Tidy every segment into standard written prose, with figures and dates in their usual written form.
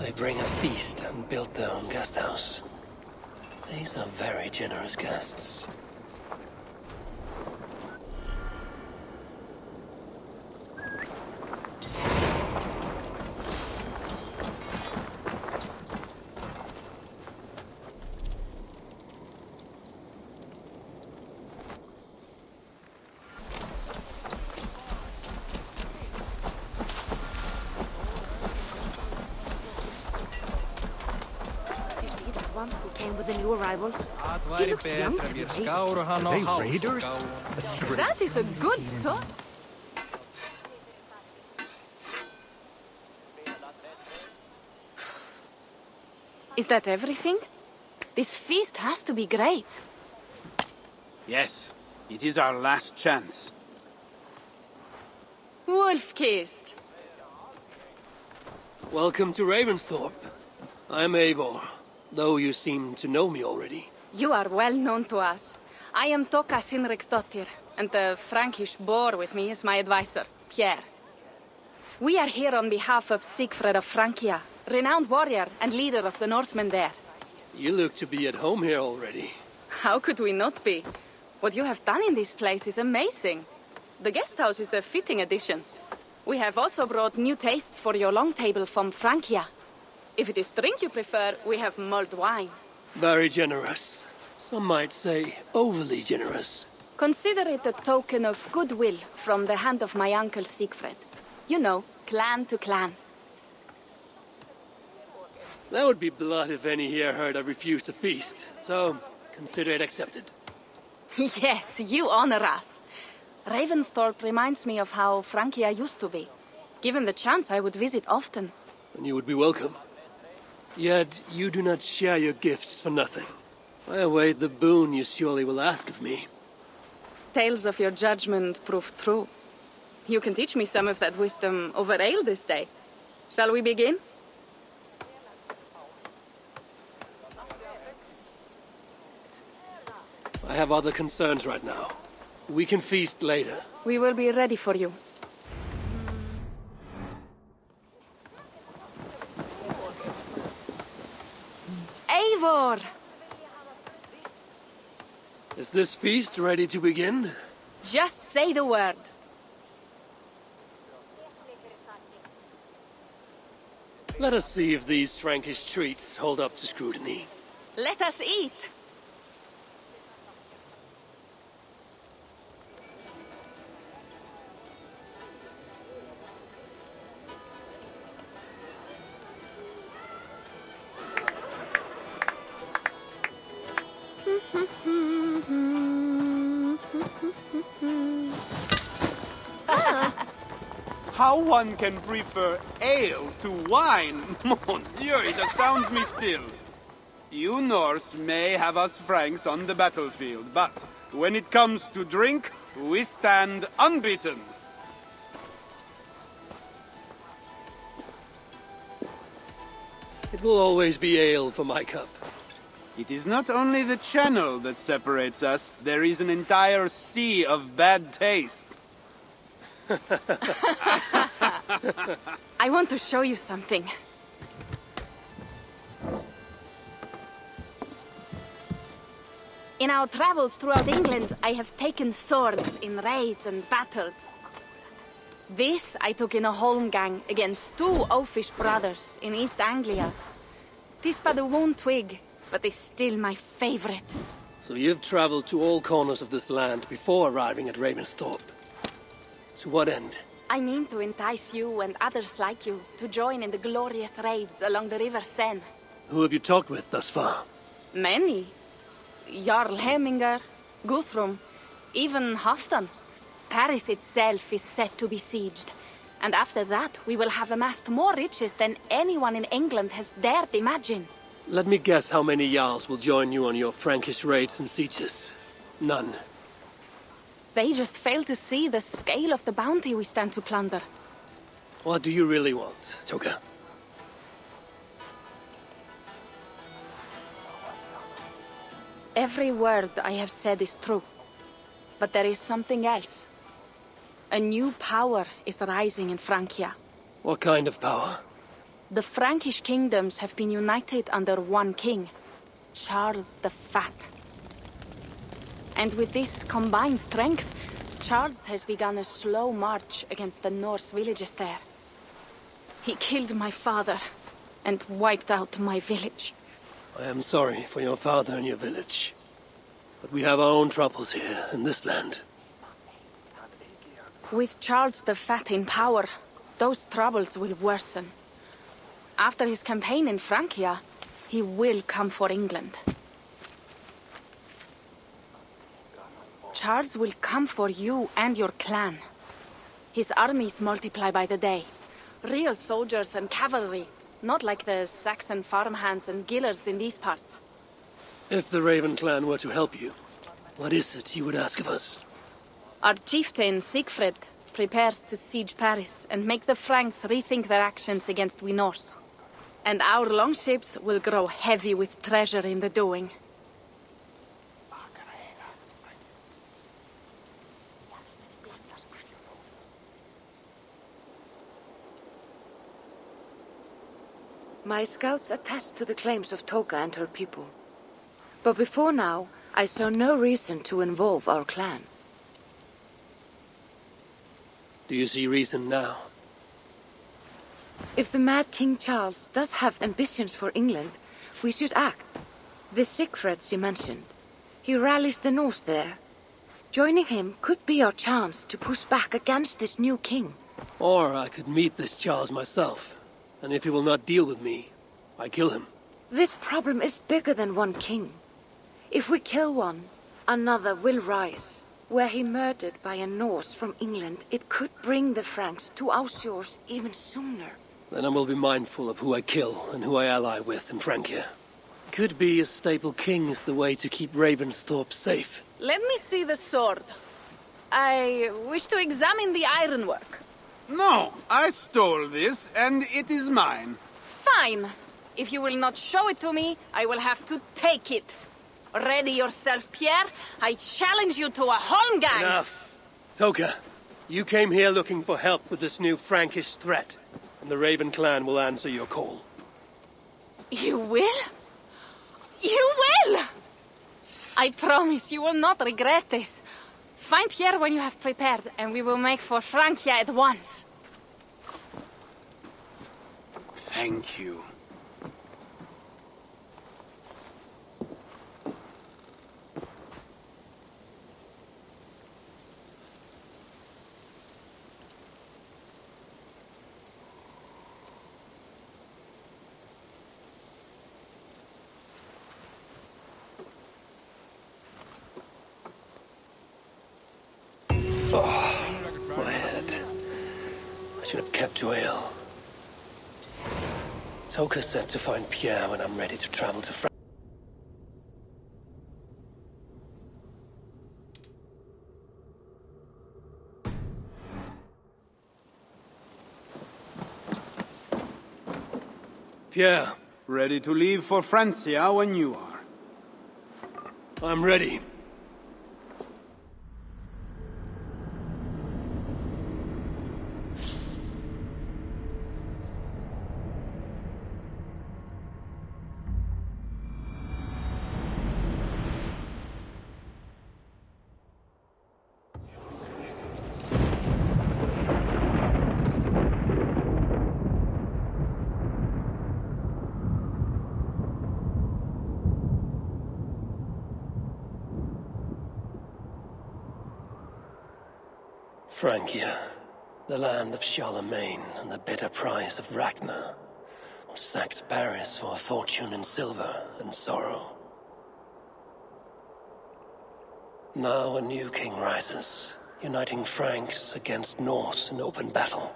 They bring a feast and built their own guest house. These are very generous guests. Who came with the new arrivals? She looks young to me. Hey, raiders? That is a good son. Is that everything? This feast has to be great. Yes, it is our last chance. Wolf-kissed. Welcome to Ravensthorpe. I'm Eivor, though you seem to know me already. You are well known to us. I am Toka Sinriksdottir, and the Frankish boar with me is my advisor, Pierre. We are here on behalf of Siegfried of Francia, renowned warrior and leader of the Northmen there. You look to be at home here already. How could we not be? What you have done in this place is amazing. The guest house is a fitting addition. We have also brought new tastes for your long table from Francia. If it is drink you prefer, we have mulled wine. Very generous. Some might say overly generous. Consider it a token of goodwill from the hand of my uncle Siegfried. You know, clan to clan. That would be blood if any here heard I refused to feast. So, consider it accepted. Yes, you honor us. Ravensthorpe reminds me of how Francia used to be. Given the chance, I would visit often. And you would be welcome. Yet, you do not share your gifts for nothing. I await the boon you surely will ask of me. Tales of your judgment prove true. You can teach me some of that wisdom over ale this day. Shall we begin? I have other concerns right now. We can feast later. We will be ready for you. Eivor! Is this feast ready to begin? Just say the word. Let us see if these Frankish treats hold up to scrutiny. Let us eat. How one can prefer ale to wine? Mon Dieu, it astounds me still. You Norse may have us Franks on the battlefield, but when it comes to drink, we stand unbeaten. It will always be ale for my cup. It is not only the channel that separates us, there is an entire sea of bad taste. I want to show you something. In our travels throughout England, I have taken swords in raids and battles. This I took in a holmgang against two oafish brothers in East Anglia. 'Tis but a worn twig, but is still my favorite. So you've traveled to all corners of this land before arriving at Ravensthorpe. To what end? I mean to entice you and others like you to join in the glorious raids along the River Seine. Who have you talked with thus far? Many. Jarl Hemminger, Guthrum, even Halfdan. Paris itself is set to be besieged. And after that, we will have amassed more riches than anyone in England has dared imagine. Let me guess how many Jarls will join you on your Frankish raids and sieges. None. They just fail to see the scale of the bounty we stand to plunder. What do you really want, Toka? Every word I have said is true. But there is something else. A new power is rising in Francia. What kind of power? The Frankish kingdoms have been united under one king, Charles the Fat. And with this combined strength, Charles has begun a slow march against the Norse villages there. He killed my father and wiped out my village. I am sorry for your father and your village. But we have our own troubles here in this land. With Charles the Fat in power, those troubles will worsen. After his campaign in Francia, he will come for England. Charles will come for you and your clan. His armies multiply by the day. Real soldiers and cavalry, not like the Saxon farmhands and gillers in these parts. If the Raven clan were to help you, what is it you would ask of us? Our chieftain, Siegfried, prepares to siege Paris and make the Franks rethink their actions against we Norse. And our longships will grow heavy with treasure in the doing. My scouts attest to the claims of Toka and her people. But before now, I saw no reason to involve our clan. Do you see reason now? If the Mad King Charles does have ambitions for England, we should act. The Siegfried you mentioned, he rallies the Norse there. Joining him could be our chance to push back against this new king. Or I could meet this Charles myself, and if he will not deal with me, I kill him. This problem is bigger than one king. If we kill one, another will rise. Were he murdered by a Norse from England, it could bring the Franks to our shores even sooner. Then I will be mindful of who I kill and who I ally with in Francia. Could be a stable king is the way to keep Ravensthorpe safe. Let me see the sword. I wish to examine the ironwork. No, I stole this, and it is mine. Fine. If you will not show it to me, I will have to take it. Ready yourself, Pierre. I challenge you to a holmgang. Enough. Toka, you came here looking for help with this new Frankish threat, and the Raven clan will answer your call. You will? You will! I promise you will not regret this. Find Pierre when you have prepared, and we will make for Francia at once. Thank you. My head. I should have kept to ale. Toka said to find Pierre when I'm ready to travel to France. Pierre. Ready to leave for Francia when you are. I'm ready. Francia, the land of Charlemagne and the bitter price of Ragnar, who sacked Paris for a fortune in silver and sorrow. Now a new king rises, uniting Franks against Norse in open battle,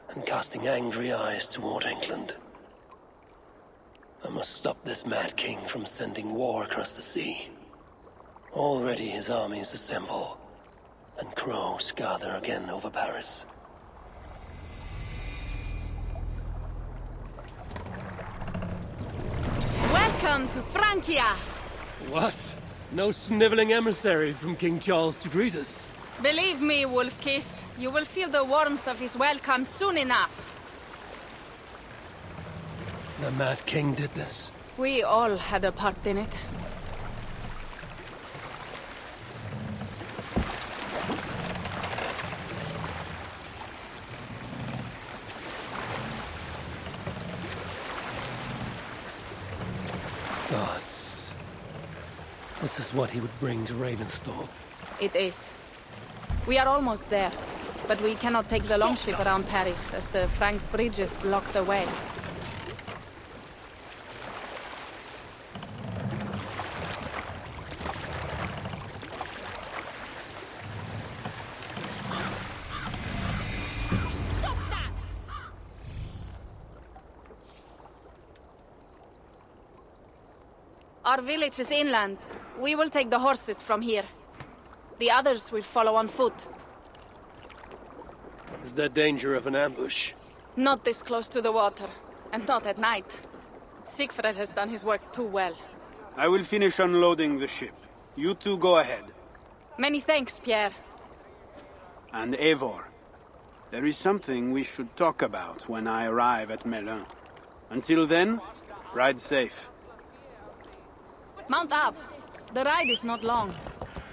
and casting angry eyes toward England. I must stop this mad king from sending war across the sea. Already his armies assemble, and crows gather again over Paris. Welcome to Francia! What? No sniveling emissary from King Charles to greet us? Believe me, Wolf-Kissed, you will feel the warmth of his welcome soon enough. The Mad King did this. We all had a part in it. Gods. This is what he would bring to Ravensthorpe. It is. We are almost there, but we cannot take the longship around Paris as the Franks' bridges block the way. Our village is inland. We will take the horses from here. The others will follow on foot. Is there danger of an ambush? Not this close to the water, and not at night. Siegfried has done his work too well. I will finish unloading the ship. You two go ahead. Many thanks, Pierre. And Eivor, there is something we should talk about when I arrive at Melun. Until then, ride safe. Mount up. The ride is not long.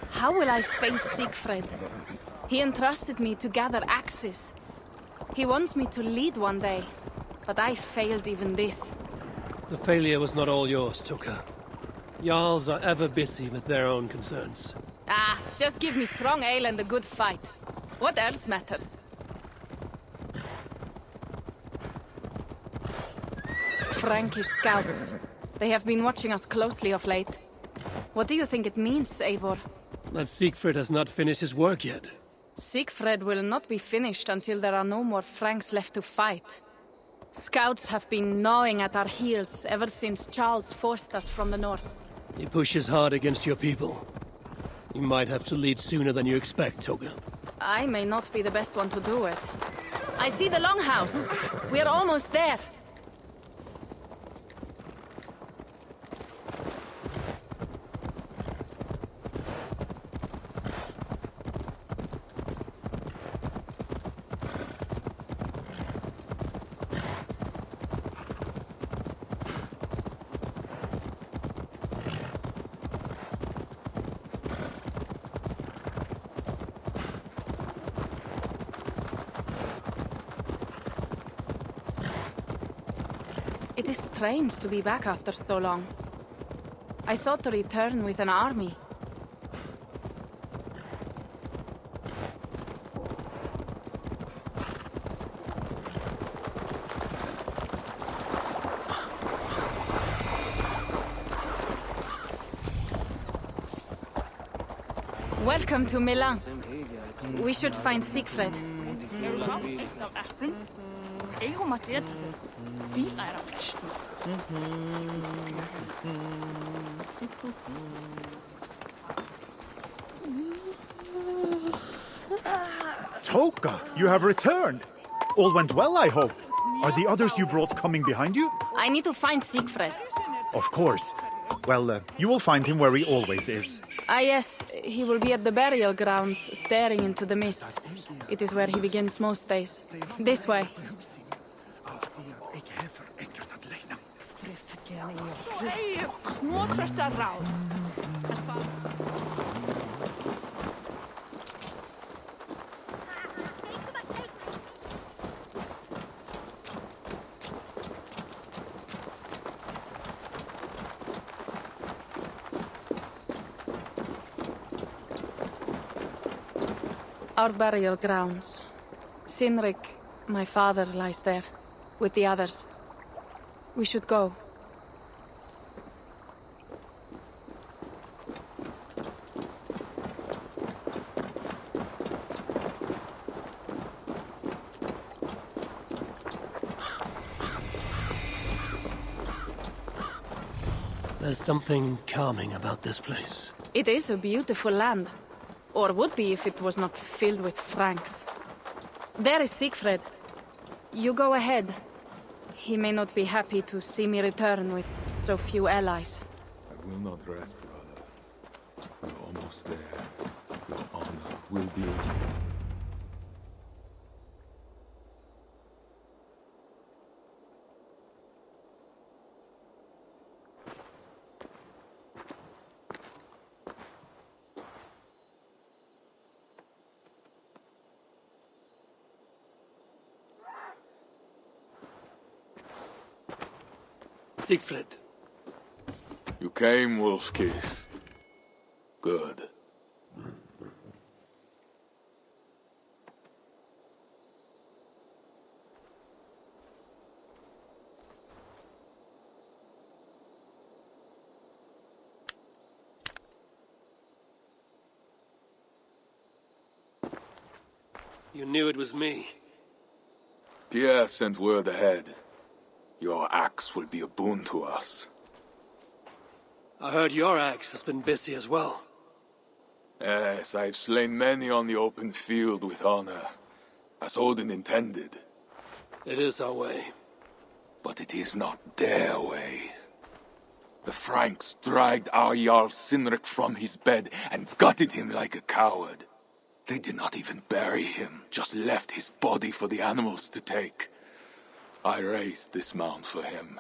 How will I face Siegfried? He entrusted me to gather axes. He wants me to lead one day, but I failed even this. The failure was not all yours, Tuka. Jarls are ever busy with their own concerns. Ah, just give me strong ale and a good fight. What else matters? Frankish scouts. They have been watching us closely of late. What do you think it means, Eivor? That Siegfried has not finished his work yet. Siegfried will not be finished until there are no more Franks left to fight. Scouts have been gnawing at our heels ever since Charles forced us from the north. He pushes hard against your people. You might have to lead sooner than you expect, Toga. I may not be the best one to do it. I see the longhouse. We are almost there. It is strange to be back after so long. I thought to return with an army. Welcome to Milan. We should find Siegfried. Toka, you have returned. All went well, I hope. Are the others you brought coming behind you? I need to find Siegfried. Of course. Well, you will find him where he always is. Ah yes, he will be at the burial grounds, staring into the mist. It is where he begins most days. This way. Our burial grounds. Sinrik, my father, lies there, with the others. We should go. There's something calming about this place. It is a beautiful land. Or would be if it was not filled with Franks. There is Siegfried. You go ahead. He may not be happy to see me return with so few allies. I will not rest, brother. We're almost there. Your honor will be achieved. Siegfried. You came wolf-kissed. Good. You knew it was me. Pierre sent word ahead. Your axe will be a boon to us. I heard your axe has been busy as well. Yes, I've slain many on the open field with honor, as Odin intended. It is our way. But it is not their way. The Franks dragged our Jarl Sinric from his bed and gutted him like a coward. They did not even bury him, just left his body for the animals to take. I raised this mound for him.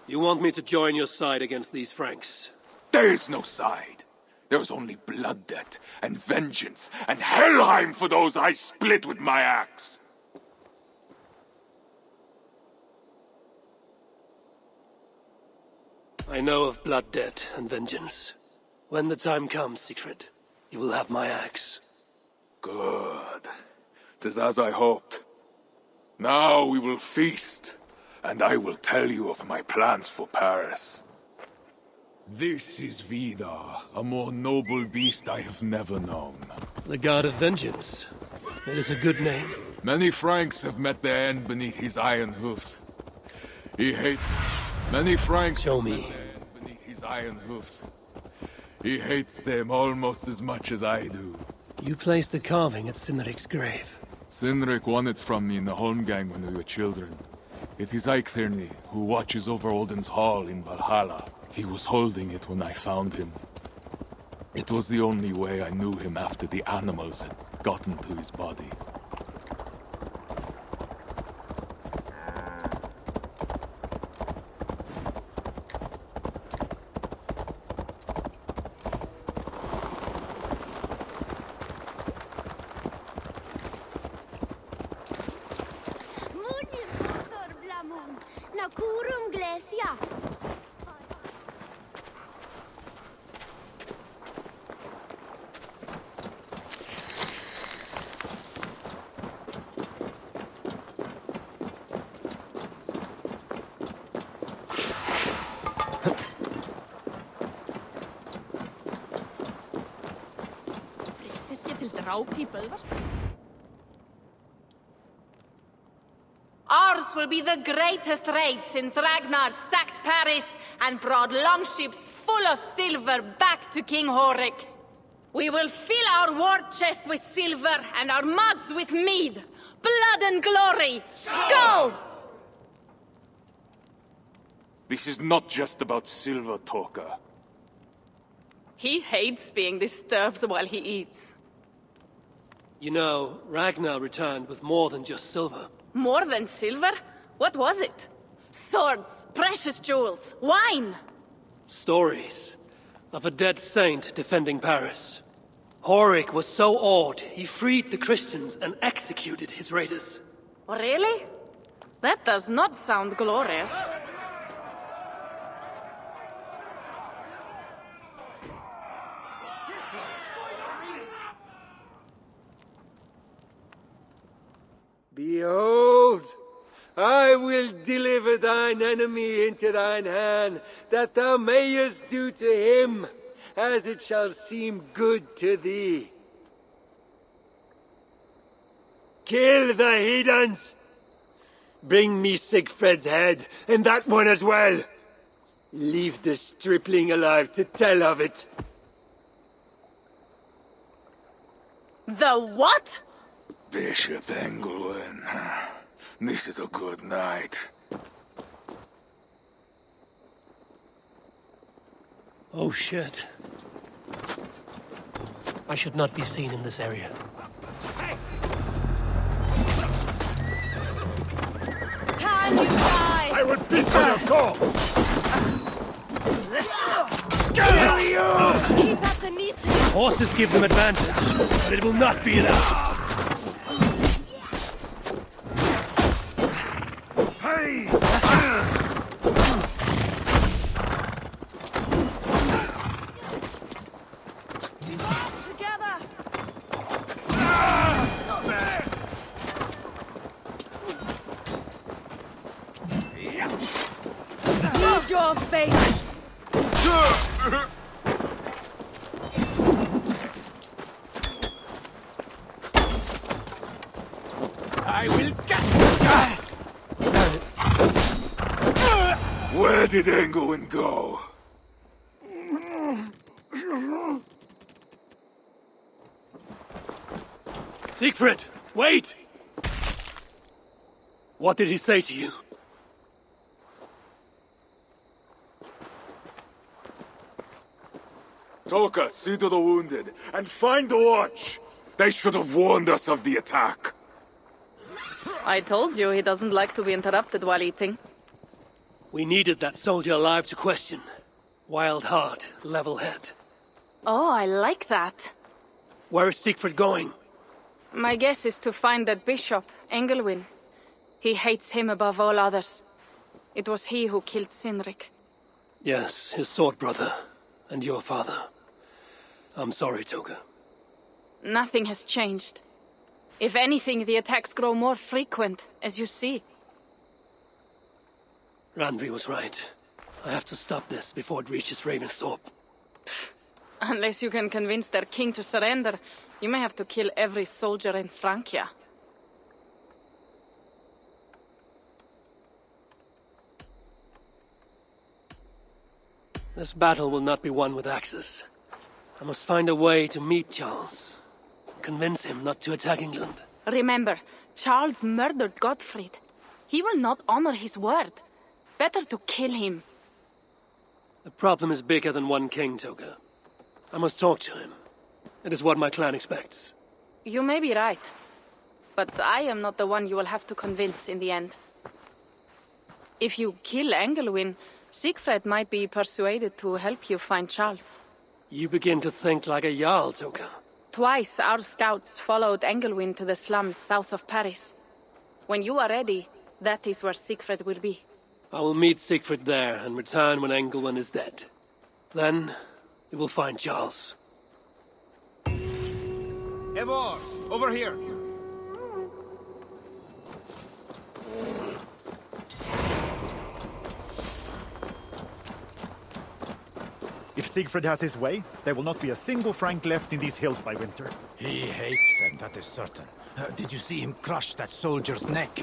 You want me to join your side against these Franks? There is no side. There is only blood debt, and vengeance, and Helheim for those I split with my axe. I know of blood debt and vengeance. When the time comes, Siegfried, you will have my axe. Good. 'Tis as I hoped. Now we will feast, and I will tell you of my plans for Paris. This is Vidar, a more noble beast I have never known. The God of Vengeance. It is a good name. Many Franks have met their end beneath his iron hoofs. He hates... Many Franks Show have me. met their end beneath his iron hoofs. He hates them almost as much as I do. You placed a carving at Sinric's grave. Sinric won it from me in the Holmgang when we were children. It is Eikthirni, who watches over Odin's hall in Valhalla. He was holding it when I found him. It was the only way I knew him after the animals had gotten to his body. Ours will be the greatest raid since Ragnar sacked Paris and brought longships full of silver back to King Horik. We will fill our war chest with silver and our mugs with mead. Blood and glory! Skull! This is not just about silver, Torka. He hates being disturbed while he eats. You know, Ragnar returned with more than just silver. More than silver? What was it? Swords, precious jewels, wine! Stories of a dead saint defending Paris. Horik was so awed, he freed the Christians and executed his raiders. Really? That does not sound glorious. Behold, I will deliver thine enemy into thine hand, that thou mayest do to him as it shall seem good to thee. Kill the heathens! Bring me Siegfried's head, and that one as well. Leave the stripling alive to tell of it. The what? Bishop Engelwin. This is a good night. Oh shit. I should not be seen in this area. Time you die! I will beat your corpse! Keep at the neat. Horses give them advantage, but it will not be enough. your face! I will get... Where did Engwyn go? Siegfried, wait! What did he say to you? Toka, see to the wounded, and find the watch! They should have warned us of the attack. I told you he doesn't like to be interrupted while eating. We needed that soldier alive to question. Wild heart, level head. Oh, I like that. Where is Siegfried going? My guess is to find that bishop, Engelwin. He hates him above all others. It was he who killed Cynric. Yes, his sword brother. And your father. I'm sorry, Toga. Nothing has changed. If anything, the attacks grow more frequent, as you see. Randvi was right. I have to stop this before it reaches Ravensthorpe. Unless you can convince their king to surrender, you may have to kill every soldier in Francia. This battle will not be won with axes. I must find a way to meet Charles. Convince him not to attack England. Remember, Charles murdered Godfried. He will not honor his word. Better to kill him. The problem is bigger than one king, Toga. I must talk to him. It is what my clan expects. You may be right. But I am not the one you will have to convince in the end. If you kill Engelwin, Siegfried might be persuaded to help you find Charles. You begin to think like a Jarl, Toga. Twice our scouts followed Engelwin to the slums south of Paris. When you are ready, that is where Siegfried will be. I will meet Siegfried there and return when Engelwin is dead. Then, we will find Charles. Eivor, over here. If Siegfried has his way, there will not be a single Frank left in these hills by winter. He hates them, that is certain. Did you see him crush that soldier's neck?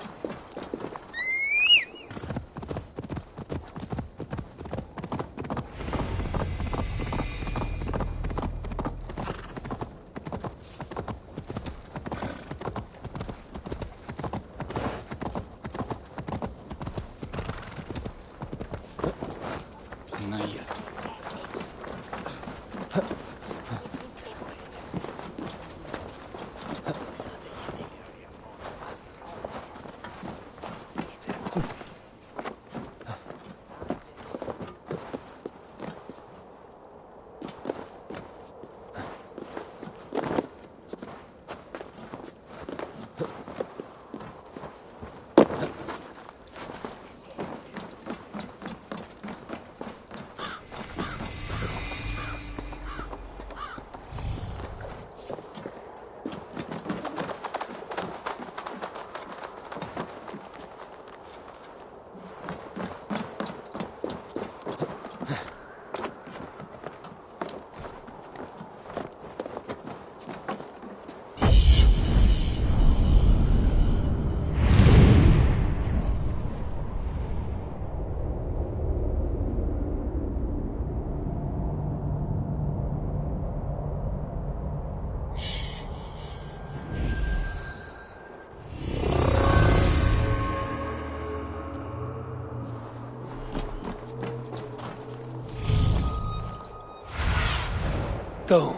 Go,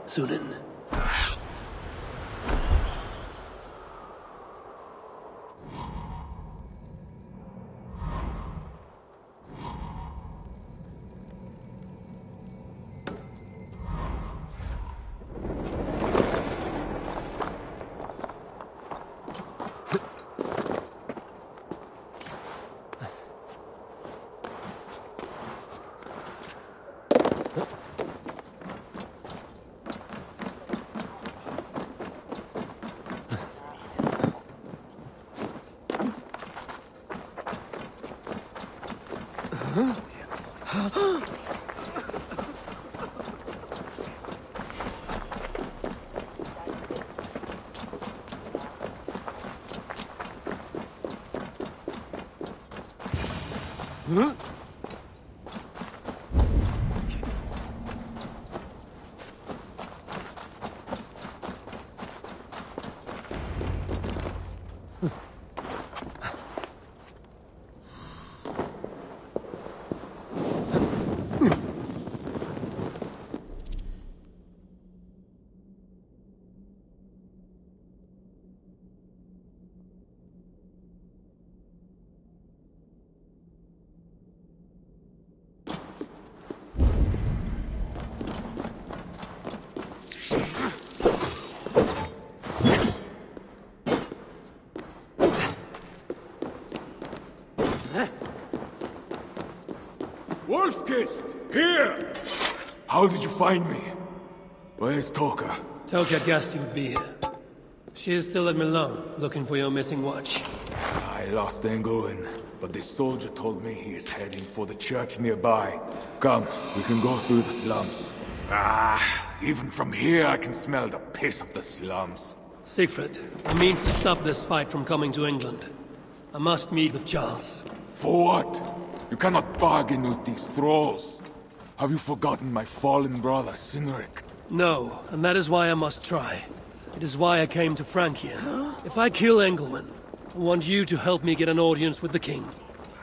Sunan. Wolfkist! Here! How did you find me? Where's Toka? Toka guessed you would be here. She is still at Milan, looking for your missing watch. I lost Engelwin, but this soldier told me he is heading for the church nearby. Come, we can go through the slums. Even from here I can smell the piss of the slums. Siegfried, I mean to stop this fight from coming to England. I must meet with Charles. For what? You cannot bargain with these thralls. Have you forgotten my fallen brother, Cynric? No, and that is why I must try. It is why I came to Francia. If I kill Engelwin, I want you to help me get an audience with the king.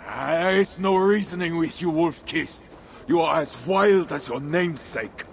There is no reasoning with you, Wolf-Kissed. You are as wild as your namesake.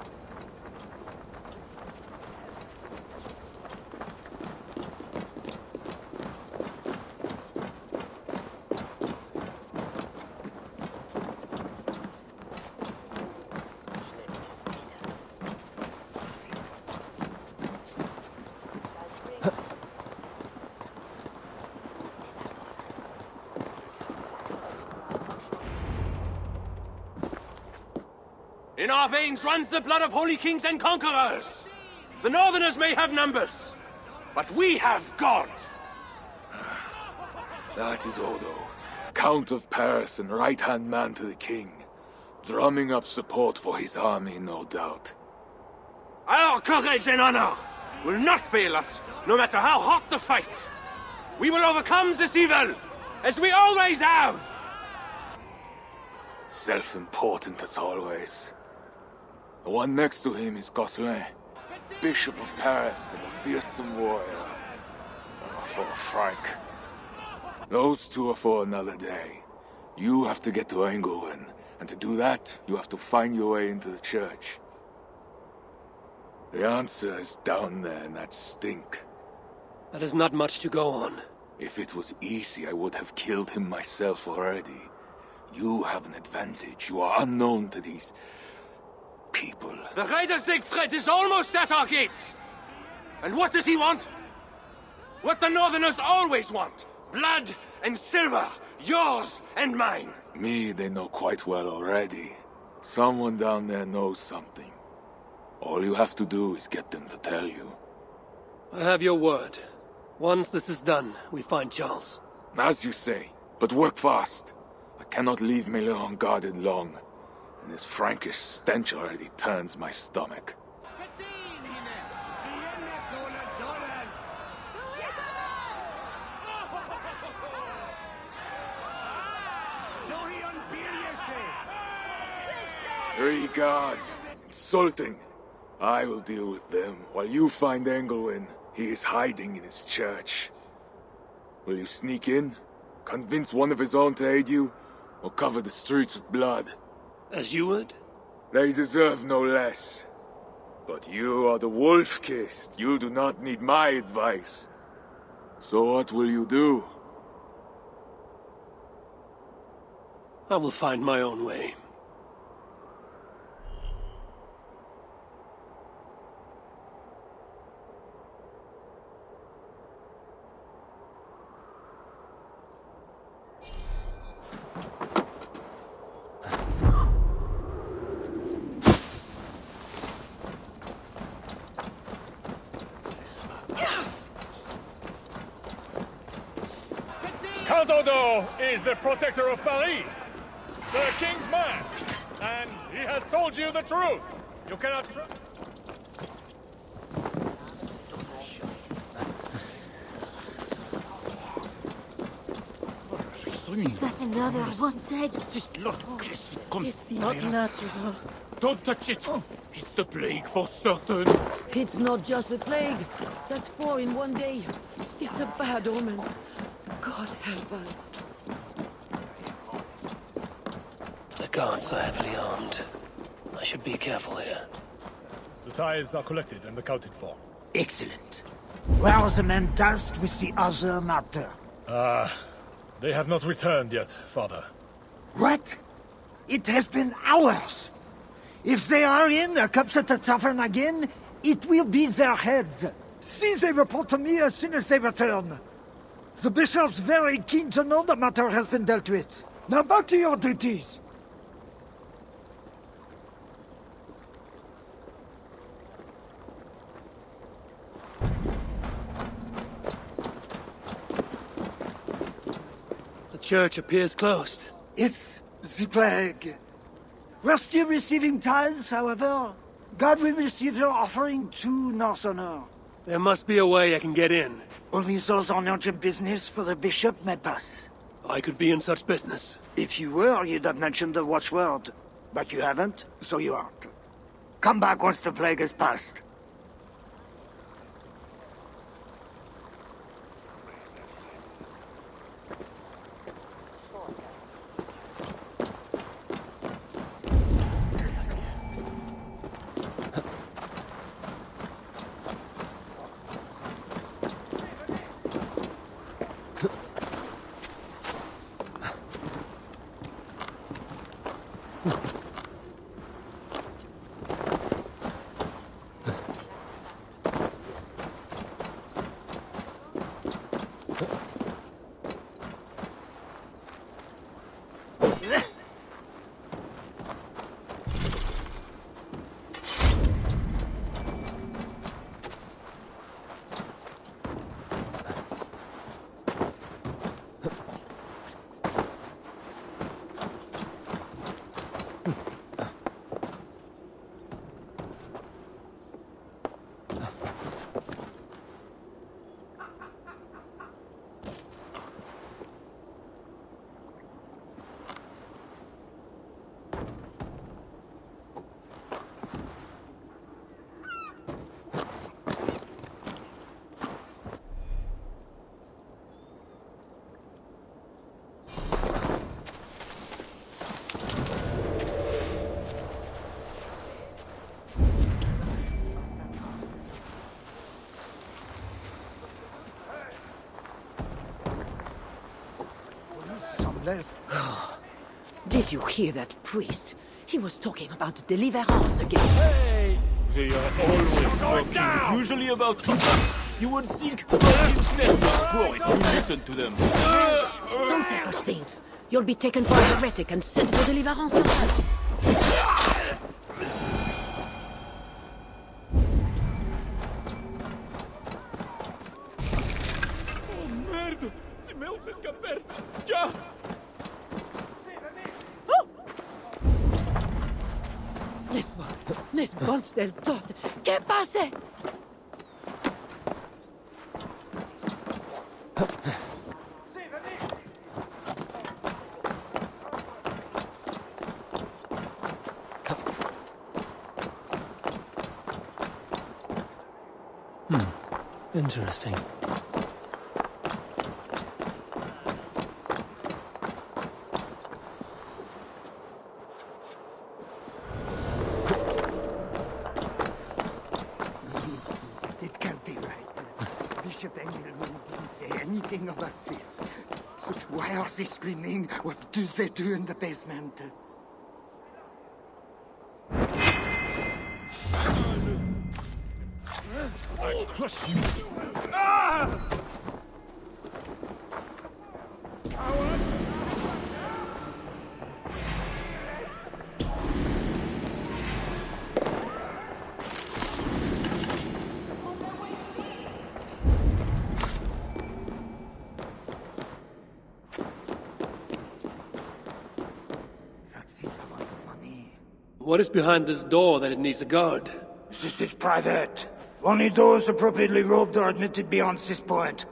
In our veins runs the blood of holy kings and conquerors. The Northerners may have numbers, but we have God. That is Odo, Count of Paris and right-hand man to the king. Drumming up support for his army, no doubt. Our courage and honor will not fail us, no matter how hot the fight. We will overcome this evil, as we always have. Self-important as always. The one next to him is Gosselin, Bishop of Paris and a fearsome warrior. For Frank. Those two are for another day. You have to get to Engelwin, and to do that, you have to find your way into the church. The answer is down there in that stink. That is not much to go on. If it was easy, I would have killed him myself already. You have an advantage. You are unknown to these people. The Raider Siegfried is almost at our gates. And what does he want? What the Northerners always want. Blood and silver. Yours and mine. Me, they know quite well already. Someone down there knows something. All you have to do is get them to tell you. I have your word. Once this is done, we find Charles. As you say, but work fast. I cannot leave Milan unguarded long. And this Frankish stench already turns my stomach. Three guards. Insulting. I will deal with them while you find Engelwin. He is hiding in his church. Will you sneak in? Convince one of his own to aid you? Or cover the streets with blood? As you would? They deserve no less. But you are the Wolf-Kissed. You do not need my advice. So what will you do? I will find my own way. Count Odo is the protector of Paris, the king's man, and he has told you the truth. You cannot Is that another one dead? It's not natural. Don't touch it! It's the plague for certain! It's not just a plague. That's 4 in one day. It's a bad omen. God help us. The guards are heavily armed. I should be careful here. The tithes are collected and accounted for. Excellent. Where are the men tasked with the other matter? They have not returned yet, Father. What? It has been hours! If they are in a cups at the tavern again, it will be their heads. See they report to me as soon as they return. The bishop's very keen to know the matter has been dealt with. Now back to your duties. The church appears closed. It's the plague. We're still receiving tithes, however. God will receive your offering too, Northerner. There must be a way I can get in. Only those on urgent business for the bishop may pass. I could be in such business. If you were, you'd have mentioned the watchword. But you haven't, so you aren't. Come back once the plague has passed. Did you hear that priest? He was talking about deliverance again. Hey! They are always talking, usually about you would think themselves grow it to listen to them. Don't say such things. You'll be taken for a heretic and sent to deliverance yourself. Oh, merde! Si meu se escaper! Já! Les bons del tot. ¿Qué pase? Interesting. About this. Why are they screaming? What do they do in the basement? I'll crush you. What is behind this door that it needs a guard? This is private. Only those appropriately robed are admitted beyond this point.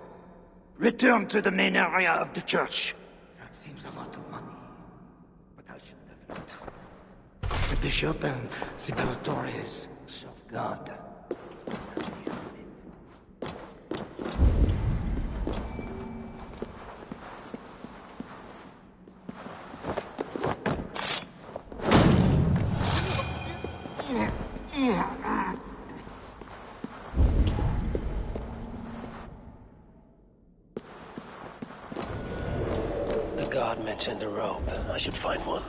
Return to the main area of the church. seems a lot of money, but I should never. The bishop and the Bellatores serve God. The guard mentioned a rope. I should find one.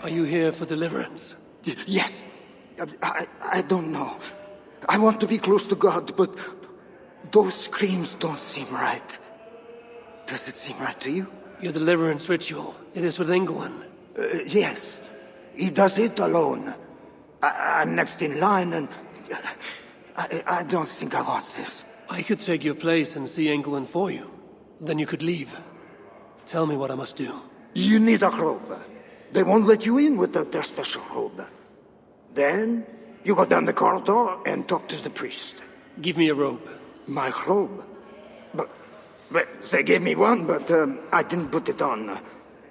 Are you here for deliverance? Yes. I don't know. I want to be close to God, but those screams don't seem right. Does it seem right to you? Your deliverance ritual. It is with England. Yes. He does it alone. I'm next in line, and I don't think I want this. I could take your place and see England for you. Then you could leave. Tell me what I must do. You need a robe. They won't let you in without their special robe. Then, you go down the corridor and talk to the priest. Give me a robe. My robe? But they gave me one, but I didn't put it on.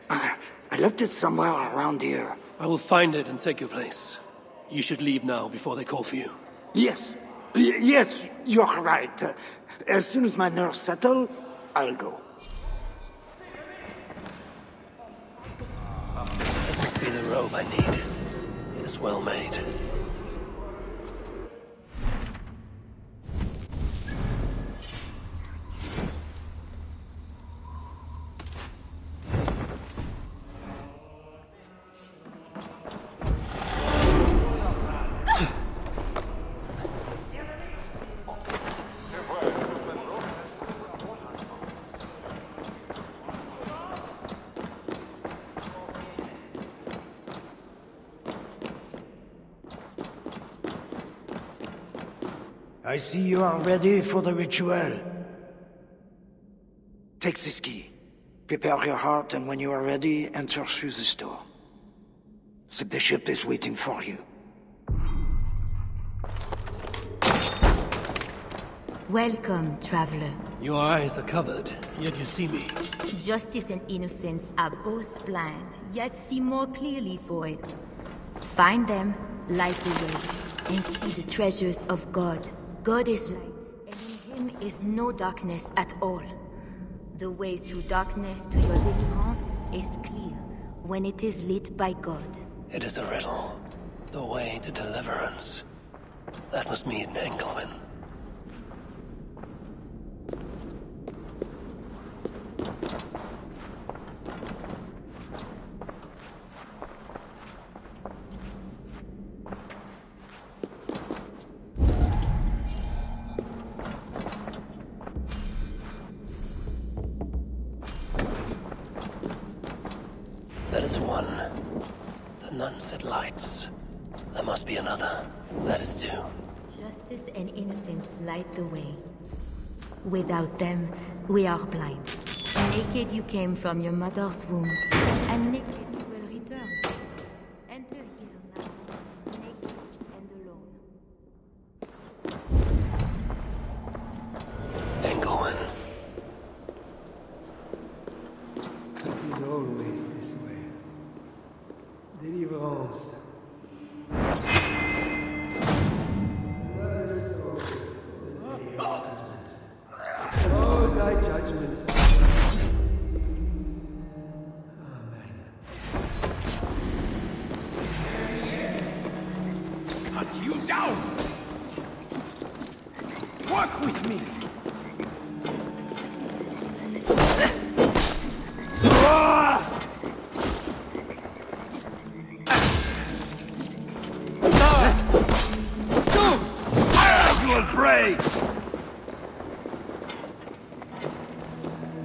I left it somewhere around here. I will find it and take your place. You should leave now before they call for you. Yes. Yes, you're right. As soon as my nerves settle, I'll go. This must be the robe I need. It is well made. I see you are ready for the ritual. Take this key. Prepare your heart, and when you are ready, enter through this door. The bishop is waiting for you. Welcome, traveler. Your eyes are covered, yet you see me. Justice and innocence are both blind, yet see more clearly for it. Find them, light the way, and see the treasures of God. God is light, and in him is no darkness at all. The way through darkness to your deliverance is clear when it is lit by God. It is a riddle. The way to deliverance. That must mean Engelman. That is one. The nun said lights. There must be another. That is two. Justice and innocence light the way. Without them, we are blind. Naked you came from your mother's womb, and naked you will return. Enter his light, naked and alone. Engelman. It is always this way. Deliverance. Another soul for the day of judgment. Oh, thy judgments. Amen. Cut you down! Work with me!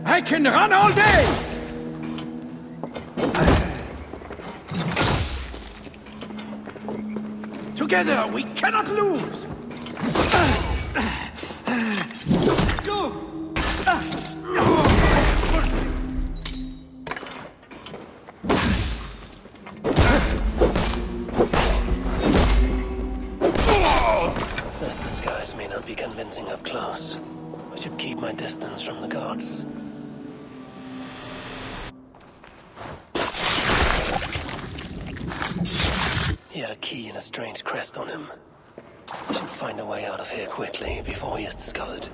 I can run all day! Together, we cannot lose! This disguise may not be convincing up close. I should keep my distance from the guards. He had a key and a strange crest on him. I should find a way out of here quickly before he is discovered.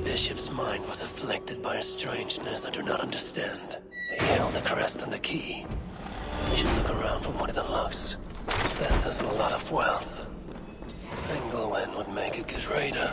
Bishop's mind was afflicted by a strangeness I do not understand. He held the crest and the key. I should look around for what it unlocks. This is a lot of wealth. Engelwen would make a good raider.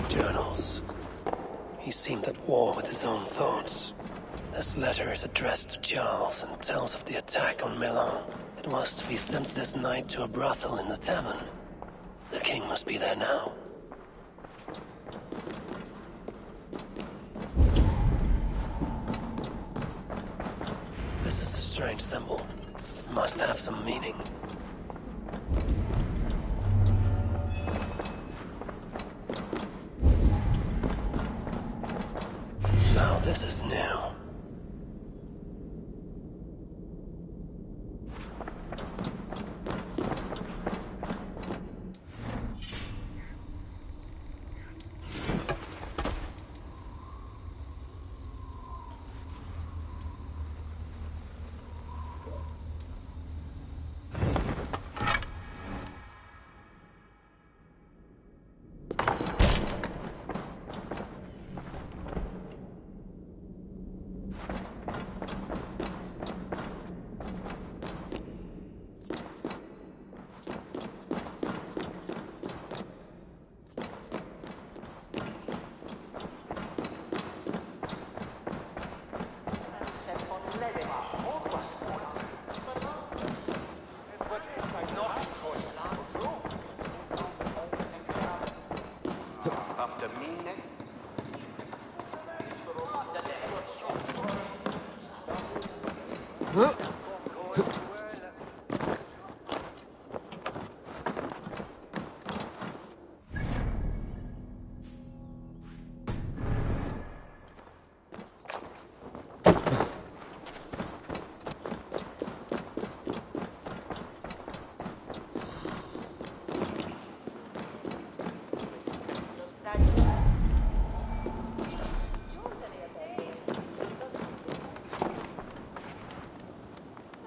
Journals. He seemed at war with his own thoughts. This letter is addressed to Charles and tells of the attack on Milan. It was to be sent this night to a brothel in the tavern. The king must be there now. This is a strange symbol. Must have some meaning. Now this is new.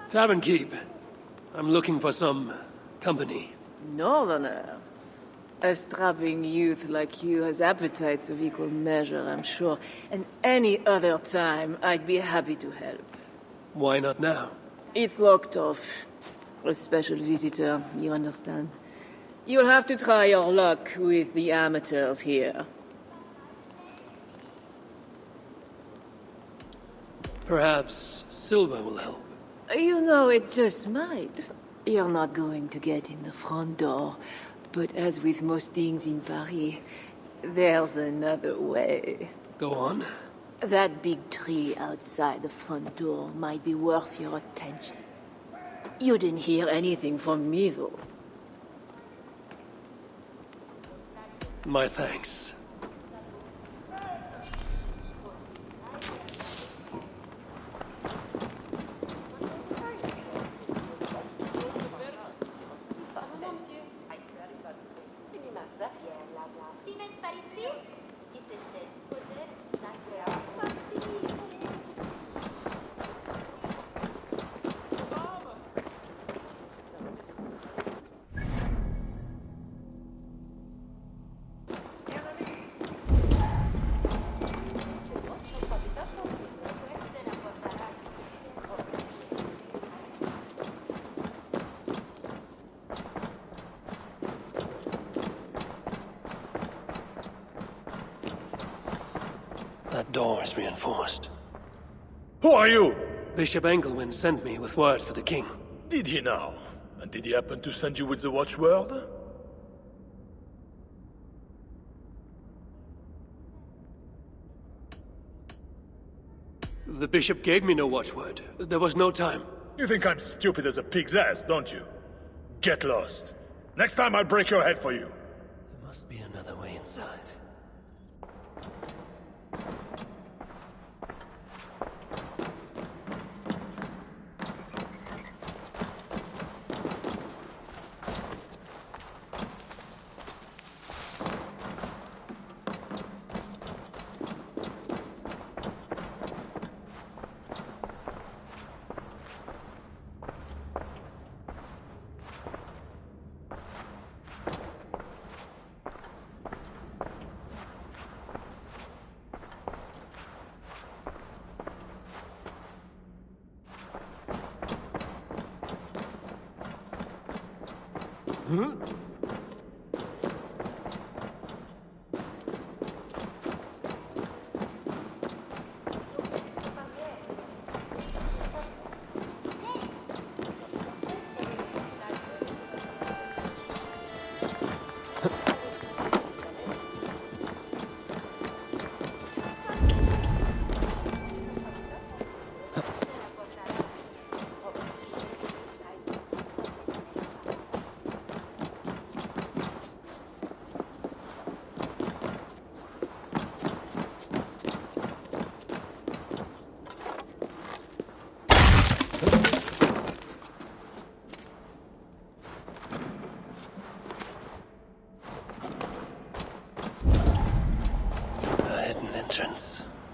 Tavern keep. I'm looking for some company. Northerner. A strapping youth like you has appetites of equal measure, I'm sure. And any other time, I'd be happy to help. Why not now? It's locked off. A special visitor, you understand. You'll have to try your luck with the amateurs here. Perhaps silver will help. You know, it just might. You're not going to get in the front door, but as with most things in Paris, there's another way. Go on. That big tree outside the front door might be worth your attention. You didn't hear anything from me, though. My thanks. That door is reinforced. Who are you? Bishop Engelwin sent me with word for the king. Did he now? And did he happen to send you with the watchword? The bishop gave me no watchword. There was no time. You think I'm stupid as a pig's ass, don't you? Get lost. Next time I'll break your head for you. There must be another way inside.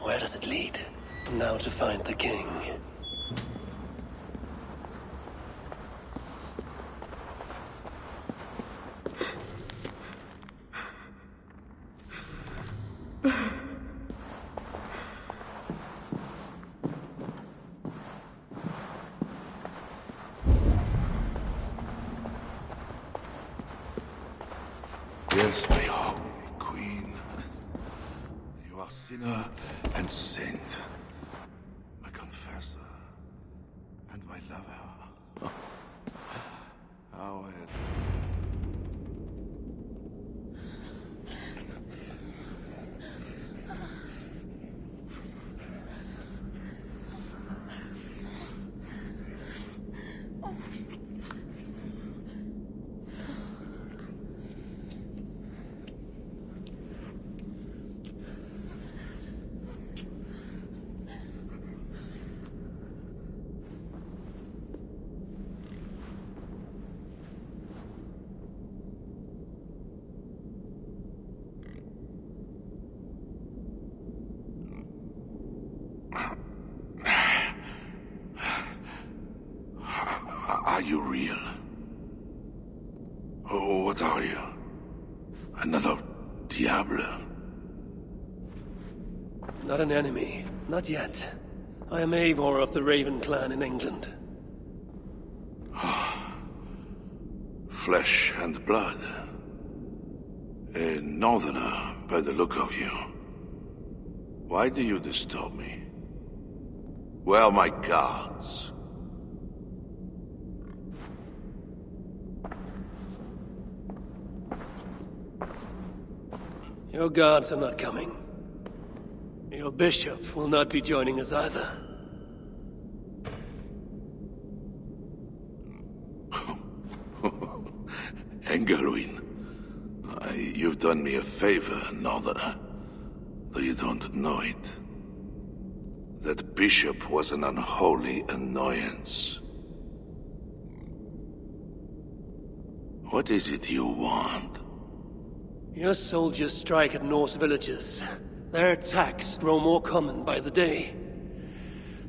Where does it lead? Now to find the king. Yes, my holy queen. You are sinner and saint. My confessor and my lover. How Are you real? Oh, what are you? Another Diablo? Not an enemy. Not yet. I am Eivor of the Raven clan in England. Flesh and blood. A northerner, by the look of you. Why do you disturb me? Where are my guards? Your guards are not coming. Your bishop will not be joining us either. Engelwin. I You've done me a favor, Northerner, though you don't know it. That bishop was an unholy annoyance. What is it you want? Your soldiers strike at Norse villages. Their attacks grow more common by the day.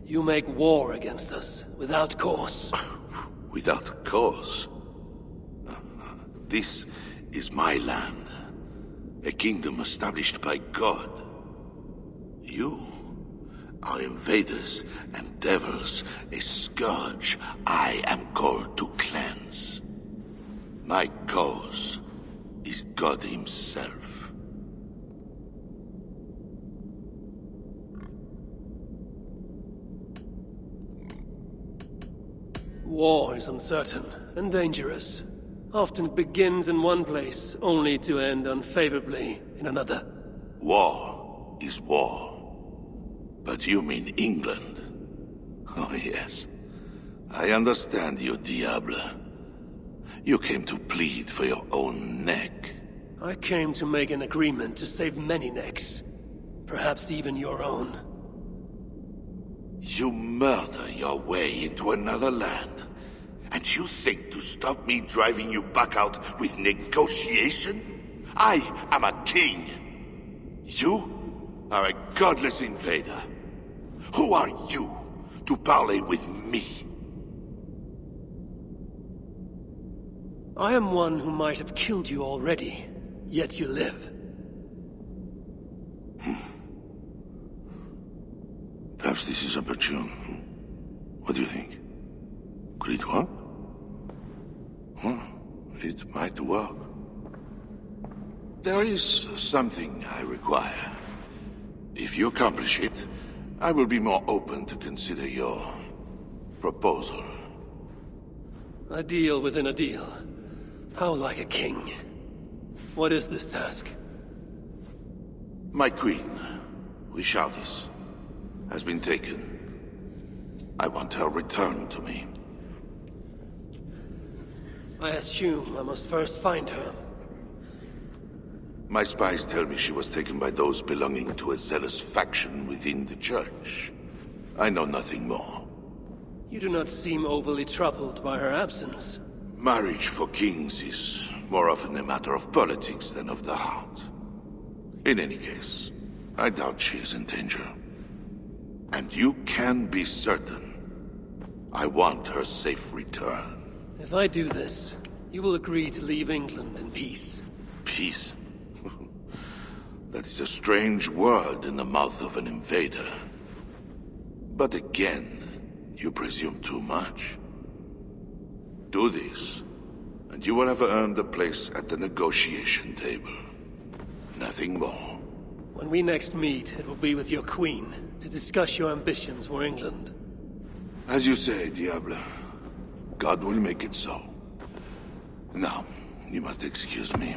You make war against us, without cause. Without cause? This is my land. A kingdom established by God. You are invaders and devils, a scourge I am called to cleanse. My cause is God himself. War is uncertain and dangerous. Often it begins in one place, only to end unfavorably in another. War is war. But you mean England? Oh yes. I understand you, Diable. You came to plead for your own neck. I came to make an agreement to save many necks. Perhaps even your own. You murder your way into another land, and you think to stop me driving you back out with negotiation? I am a king. You are a godless invader. Who are you to parley with me? I am one who might have killed you already, yet you live. Perhaps this is opportune. What do you think? Could it work? It might work. There is something I require. If you accomplish it, I will be more open to consider your proposal. A deal within a deal. How like a king. What is this task? My queen, Richardis, has been taken. I want her returned to me. I assume I must first find her. My spies tell me she was taken by those belonging to a zealous faction within the church. I know nothing more. You do not seem overly troubled by her absence. Marriage for kings is more often a matter of politics than of the heart. In any case, I doubt she is in danger. And you can be certain I want her safe return. If I do this, you will agree to leave England in peace. Peace? That is a strange word in the mouth of an invader. But again, you presume too much. Do this, and you will have earned a place at the negotiation table. Nothing more. When we next meet, it will be with your queen, to discuss your ambitions for England. As you say, Diable. God will make it so. Now, you must excuse me.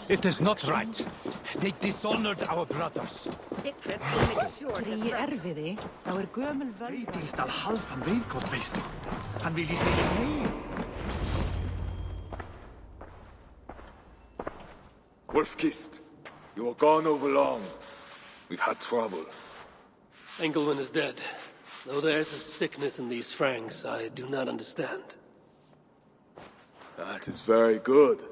It is not right. They dishonored our brothers. Siegfried will make sure that... erfiði, þá gömul völva. Eidist al halfan veiðkost, veistu. Hann vil í tegin heim. Wolfkist, you were gone over long. We've had trouble. Engelman is dead. Though there's a sickness in these Franks I do not understand. That is very good.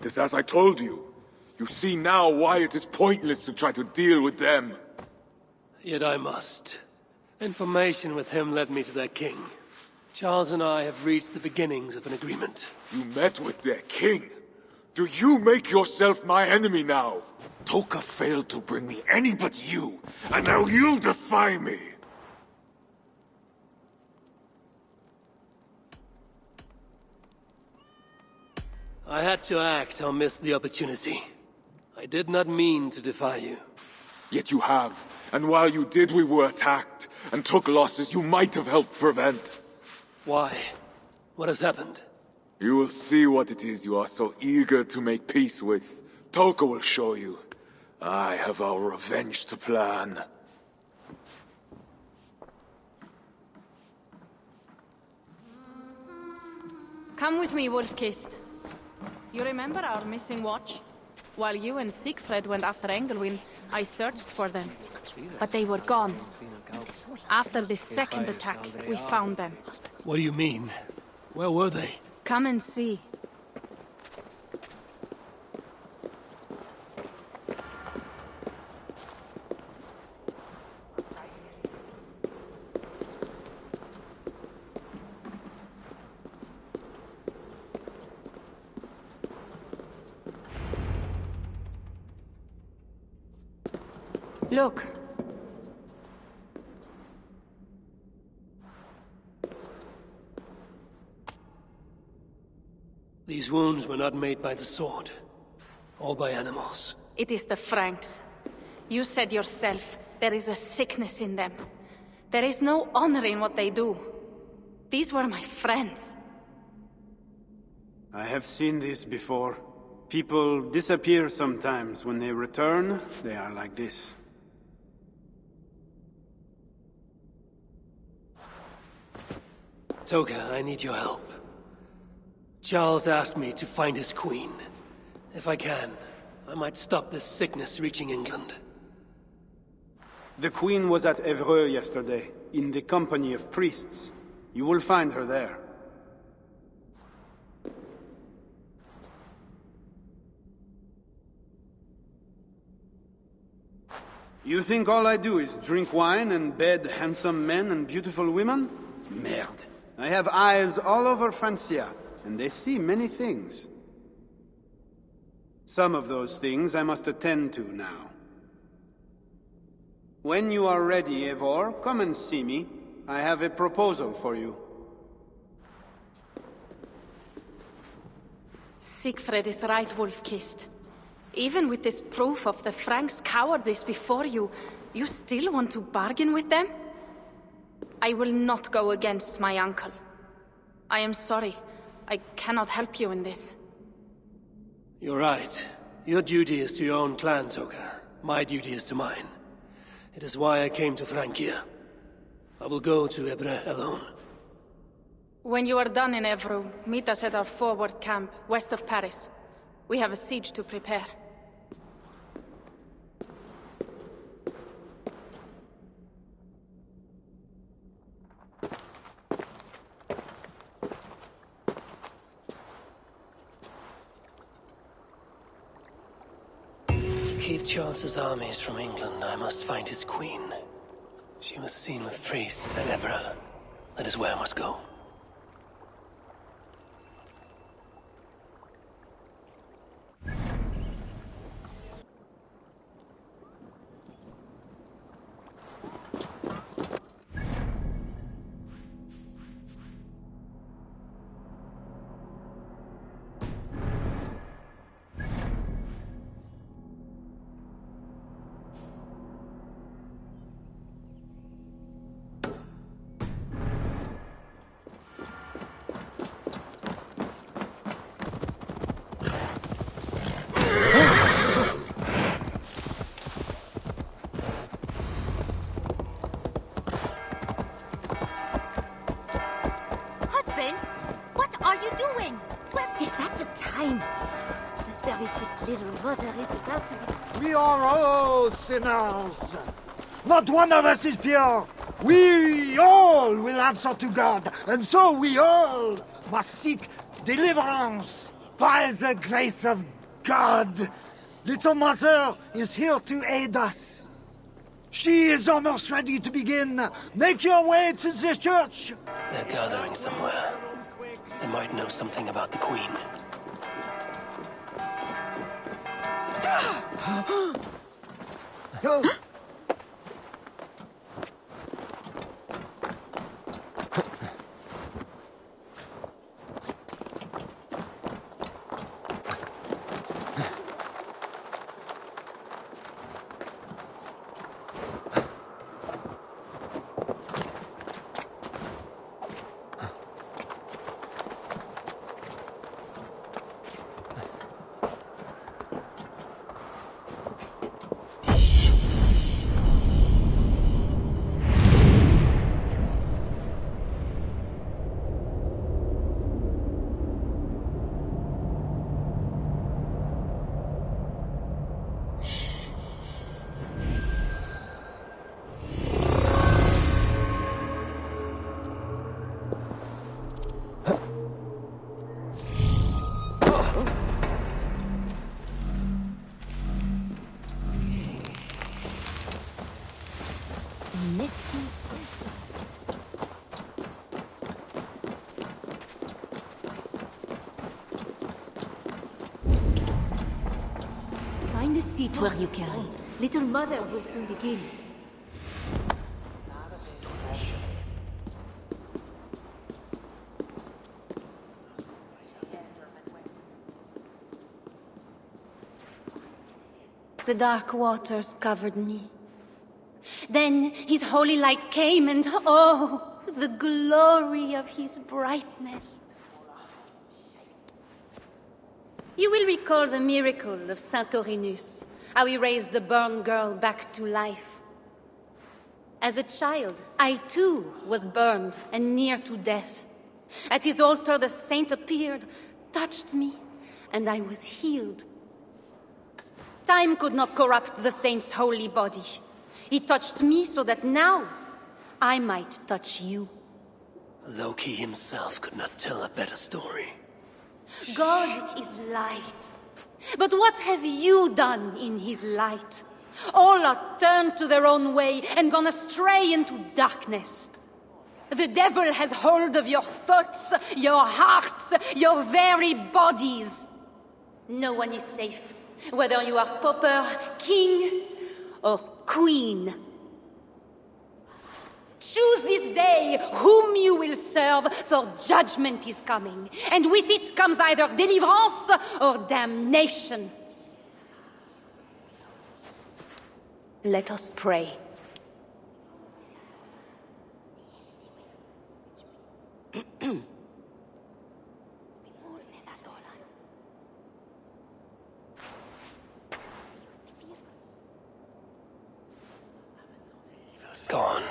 It is as I told you. You see now why it is pointless to try to deal with them. Yet I must. Information with him led me to their king. Charles and I have reached the beginnings of an agreement. You met with their king? Do you make yourself my enemy now? Toka failed to bring me any but you, and now you'll defy me! I had to act or miss the opportunity. I did not mean to defy you. Yet you have, and while you did, we were attacked, and took losses you might have helped prevent. Why? What has happened? You will see what it is you are so eager to make peace with. Toka will show you. I have our revenge to plan. Come with me, Wolf-Kissed. You remember our missing watch? While you and Siegfried went after Engelwin, I searched for them. But they were gone. After the second attack, we found them. What do you mean? Where were they? Come and see. Look. These wounds were not made by the sword, or by animals. It is the Franks. You said yourself, there is a sickness in them. There is no honor in what they do. These were my friends. I have seen this before. People disappear sometimes. When they return, they are like this. Toka, I need your help. Charles asked me to find his queen. If I can, I might stop this sickness reaching England. The queen was at Eivor yesterday, in the company of priests. You will find her there. You think all I do is drink wine and bed handsome men and beautiful women? Merde. I have eyes all over Francia, and they see many things. Some of those things I must attend to now. When you are ready, Eivor, come and see me. I have a proposal for you. Siegfried is right, Wolf-Kissed. Even with this proof of the Franks' cowardice before you, you still want to bargain with them? I will not go against my uncle. I am sorry. I cannot help you in this. You're right. Your duty is to your own clan, Toka. My duty is to mine. It is why I came to Francia. I will go to Eivor alone. When you are done in Eivor, meet us at our forward camp, west of Paris. We have a siege to prepare. To keep Charles's armies from England, I must find his queen. She was seen with priests at Eivor. That is where I must go. We are all sinners. Not one of us is pure. We all will answer to God, and so we all must seek deliverance by the grace of God. Little Mother is here to aid us. She is almost ready to begin. Make your way to the church. They're gathering somewhere. They might know something about the Queen. Find a seat where you can. Little Mother will soon begin. The dark waters covered me. Then his holy light came and oh, the glory of his brightness. You will recall the miracle of Saint-Aurinus, how he raised the burned girl back to life. As a child, I too was burned and near to death. At his altar the saint appeared, touched me, and I was healed. Time could not corrupt the saint's holy body. He touched me so that now I might touch you. Loki himself could not tell a better story. God is light. But what have you done in his light? All are turned to their own way and gone astray into darkness. The devil has hold of your thoughts, your hearts, your very bodies. No one is safe, whether you are pauper, king, or queen. Choose this day whom you will serve, for judgment is coming, and with it comes either deliverance or damnation. Let us pray. Gone.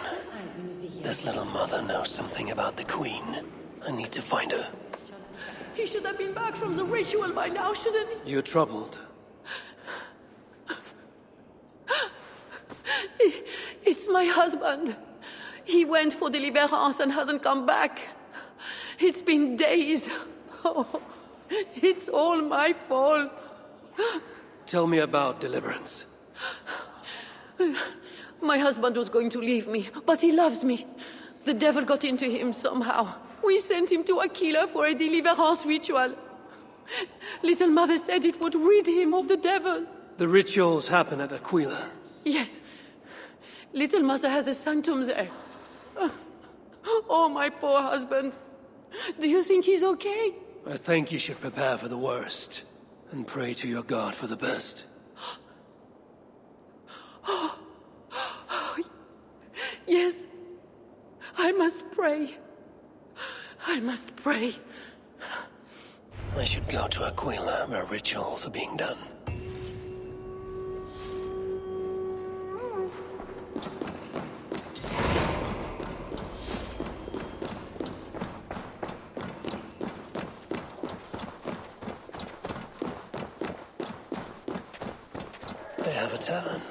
This little mother knows something about the Queen. I need to find her. He should have been back from the ritual by now, shouldn't he? You're troubled. It's my husband. He went for deliverance and hasn't come back. It's been days. Oh, it's all my fault. Tell me about deliverance. My husband was going to leave me, but he loves me. The devil got into him somehow. We sent him to Aquila for a deliverance ritual. Little Mother said it would rid him of the devil. The rituals happen at Aquila. Yes. Little Mother has a sanctum there. Oh, my poor husband. Do you think he's okay? I think you should prepare for the worst and pray to your God for the best. Yes. I must pray. I must pray. I should go to Aquila, where rituals are being done. They have a tavern.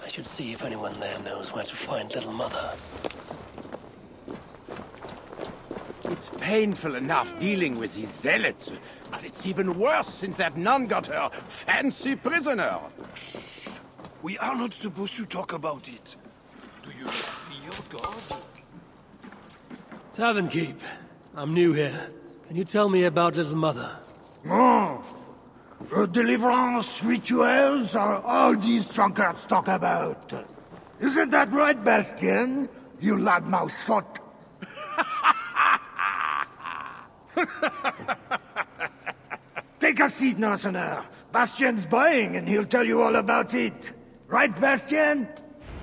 I should see if anyone there knows where to find Little Mother. It's painful enough dealing with these zealots, but it's even worse since that nun got her fancy prisoner. Shh. We are not supposed to talk about it. Do you fear God? Tavern Keep. I'm new here. Can you tell me about Little Mother? Oh. Deliverance rituals are all these drunkards talk about. Isn't that right, Bastien? You loudmouth sot. Take a seat, Northerner. Bastien's buying, and he'll tell you all about it. Right, Bastien?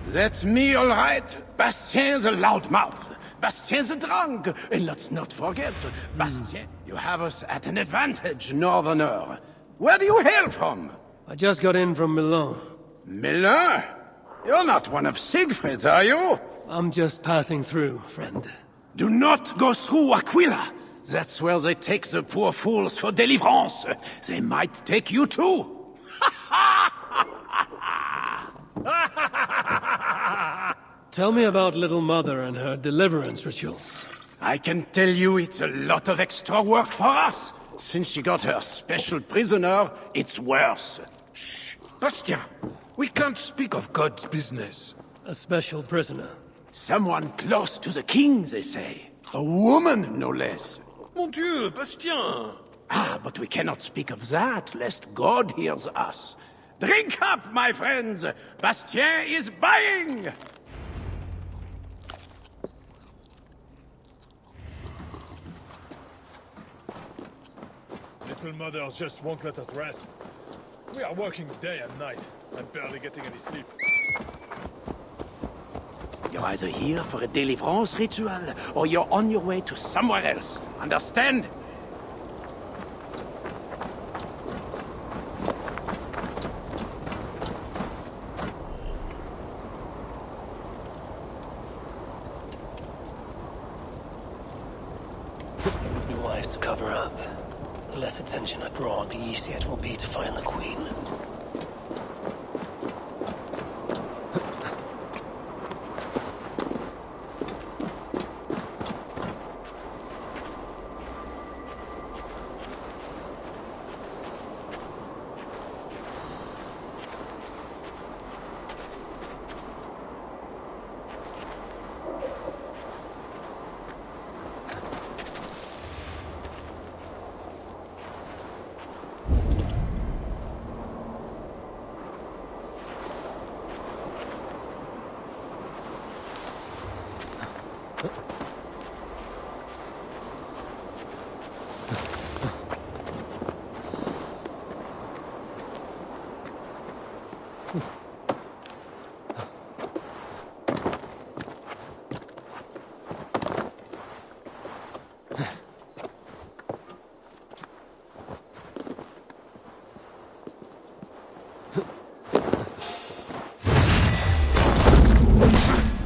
That's me, all right. Bastien's a loudmouth. Bastien's a drunk. And let's not forget, Bastien, you have us at an advantage, Northerner. Where do you hail from? I just got in from Milan. Milan? You're not one of Siegfried's, are you? I'm just passing through, friend. Do not go through Aquila. That's where they take the poor fools for deliverance. They might take you too. Tell me about Little Mother and her deliverance rituals. I can tell you it's a lot of extra work for us. Since she got her special prisoner, it's worse. Shh! Bastien! We can't speak of God's business. A special prisoner. Someone close to the king, they say. A woman, no less. Mon Dieu, Bastien! Ah, but we cannot speak of that, lest God hears us. Drink up, my friends! Bastien is buying! Little mothers just won't let us rest. We are working day and night, and barely getting any sleep. You're either here for a deliverance ritual, or you're on your way to somewhere else. Understand? It would be wise to cover up. The less attention I draw, the easier it will be to find the Queen.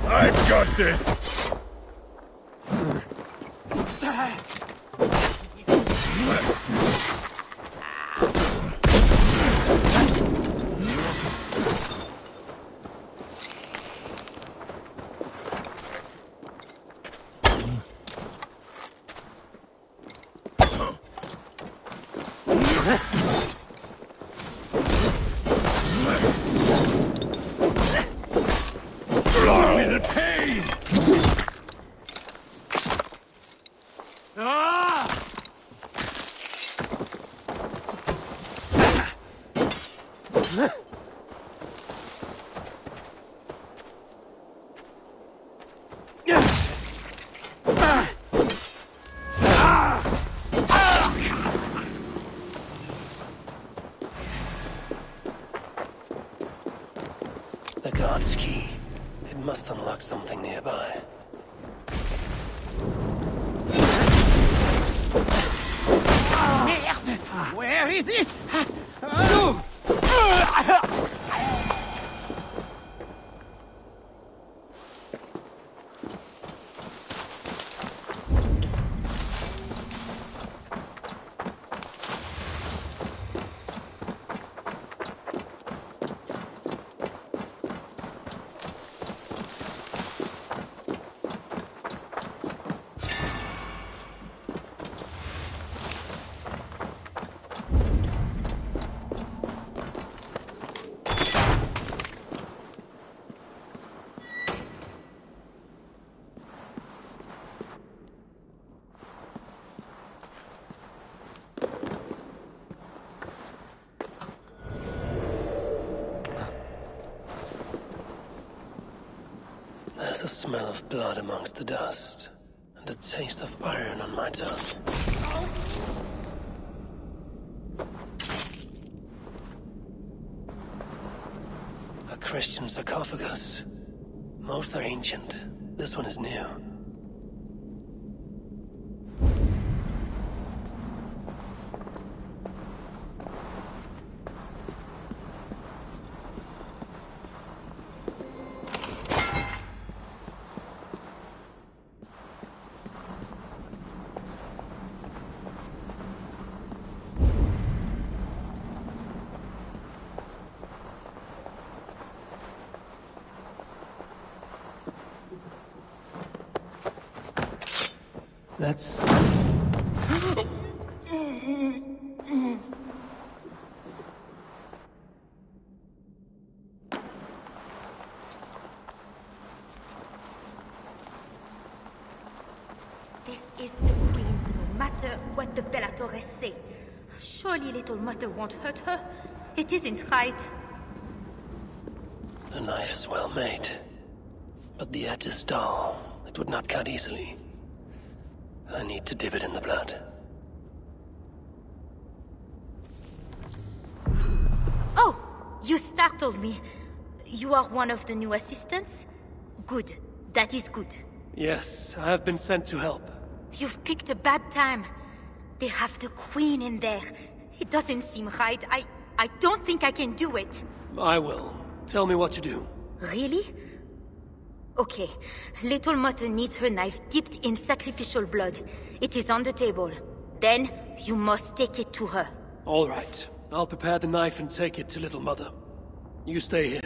I've got this! The guard's key. It must unlock something nearby. Merde! Where is it? There's a smell of blood amongst the dust, and a taste of iron on my tongue. A Christian sarcophagus. Most are ancient. This one is new. Let's... This is the Queen, no matter what the Bellatores say. Surely little mother won't hurt her. It isn't right. The knife is well made, but the edge is dull. It would not cut easily. I need to dip it in the blood. Oh! You startled me. You are one of the new assistants? Good. That is good. Yes, I have been sent to help. You've picked a bad time. They have the Queen in there. It doesn't seem right. I don't think I can do it. I will. Tell me what to do. Really? Okay. Little Mother needs her knife dipped in sacrificial blood. It is on the table. Then, you must take it to her. All right. I'll prepare the knife and take it to Little Mother. You stay here.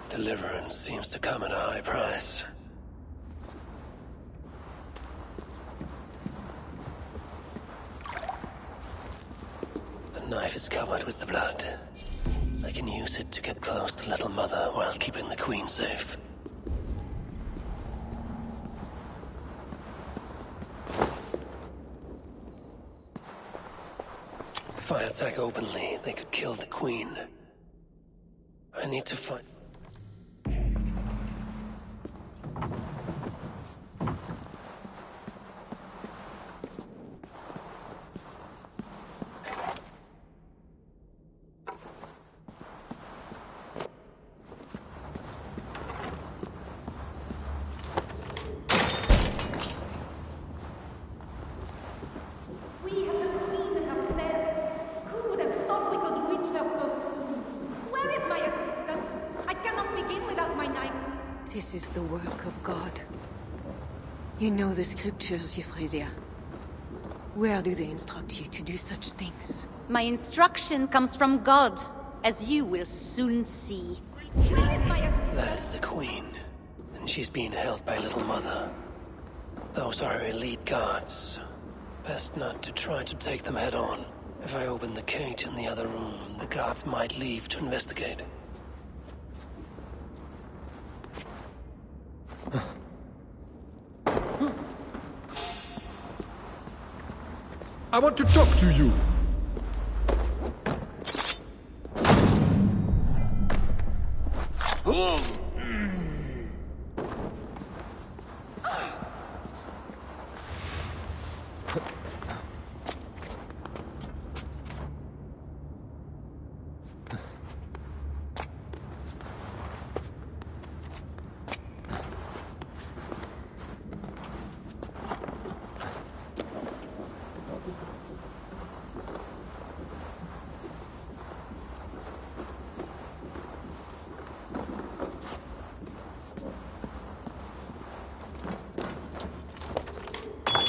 Deliverance seems to come at a high price. The knife is covered with the blood. I can use it to get close to Little Mother while keeping the Queen safe. If I attack openly, they could kill the Queen. I need to find... This is the work of God. You know the scriptures, Euphrasia. Where do they instruct you to do such things? My instruction comes from God, as you will soon see. That is the Queen, and she's being held by Little Mother. Those are her elite guards. Best not to try to take them head on. If I open the cage in the other room, the guards might leave to investigate. I want to talk to you.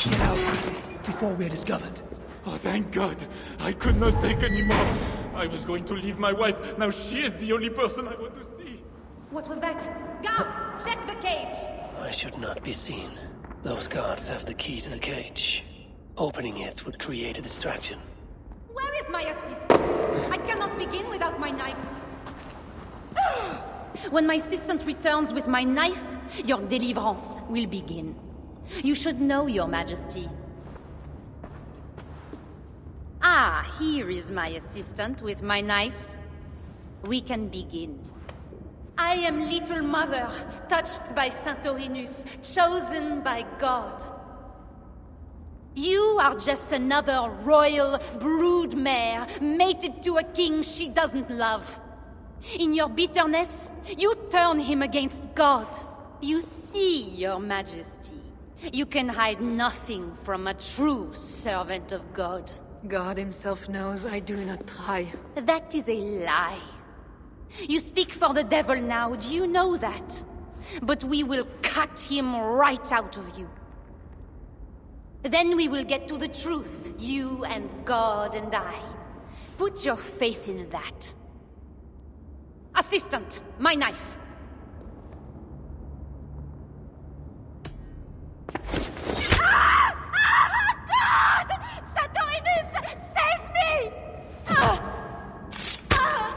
Get out quickly, before we're discovered. Oh, thank God. I could not take anymore. I was going to leave my wife. Now she is the only person I want to see. What was that? Guards, check the cage! I should not be seen. Those guards have the key to the cage. Opening it would create a distraction. Where is my assistant? I cannot begin without my knife. When my assistant returns with my knife, your deliverance will begin. You should know, Your Majesty. Ah, here is my assistant with my knife. We can begin. I am Little Mother, touched by Santorinus, chosen by God. You are just another royal broodmare, mated to a king she doesn't love. In your bitterness, you turn him against God. You see, Your Majesty, you can hide nothing from a true servant of God. God himself knows I do not try. That is a lie. You speak for the devil now, do you know that? But we will cut him right out of you. Then we will get to the truth, you and God and I. Put your faith in that. Assistant, my knife. Ah! Ah! God! Santorinus, save me! Ah! Ah!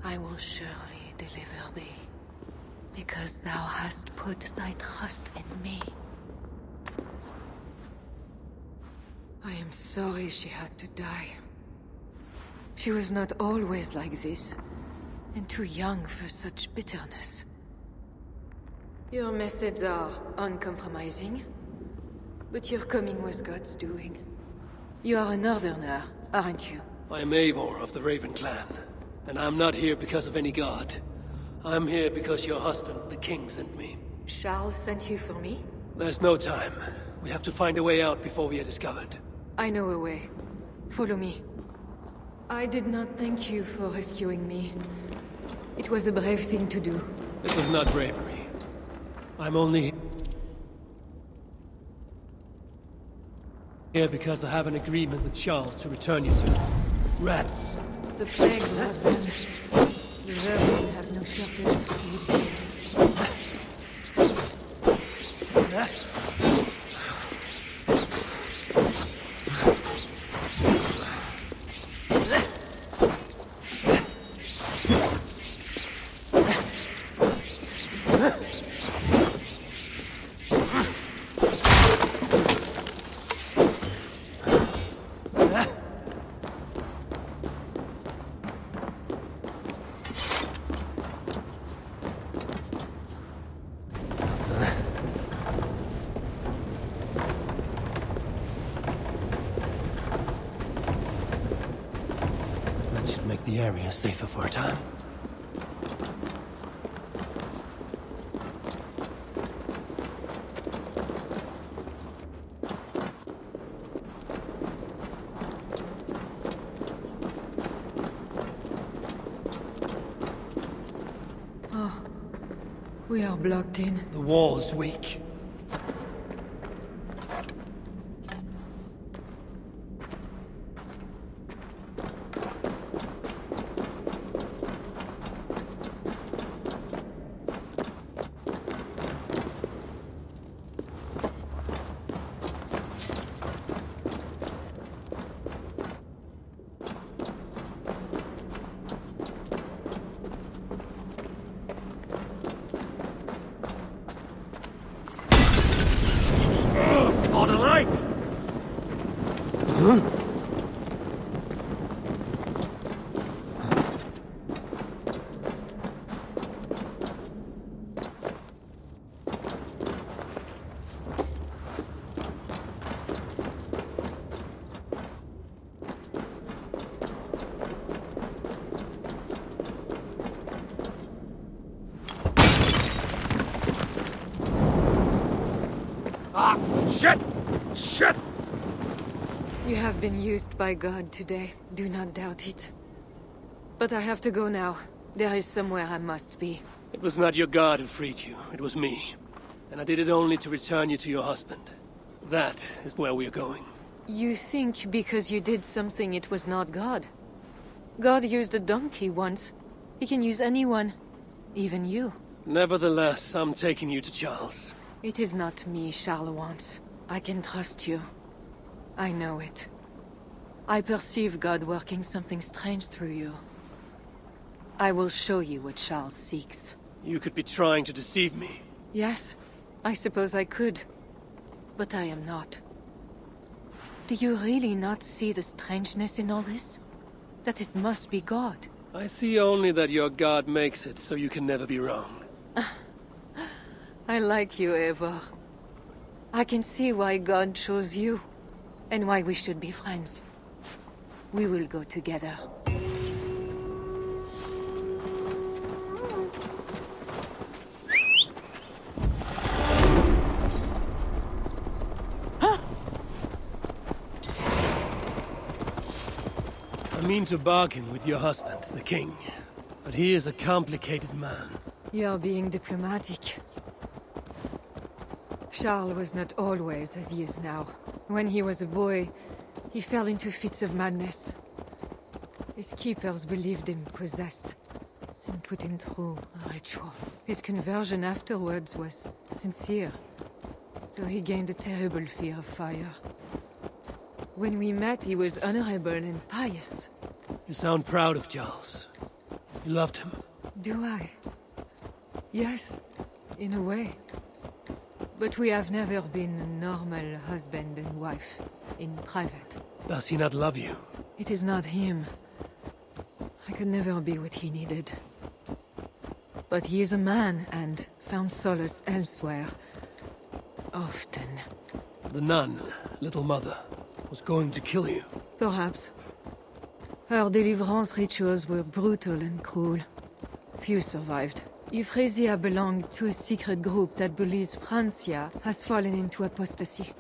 I will surely deliver thee, because thou hast put thy trust in me. I am sorry she had to die. She was not always like this, and too young for such bitterness. Your methods are uncompromising, but your coming was God's doing. You are a northerner, aren't you? I am Eivor of the Raven clan, and I'm not here because of any god. I'm here because your husband, the king, sent me. Charles sent you for me? There's no time. We have to find a way out before we are discovered. I know a way. Follow me. I did not thank you for rescuing me. It was a brave thing to do. It was not bravery. I'm only here because I have an agreement with Charles to return you to rats. The plague brought them. The vermin have no shortage of food. The area safer for a time. Oh, we are blocked in. The wall's weak. Shit! Shit! You have been used by God today. Do not doubt it. But I have to go now. There is somewhere I must be. It was not your god who freed you. It was me. And I did it only to return you to your husband. That is where we are going. You think because you did something it was not God? God used a donkey once. He can use anyone. Even you. Nevertheless, I'm taking you to Charles. It is not me Charles wants. I can trust you. I know it. I perceive God working something strange through you. I will show you what Charles seeks. You could be trying to deceive me. Yes, I suppose I could. But I am not. Do you really not see the strangeness in all this? That it must be God? I see only that your God makes it so you can never be wrong. I like you, Eivor. I can see why God chose you, and why we should be friends. We will go together. I mean to bargain with your husband, the king. But he is a complicated man. You're being diplomatic. Charles was not always as he is now. When he was a boy, he fell into fits of madness. His keepers believed him possessed, and put him through a ritual. His conversion afterwards was sincere, though he gained a terrible fear of fire. When we met, he was honorable and pious. You sound proud of Charles. You loved him. Do I? Yes, in a way. But we have never been a normal husband and wife, in private. Does he not love you? It is not him. I could never be what he needed. But he is a man, and found solace elsewhere. Often. The nun, Little Mother, was going to kill you. Perhaps. Her deliverance rituals were brutal and cruel. Few survived. Euphrasia belonged to a secret group that believes Francia has fallen into apostasy.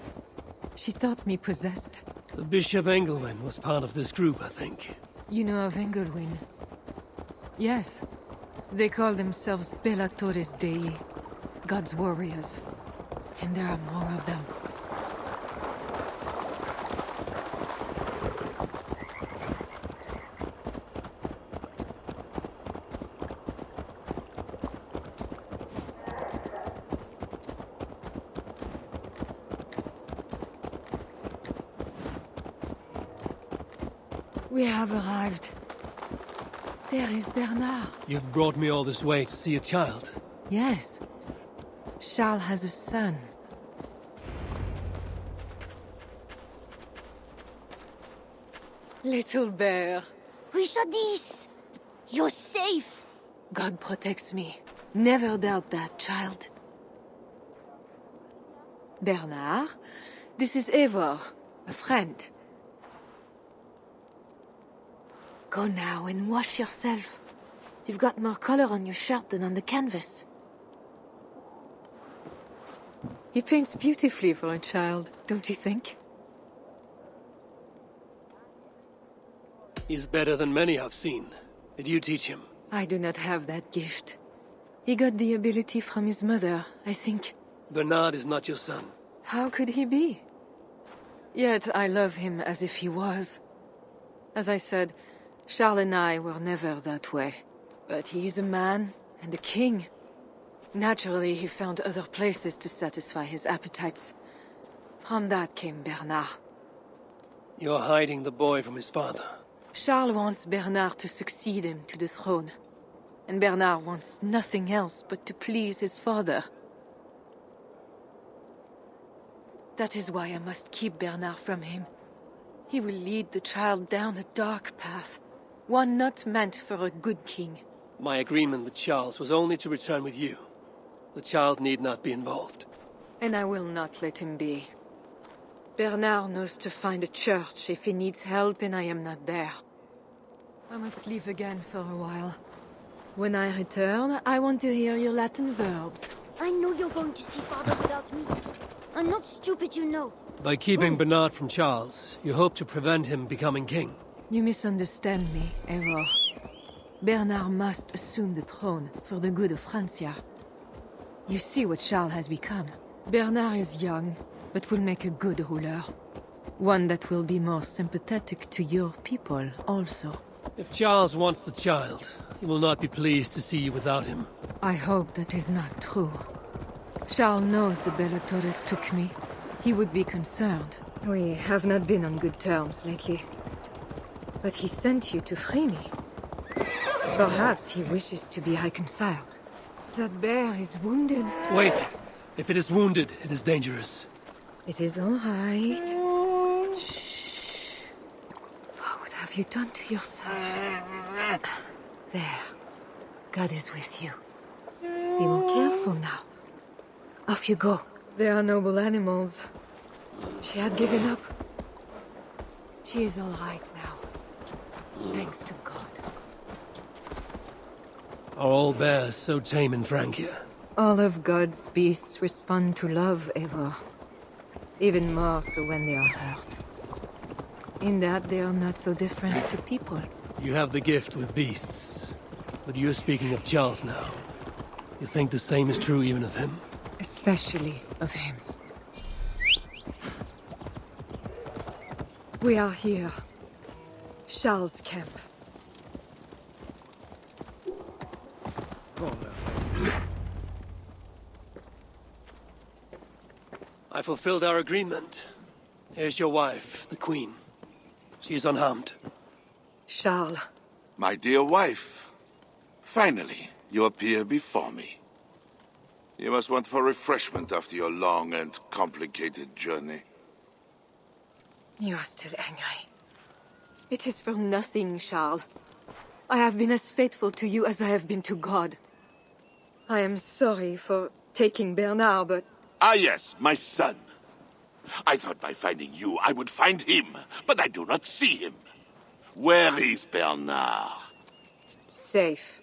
She thought me possessed. The Bishop Engelwin was part of this group, I think. You know of Engelwin? Yes. They call themselves Bellatores Dei, God's warriors. And there are more of them. We have arrived. There is Bernard. You've brought me all this way to see a child. Yes. Charles has a son. Little bear. Richardis! You're safe! God protects me. Never doubt that, child. Bernard, this is Eivor, a friend. Go now and wash yourself. You've got more color on your shirt than on the canvas. He paints beautifully for a child, don't you think? He's better than many I've seen. Did you teach him? I do not have that gift. He got the ability from his mother, I think. Bernard is not your son. How could he be? Yet I love him as if he was. As I said, Charles and I were never that way. But he is a man and a king. Naturally, he found other places to satisfy his appetites. From that came Bernard. You're hiding the boy from his father. Charles wants Bernard to succeed him to the throne. And Bernard wants nothing else but to please his father. That is why I must keep Bernard from him. He will lead the child down a dark path. One not meant for a good king. My agreement with Charles was only to return with you. The child need not be involved. And I will not let him be. Bernard knows to find a church if he needs help and I am not there. I must leave again for a while. When I return, I want to hear your Latin verbs. I know you're going to see Father without me. I'm not stupid, you know. By keeping Bernard from Charles, you hope to prevent him becoming king. You misunderstand me, Eivor. Bernard must assume the throne for the good of Francia. You see what Charles has become. Bernard is young, but will make a good ruler. One that will be more sympathetic to your people, also. If Charles wants the child, he will not be pleased to see you without him. I hope that is not true. Charles knows the Bellatores took me, he would be concerned. We have not been on good terms lately. But he sent you to free me. Perhaps he wishes to be reconciled. That bear is wounded. Wait. If it is wounded, it is dangerous. It is all right. Shh. What have you done to yourself? There. God is with you. Be more careful now. Off you go. They are noble animals. She had given up. She is all right now. Thanks to God. Are all bears so tame in Francia? All of God's beasts respond to love, Eivor. Even more so when they are hurt. In that, they are not so different to people. You have the gift with beasts. But you're speaking of Charles now. You think the same is true even of him? Especially of him. We are here. Charles' camp. I fulfilled our agreement. Here's your wife, the Queen. She is unharmed. Charles. My dear wife, finally, you appear before me. You must want for refreshment after your long and complicated journey. You are still angry. It is for nothing, Charles. I have been as faithful to you as I have been to God. I am sorry for taking Bernard, but... Ah yes, my son. I thought by finding you, I would find him, but I do not see him. Where is Bernard? Safe.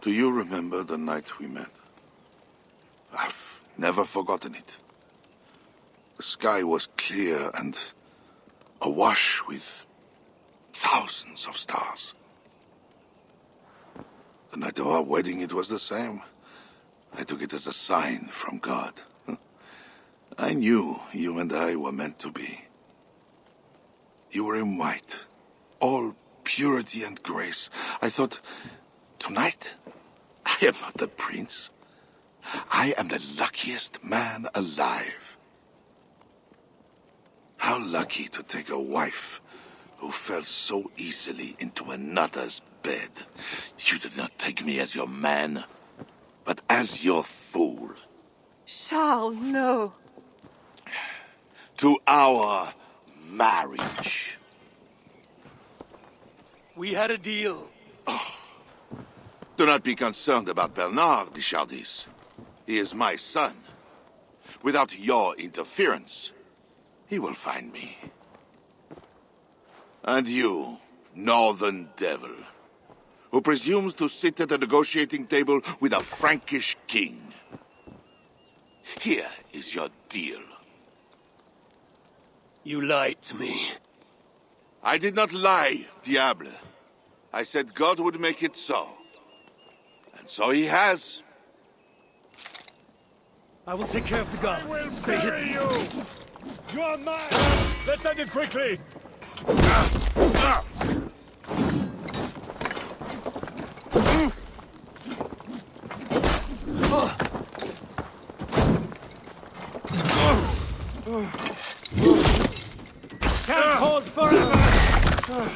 Do you remember the night we met? I've never forgotten it. The sky was clear and awash with thousands of stars. The night of our wedding, it was the same. I took it as a sign from God. I knew you and I were meant to be. You were in white, all purity and grace. I thought, tonight, I am not the prince. I am the luckiest man alive. How lucky to take a wife who fell so easily into another's bed. You did not take me as your man, but as your fool. Charles, no. To our marriage. We had a deal. Oh. Do not be concerned about Bernard, Bichardis. He is my son. Without your interference, he will find me. And you, northern devil, who presumes to sit at a negotiating table with a Frankish king. Here is your deal. You lied to me. I did not lie, Diable. I said God would make it so. And so he has. I will take care of the guards. I will bury you! You are mine! Let's end it quickly! Can't hold forever!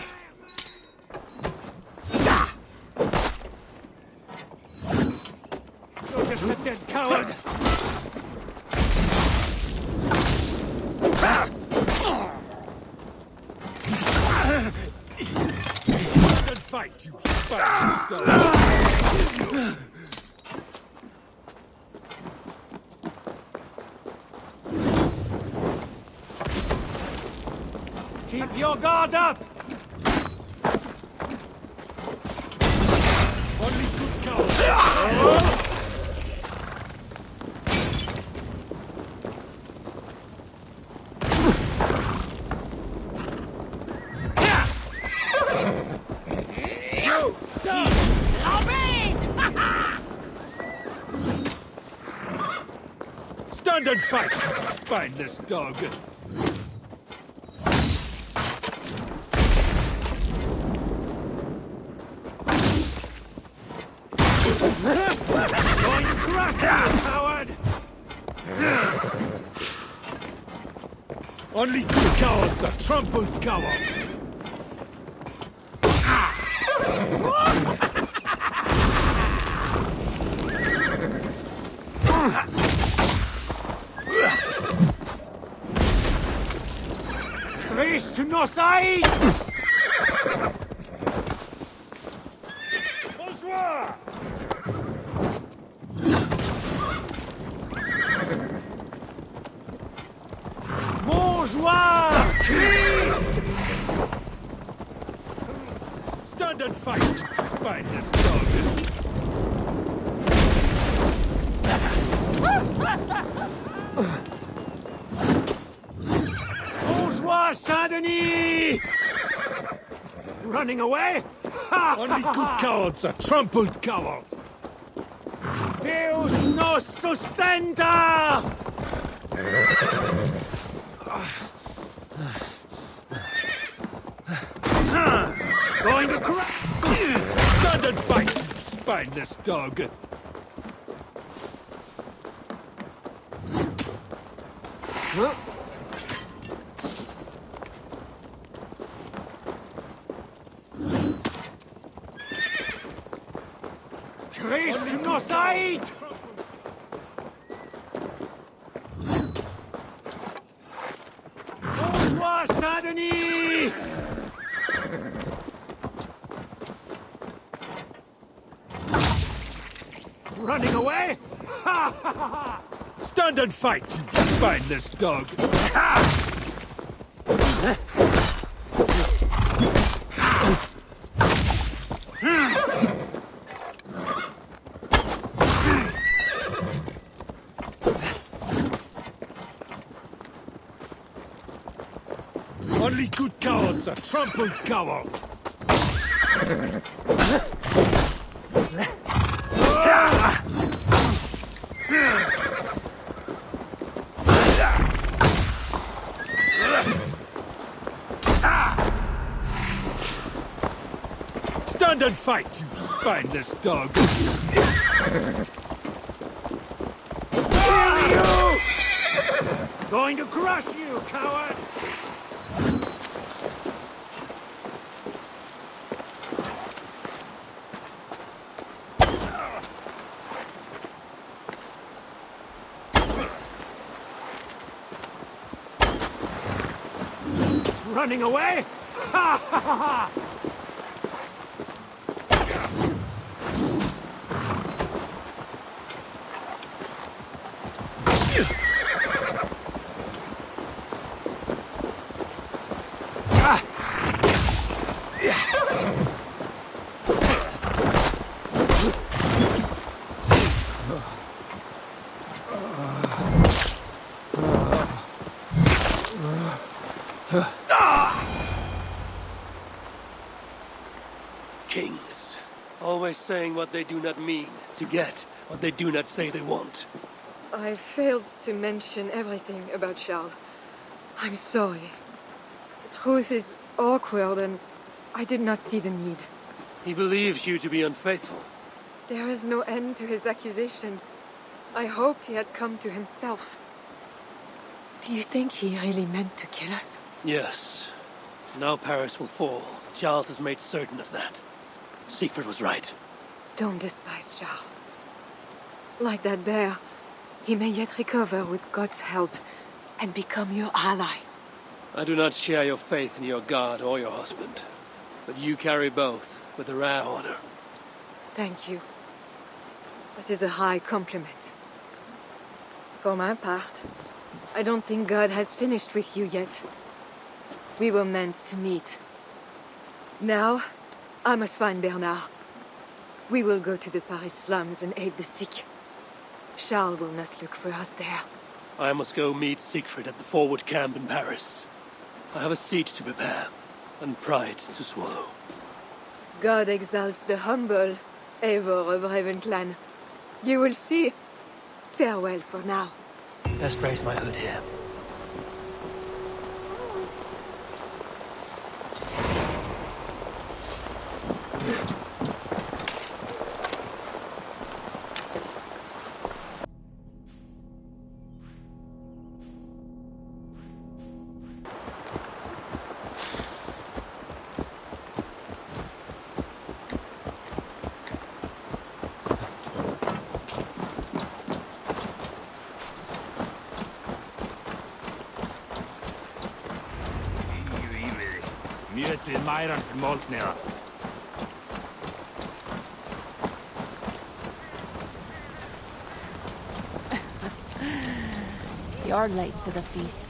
You're just a dead coward! Good fight, you spiky dog! Keep your guard up! Only good cowards! Stand and fight, spineless dog! Only two cowards are trampled cowards! Christ no side! Bonsoir! Bonjour! Christ! Stand and fight, spineless dog! Bonjour, Saint-Denis! Running away? Ha! Only good cowards are trampled cowards! Deus nos sustenta! Going to Stand and fight, spineless dog! Huh? Christ no side! Bonsoir, Saint-Denis! Running away? Ha ha ha! Stand and fight, you spineless dog! Only good cowards are trampled cowards! Stand and fight, you spineless dog! Kill you! Going to crush you, coward! Running away? Ha ha ha ha! Kings, always saying what they do not mean to get what they do not say they want. I failed to mention everything about Charles. I'm sorry. The truth is awkward and I did not see the need. He believes you to be unfaithful. There is no end to his accusations. I hoped he had come to himself. Do you think he really meant to kill us? Yes. Now Paris will fall. Charles has made certain of that. Siegfried was right. Don't despise Charles. Like that bear, he may yet recover with God's help and become your ally. I do not share your faith in your god or your husband. But you carry both with a rare honor. Thank you. That is a high compliment. For my part, I don't think God has finished with you yet. We were meant to meet. Now, I must find Bernard. We will go to the Paris slums and aid the sick. Charles will not look for us there. I must go meet Siegfried at the forward camp in Paris. I have a seat to prepare, and pride to swallow. God exalts the humble, Eivor of Ravenclan. You will see. Farewell for now. Best brace my hood here. iron from Moltnir. You're late to the feast.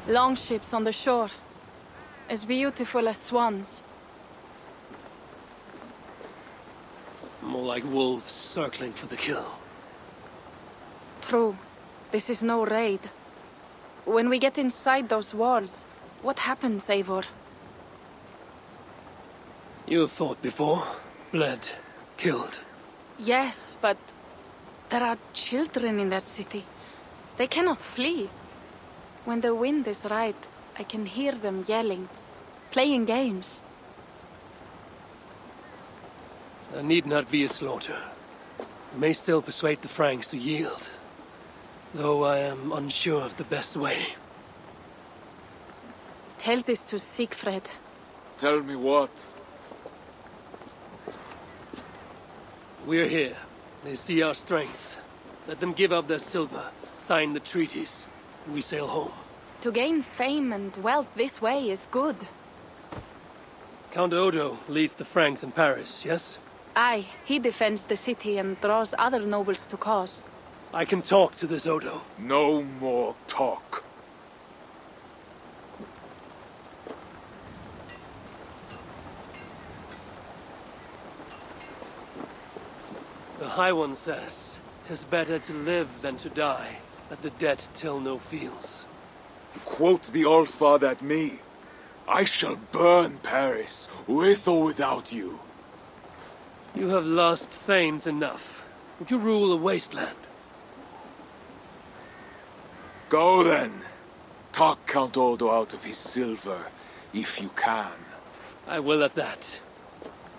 Longships on the shore. As beautiful as swans. More like wolves circling for the kill. True. This is no raid. When we get inside those walls, what happens, Eivor? You fought before, bled, killed. Yes, but there are children in that city. They cannot flee. When the wind is right, I can hear them yelling, playing games. There need not be a slaughter. We may still persuade the Franks to yield, though I am unsure of the best way. Tell this to Siegfried. Tell me what? We're here. They see our strength. Let them give up their silver, sign the treaties, and we sail home. To gain fame and wealth this way is good. Count Odo leads the Franks in Paris, yes? Aye, he defends the city and draws other nobles to cause. I can talk to this Odo. No more talk. The High One says, 'tis better to live than to die, that the dead tell no feels. Quote the All-Father at me. I shall burn Paris, with or without you. You have lost thanes enough. Would you rule a wasteland? Go then. Talk Count Odo out of his silver, if you can. I will at that.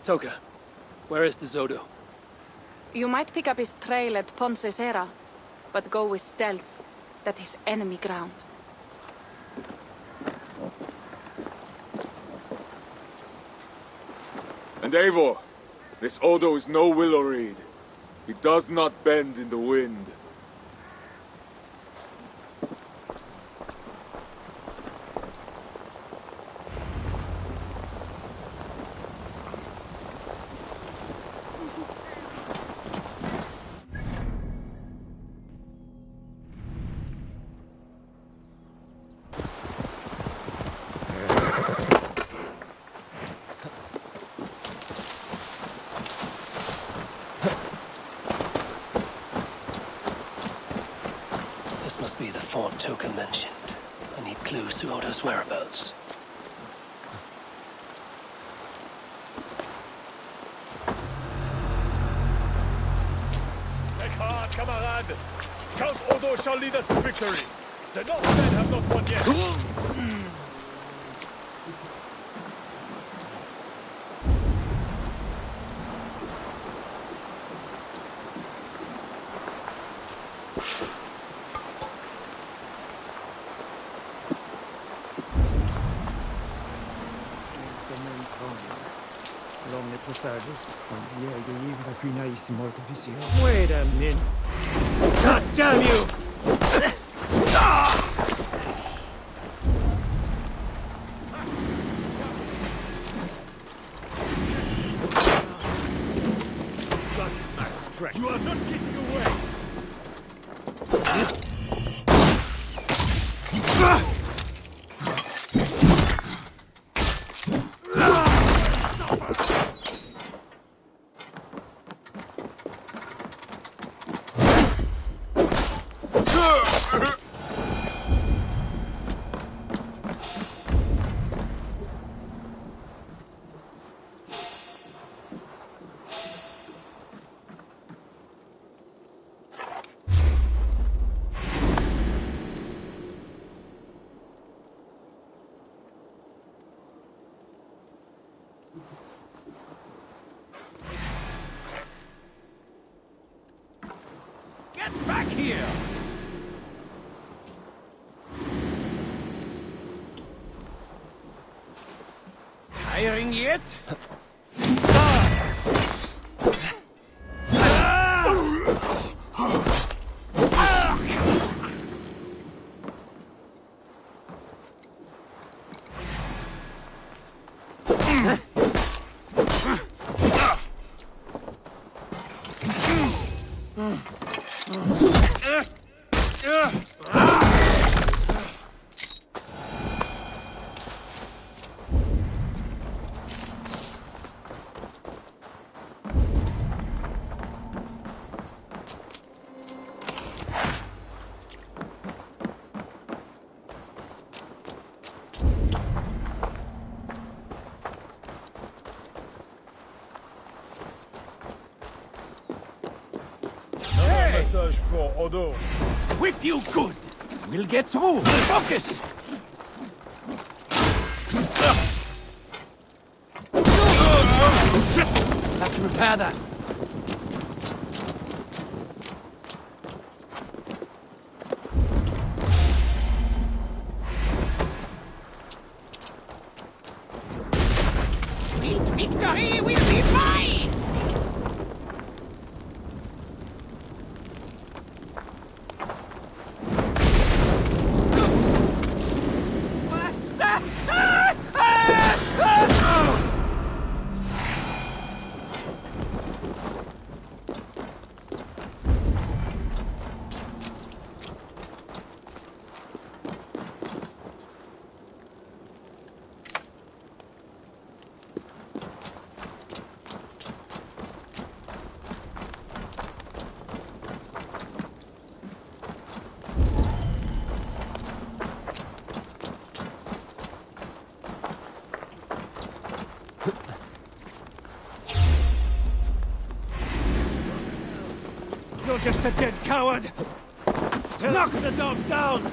Toka, where is this Odo? You might pick up his trail at Poncesera, but go with stealth. That is enemy ground. And Eivor, this Odo is no willow reed. He does not bend in the wind. Must be the fort Toka mentioned. I need clues to Odo's whereabouts. Take heart, camarade! Count Odo shall lead us to victory! The Northmen have not won yet! Wait a minute. God damn you! You are not getting away! Get back here! Tiring yet? Message for Odo. Whip you good! We'll get through! Focus! Have to repair that. Sweet victory will be mine! You're just a dead coward! Knock the dog down!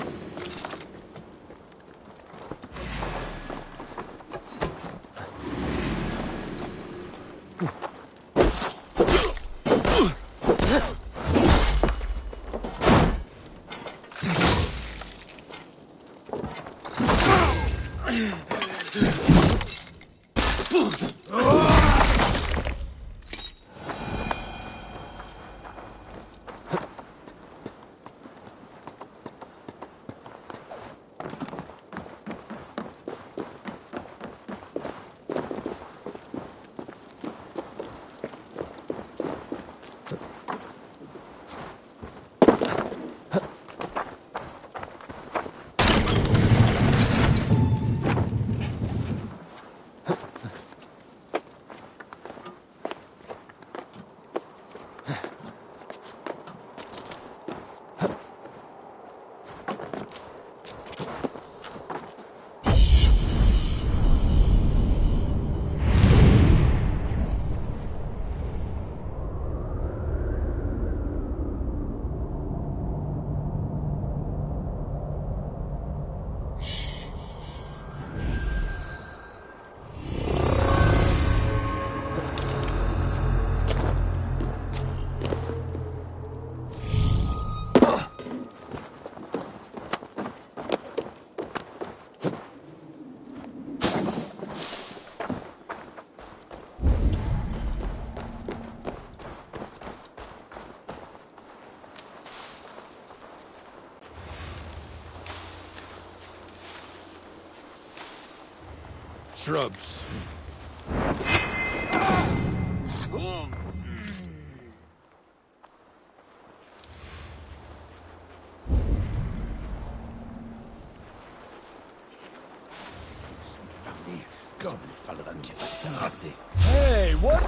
Shrubs. Hey, what?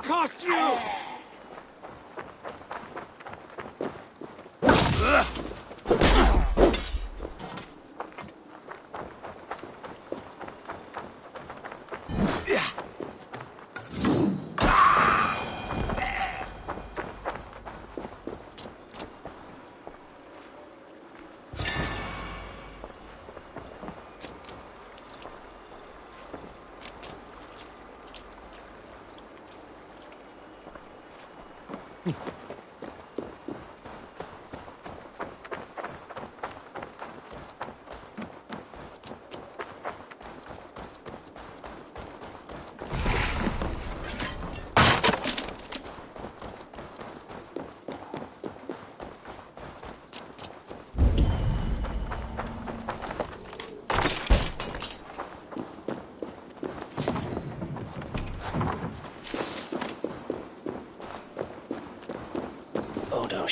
Cost you!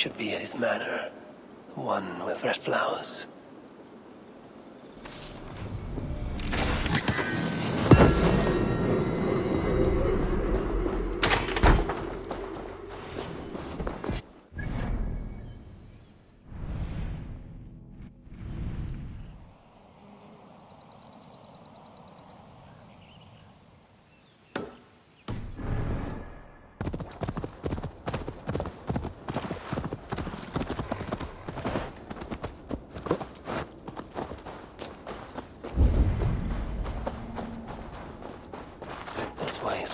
should be at his manor. The one with red flowers.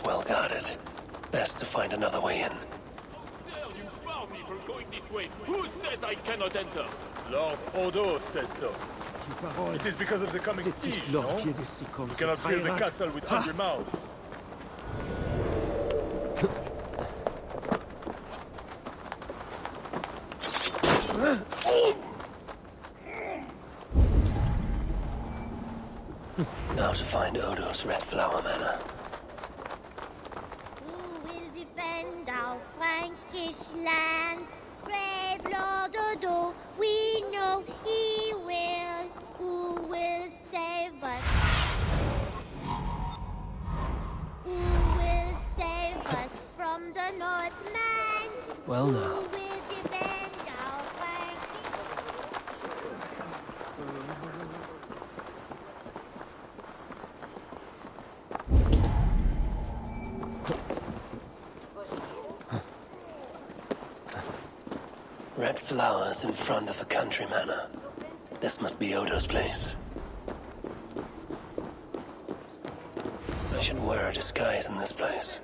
Well guarded. Best to find another way in. You found me for going this way. Who says I cannot enter? Lord Odo says so. It is because of the coming siege, no? You cannot fill the castle with hungry mouths. Now to find Odo's Red Flower Manor. Defend our Frankish land. Brave Lord Odo, we know he will. Who will save us? Who will save us from the Northmen? Well, now. Who will defend our Frankish... Red flowers in front of a country manor. This must be Odo's place. I should wear a disguise in this place.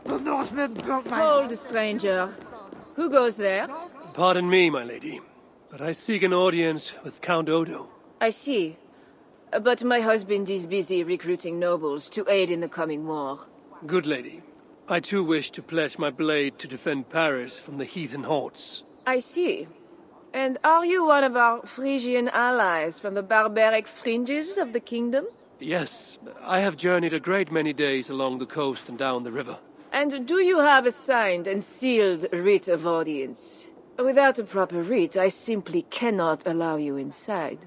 The Northmen built my... Hold, stranger. Who goes there? Pardon me, my lady, but I seek an audience with Count Odo. I see. But my husband is busy recruiting nobles to aid in the coming war. Good lady, I too wish to pledge my blade to defend Paris from the heathen hordes. I see. And are you one of our Frisian allies from the barbaric fringes of the kingdom? Yes, I have journeyed a great many days along the coast and down the river. And do you have a signed and sealed writ of audience? Without a proper writ, I simply cannot allow you inside.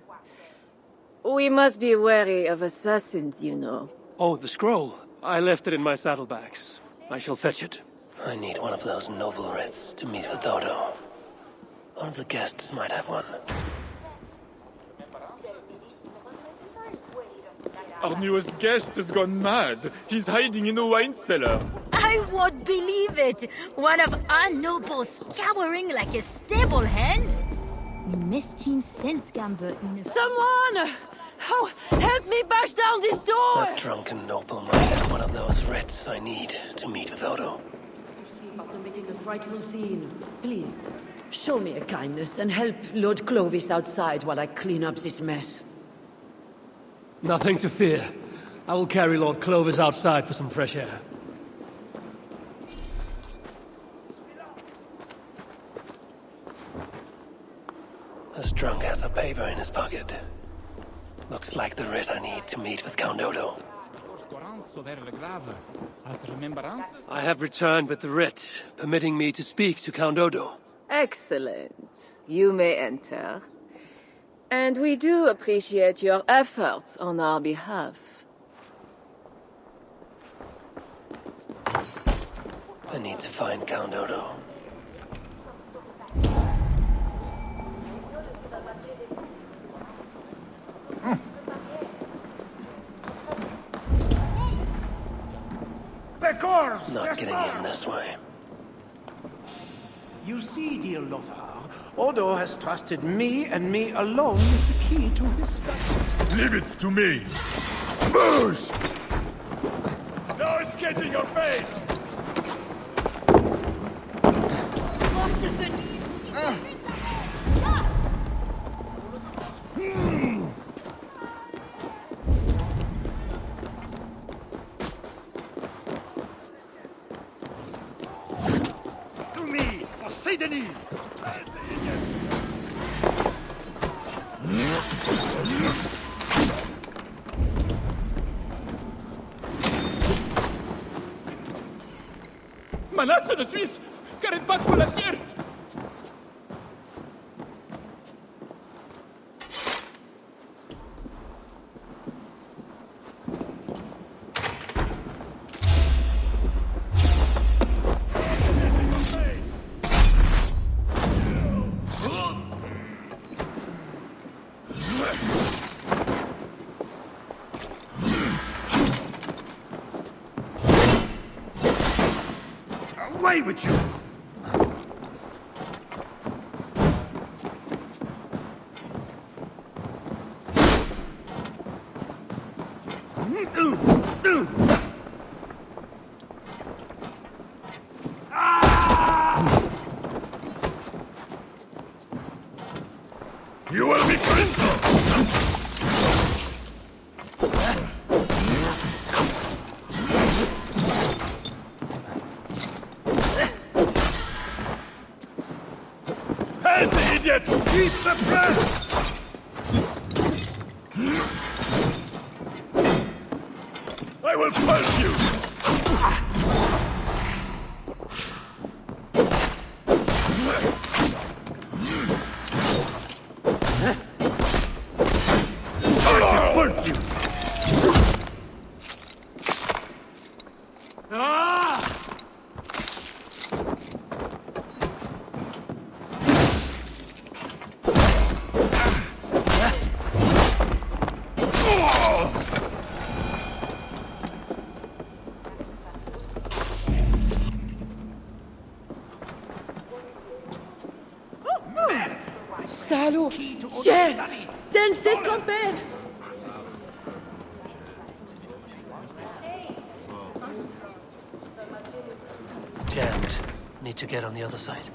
We must be wary of assassins, you know. Oh, the scroll. I left it in my saddlebags. I shall fetch it. I need one of those noble writs to meet with Odo. One of the guests might have one. Our newest guest has gone mad. He's hiding in a wine cellar. I won't believe it! One of our nobles cowering like a stable hand? Une mesquine sense gamble. Someone! Oh, help me bash down this door! That drunken noble might have one of those writs I need to meet with Odo. After making a frightful scene, please, show me a kindness and help Lord Clovis outside while I clean up this mess. Nothing to fear. I will carry Lord Clovis outside for some fresh air. This drunk has a paper in his pocket. Looks like the writ I need to meet with Count Odo. I have returned with the writ, permitting me to speak to Count Odo. Excellent. You may enter. And we do appreciate your efforts on our behalf. I need to find Count Odo. course! Not getting in this way. You see, dear Lothar, Odo has trusted me and me alone with the key to his study. Leave it to me. Move! Now it's getting your face! To me, for Saint Denis! Manazzo de Suisse! Qu'arrête pas de me la tirer! Away with you! You will be printed! Help the idiot! Keep the press! I will pulse you! Salaud! Tiens! Dance this campaign! Jammed. Need to get on the other side.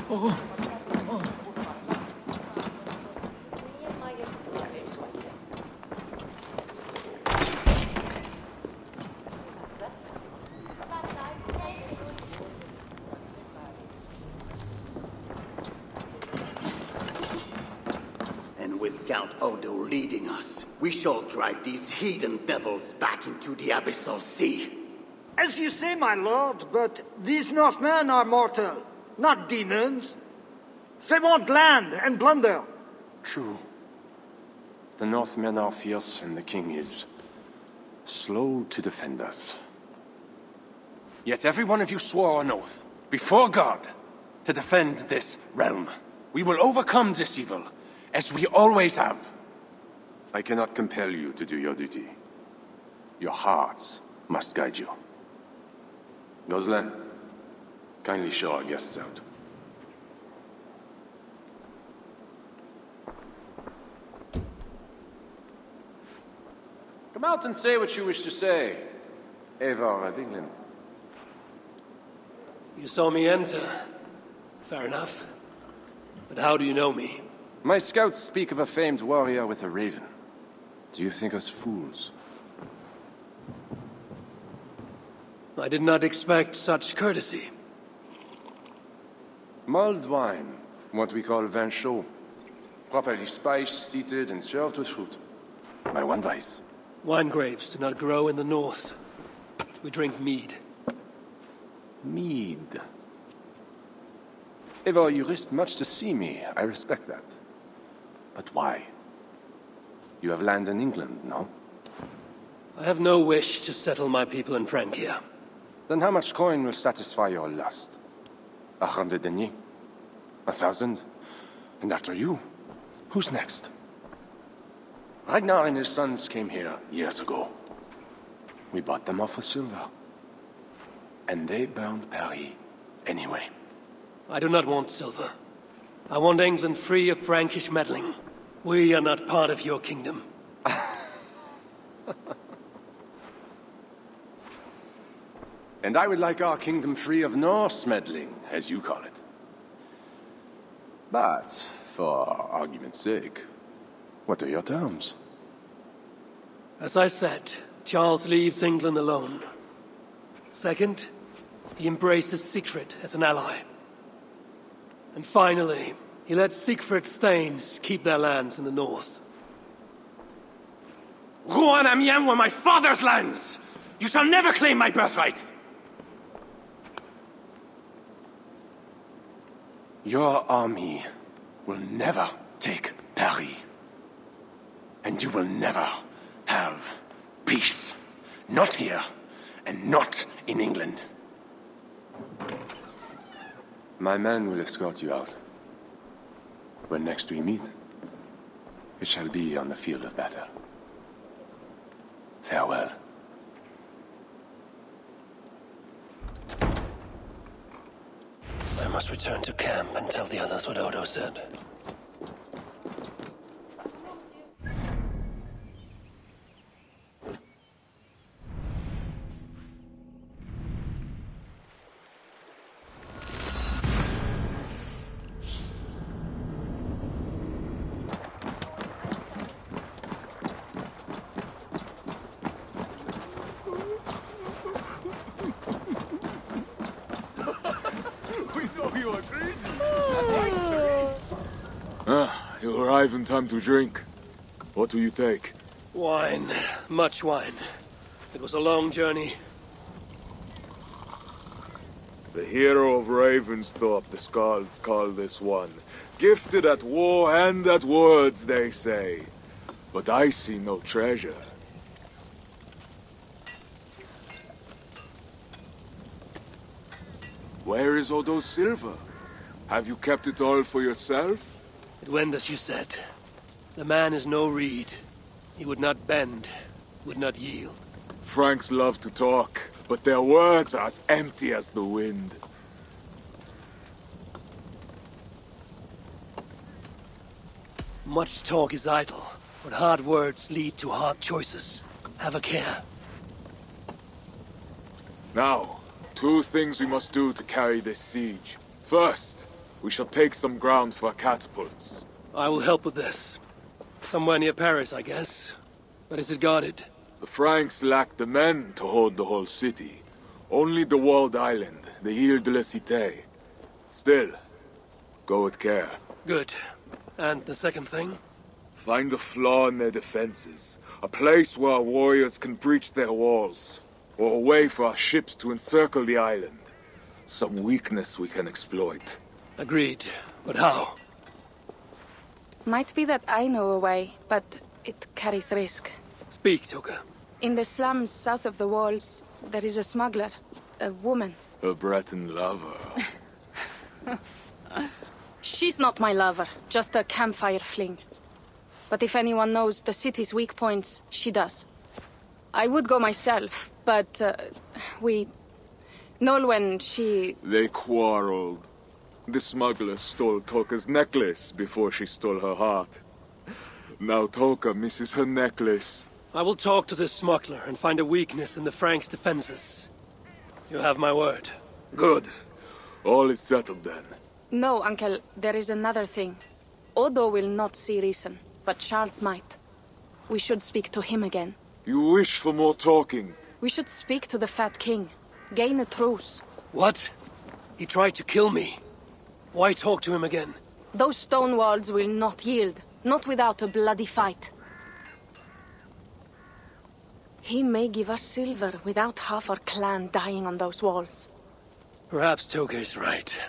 Oh. And with Count Odo leading us, we shall drive these heathen devils back into the abyssal sea. As you say, my lord, but these Northmen are mortal, not demons. They want land and plunder. True. The Northmen are fierce, and the king is slow to defend us. Yet every one of you swore an oath, before God, to defend this realm. We will overcome this evil, as we always have. I cannot compel you to do your duty. Your hearts must guide you. Gosselin, kindly show our guests out. Come out and say what you wish to say, Eivor of England. You saw me enter. Fair enough. But how do you know me? My scouts speak of a famed warrior with a raven. Do you think us fools? I did not expect such courtesy. Mulled wine, what we call vin chaud. Properly spiced, seated, and served with fruit. My one vice. Wine grapes do not grow in the north. We drink mead. Mead. Eivor, you risked much to see me. I respect that. But why? You have land in England, no? I have no wish to settle my people in Francia. Then how much coin will satisfy your lust? 100 deniers? 1,000? And after you? Who's next? Ragnar and his sons came here years ago. We bought them off with silver. And they bound Paris anyway. I do not want silver. I want England free of Frankish meddling. We are not part of your kingdom. And I would like our kingdom free of Norse meddling, as you call it. But, for argument's sake, what are your terms? As I said, Charles leaves England alone. Second, he embraces Siegfried as an ally. And finally, he lets Siegfried's Thanes keep their lands in the north. Rouen and Amiens were my father's lands! You shall never claim my birthright! Your army will never take Paris. And you will never have peace. Not here, and not in England. My men will escort you out. When next we meet, it shall be on the field of battle. Farewell. I must return to camp and tell the others what Odo said. You arrive in time to drink. What will you take? Wine. Much wine. It was a long journey. The hero of Ravensthorpe, the Skalds call this one. Gifted at war and at words, they say. But I see no treasure. Where is Odo's silver? Have you kept it all for yourself? It went as you said. The man is no reed. He would not bend, would not yield. Franks love to talk, but their words are as empty as the wind. Much talk is idle, but hard words lead to hard choices. Have a care. Now, two things we must do to carry this siege. First, we shall take some ground for catapults. I will help with this. Somewhere near Paris, I guess. But is it guarded? The Franks lack the men to hold the whole city. Only the walled island, the Ile de la Cité. Still, go with care. Good. And the second thing? Find a flaw in their defenses. A place where our warriors can breach their walls. Or a way for our ships to encircle the island. Some weakness we can exploit. Agreed. But how? Might be that I know a way, but it carries risk. Speak, Toka. In the slums south of the walls, there is a smuggler. A woman. A Breton lover. She's not my lover, just a campfire fling. But if anyone knows the city's weak points, she does. I would go myself, but Nolwenn, she... They quarreled. The smuggler stole Toka's necklace before she stole her heart. Now Toka misses her necklace. I will talk to this smuggler and find a weakness in the Franks' defenses. You have my word. Good. All is settled then. No, Uncle, there is another thing. Odo will not see reason, but Charles might. We should speak to him again. You wish for more talking? We should speak to the Fat King. Gain a truce. What? He tried to kill me. Why talk to him again? Those stone walls will not yield. Not without a bloody fight. He may give us silver without half our clan dying on those walls. Perhaps Toka is right.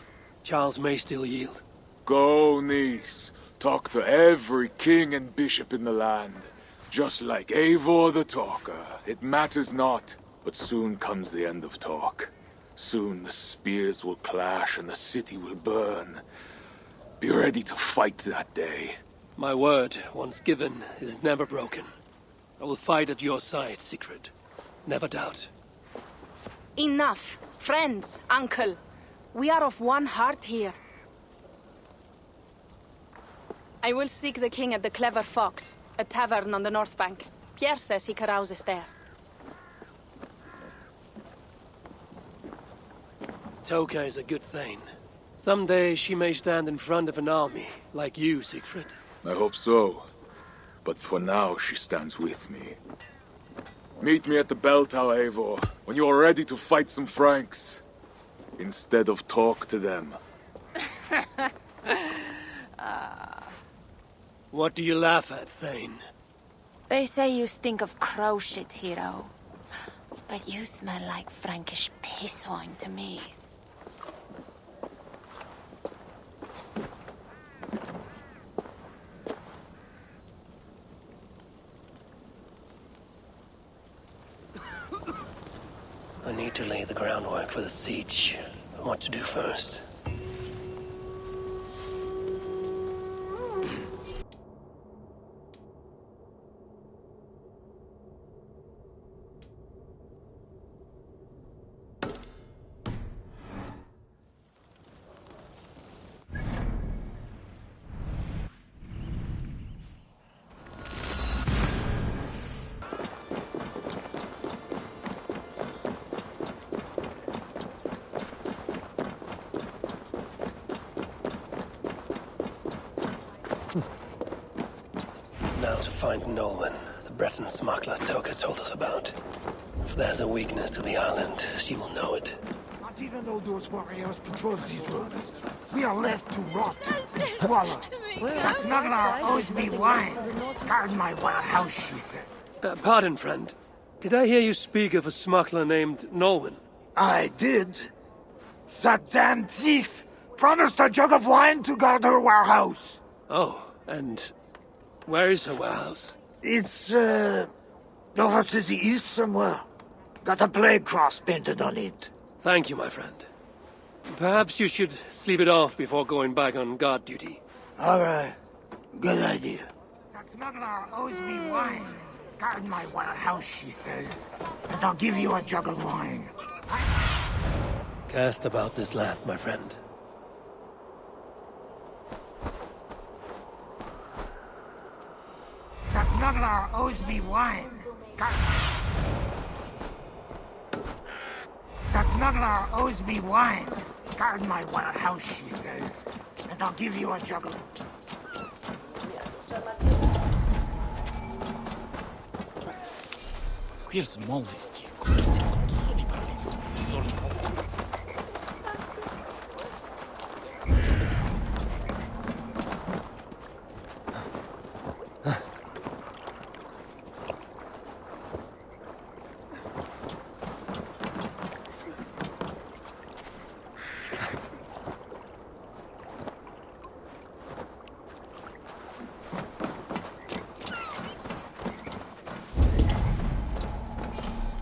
Charles may still yield. Go, niece. Talk to every king and bishop in the land. Just like Eivor the Talker. It matters not. But soon comes the end of talk. Soon the spears will clash and the city will burn. Be ready to fight that day. My word, once given, is never broken. I will fight at your side, Sigrid. Never doubt. Enough. Friends, uncle. We are of one heart here. I will seek the king at the Clever Fox, a tavern on the north bank. Pierre says he carouses there. Toka is a good thane. Someday she may stand in front of an army, like you, Siegfried. I hope so. But for now, she stands with me. Meet me at the bell tower, Eivor, when you are ready to fight some Franks. Instead of talk to them. What do you laugh at, Thane? They say you stink of crow shit, hero. But you smell like Frankish piss wine to me. I need to lay the groundwork for the siege. What to do first? Now to find Nolwenn, the Breton smuggler Toka told us about. If there's a weakness to the island, she will know it. Not even though those warriors patrol these roads, we are left to rot and squalor. The smuggler owes me wine. Guard my warehouse, she said. Pardon, friend. Did I hear you speak of a smuggler named Nolwenn? I did. That damn thief promised a jug of wine to guard her warehouse. Oh, and where is her warehouse? It's, over to the east somewhere. Got a plague cross painted on it. Thank you, my friend. Perhaps you should sleep it off before going back on guard duty. All right. Good idea. The smuggler owes me wine. Guard my warehouse, she says. And I'll give you a jug of wine. Cast about this land, my friend. The smuggler owes me wine. The smuggler owes me wine. Guard my warehouse, she says. And I'll give you a jug of... Quel small vestige. Ce n'est pas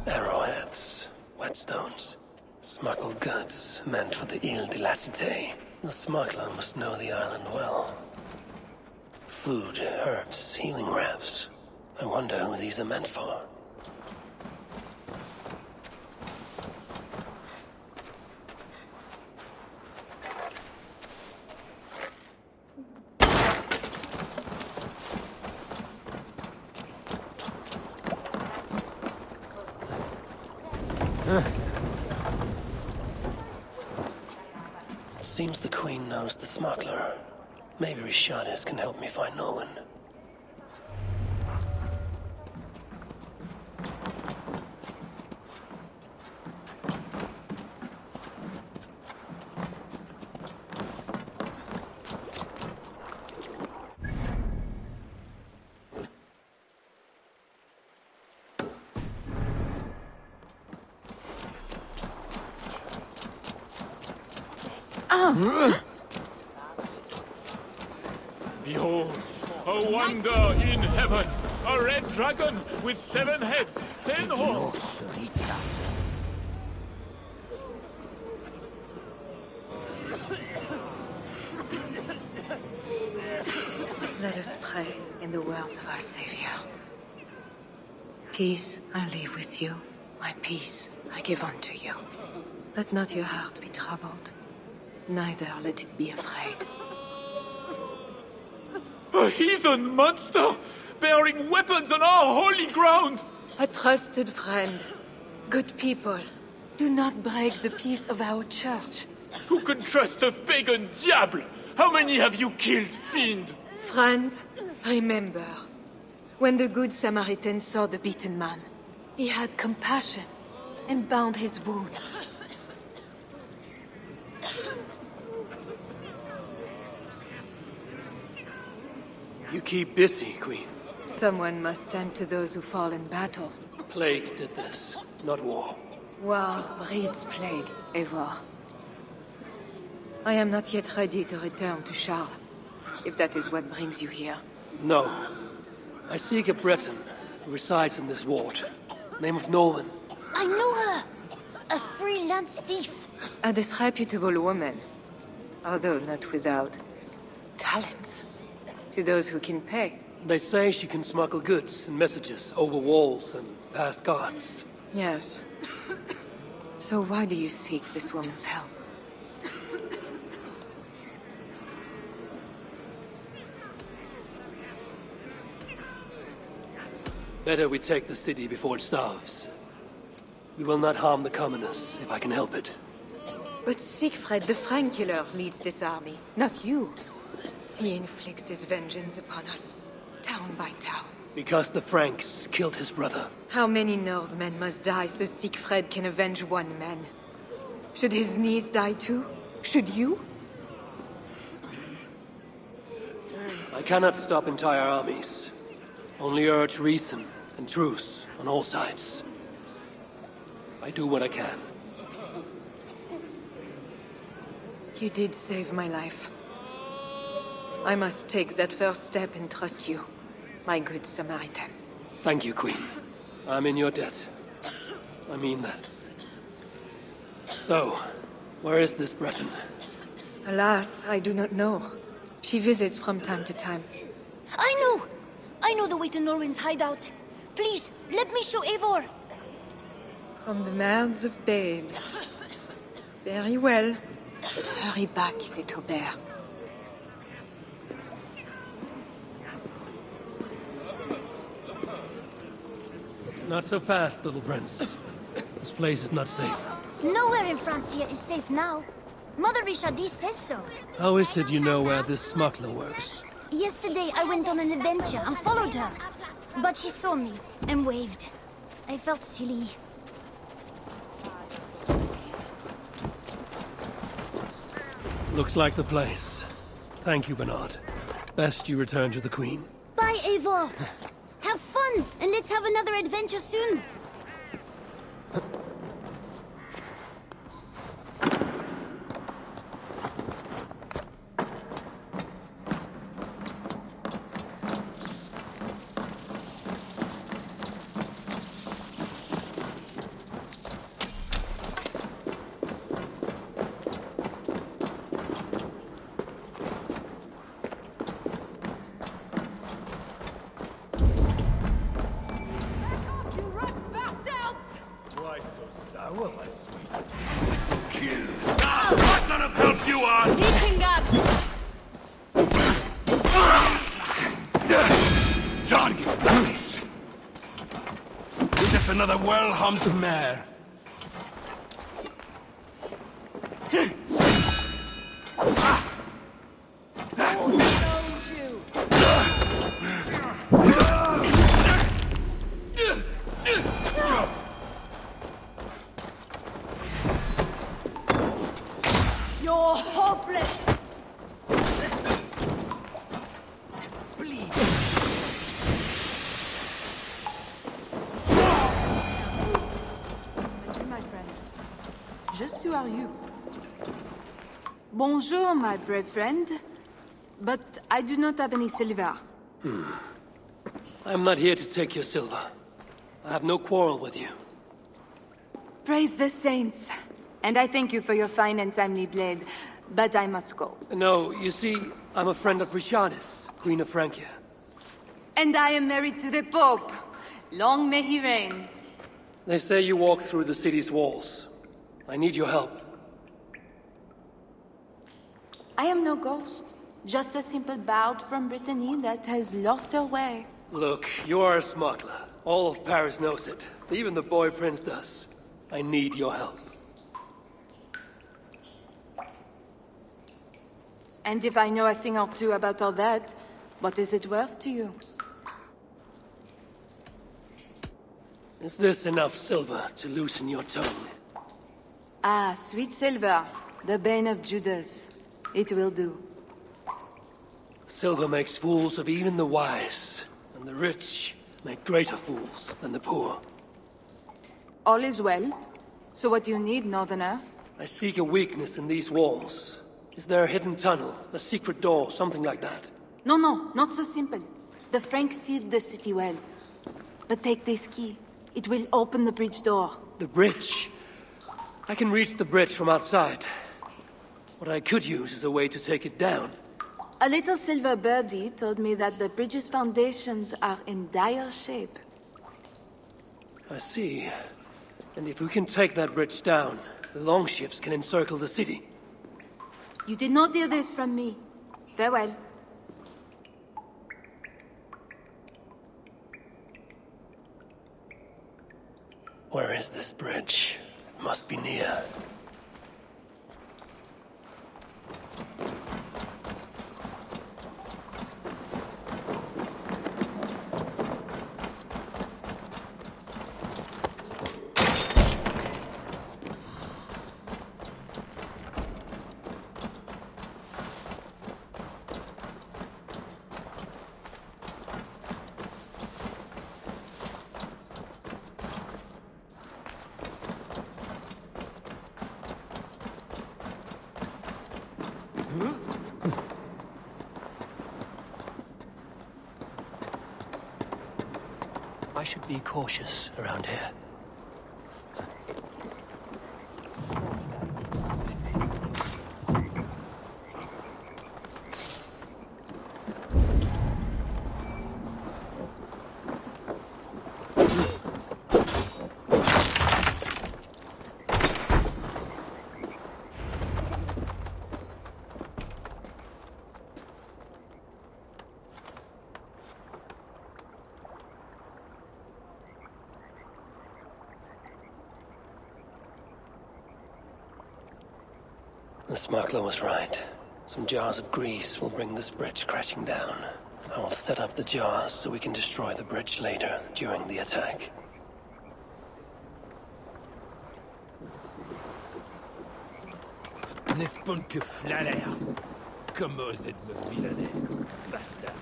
Arrowheads, whetstones, smuggled goods meant for the Ile de la Cité. The smuggler must know the island well. Food, herbs, healing wraps. I wonder who these are meant for. Seems the Queen knows the smuggler. Maybe Richardis can help me find Nolwenn. Behold, a wonder in heaven! A red dragon with 7 heads, 10 horns! Let us us pray in the words of our Savior. Peace I leave with you, my peace I give unto you. Let not your heart be troubled, neither let it be afraid. A heathen monster! Bearing weapons on our holy ground! A trusted friend. Good people, do not break the peace of our church. Who can trust a pagan diable? How many have you killed, fiend? Friends, remember, when the Good Samaritan saw the beaten man, he had compassion and bound his wounds. You keep busy, Queen. Someone must stand to those who fall in battle. Plague did this, not war. War breeds plague, Eivor. I am not yet ready to return to Charles, if that is what brings you here. No. I seek a Breton who resides in this ward. Name of Nolan. I know her! A freelance thief. A disreputable woman, although not without talents. To those who can pay. They say she can smuggle goods and messages over walls and past guards. Yes. So why do you seek this woman's help? Better we take the city before it starves. We will not harm the commoners, if I can help it. But Siegfried the Frank killer leads this army, not you. He inflicts his vengeance upon us, town by town. Because the Franks killed his brother. How many Northmen must die so Siegfried can avenge one man? Should his niece die too? Should you? I cannot stop entire armies. Only urge reason and truce on all sides. I do what I can. You did save my life. I must take that first step and trust you, my good Samaritan. Thank you, Queen. I'm in your debt. I mean that. So, where is this Breton? Alas, I do not know. She visits from time to time. I know! I know the way to Norwin's hideout. Please, let me show Eivor. From the mouths of babes. Very well. But hurry back, little bear. Not so fast, little prince. This place is not safe. Nowhere in Francia is safe now. Mother Richardie says so. How is it you know where this smuggler works? Yesterday I went on an adventure and followed her. But she saw me and waved. I felt silly. Looks like the place. Thank you, Bernard. Best you return to the Queen. Bye, Eivor. Have fun, and let's have another adventure soon. Another well-humped mare. You're hopeless. Just who are you? Bonjour, my brave friend. But I do not have any silver. I'm not here to take your silver. I have no quarrel with you. Praise the saints. And I thank you for your fine and timely blade. but I must go. No, you see, I'm a friend of Richardis, Queen of Francia. And I am married to the Pope. Long may he reign. They say you walk through the city's walls. I need your help. I am no ghost. Just a simple bard from Brittany that has lost her way. Look, you are a smuggler. All of Paris knows it. Even the boy prince does. I need your help. And if I know a thing or two about all that, what is it worth to you? Is this enough silver to loosen your tongue? Ah, sweet silver, the bane of Judas. It will do. Silver makes fools of even the wise, and the rich make greater fools than the poor. All is well. So what do you need, Northerner? I seek a weakness in these walls. Is there a hidden tunnel, a secret door, something like that? No, not so simple. The Franks sealed the city well. But take this key. It will open the bridge door. The bridge? I can reach the bridge from outside. What I could use is a way to take it down. A little silver birdie told me that the bridge's foundations are in dire shape. I see. And if we can take that bridge down, the longships can encircle the city. You did not hear this from me. Farewell. Where is this bridge? It must be near. I should be cautious around here. The smuggler was right. Some jars of grease will bring this bridge crashing down. I will set up the jars so we can destroy the bridge later, during the attack. N'est-ce pas que flalère? Comme osez de me vilainer, bastards.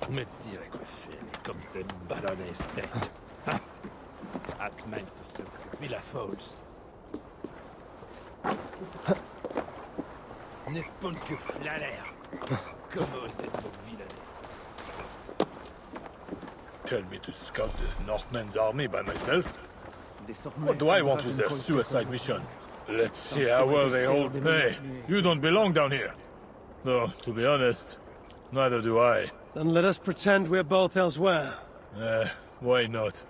Me dire quoi faire, comme c'est ballonné tête. At minste sinds de Villa Falls. N'est-ce pas que flalère? Comme osez de me vilainer. Tell me to scout the Northmen's army by myself? What do I want with their suicide mission? Let's see how well they hold. Hey, you don't belong down here. No, to be honest, neither do I. Then let us pretend we're both elsewhere. Why not?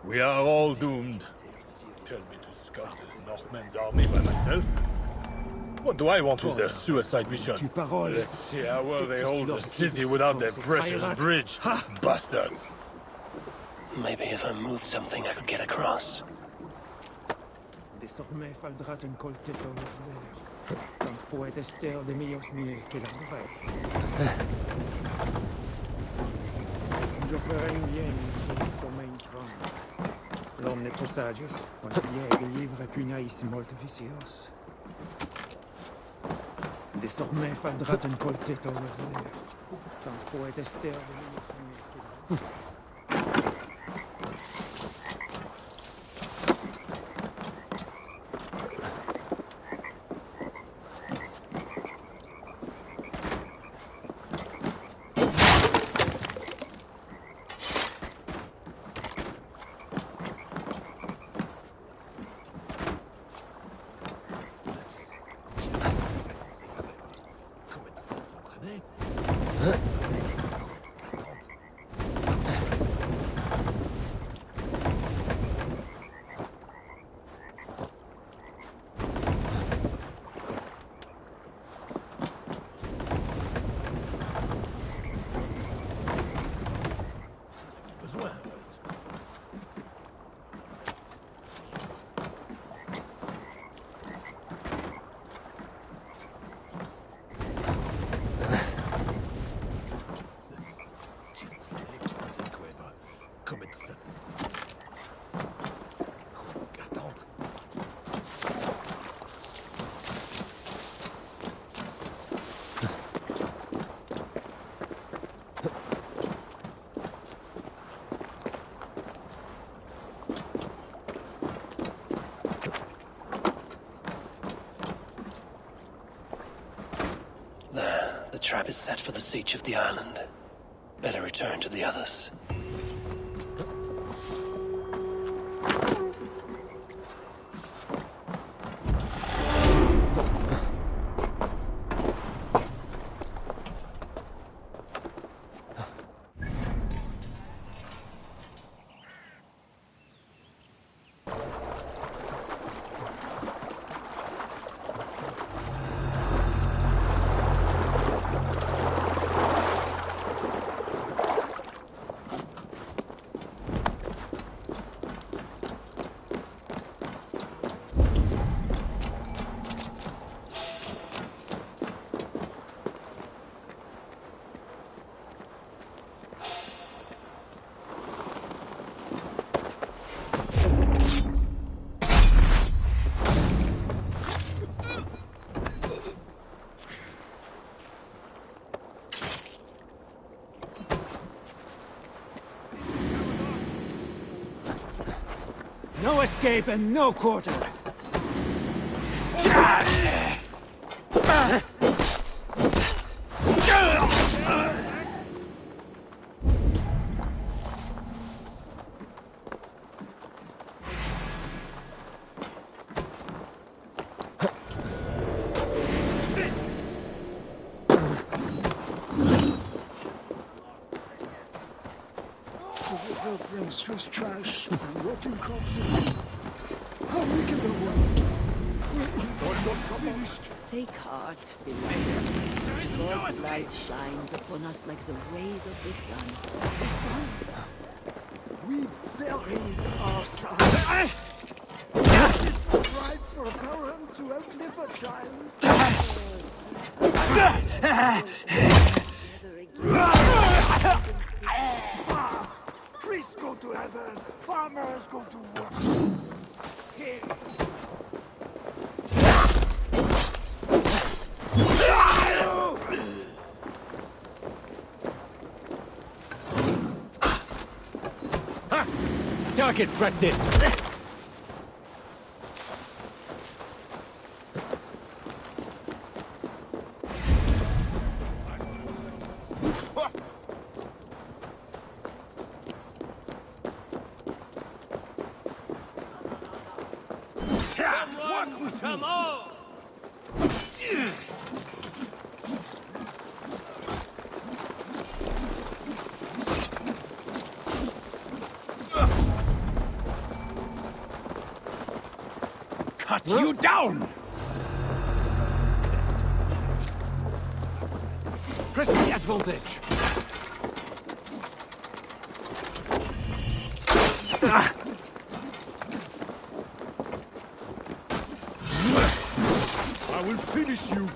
We are all doomed. Tell me to scout the Northmen's army by myself? What do I want with their suicide mission? Let's see how well they hold the city without their precious bridge. Bastards! Maybe if I moved something, I could get across. Désormais faudra une collecte dans notre mer. Tant pour être Esther de meilleurs mieux que la vraie. Je ferai un bien comme un trône. L'homme n'est pas sage, quando viene livre punaïs molto vicios. Désormais faudra une collecte dans notre mer. Tant pour être Esther de meilleurs mieux que la vraie. There, the trap is set for the siege of the island. Better return to the others. No escape and no quarter. Brings Swiss trash and rotting corpses. How wicked the world! Almost finished. Take heart, beloved. God's light shines upon us like the rays of the sun. We buried our son. It's right for parents to outlive a child. Priests go to heaven, farmers go to work. Here. Target practice! Come on! Cut you down! Press the advantage! I will finish you!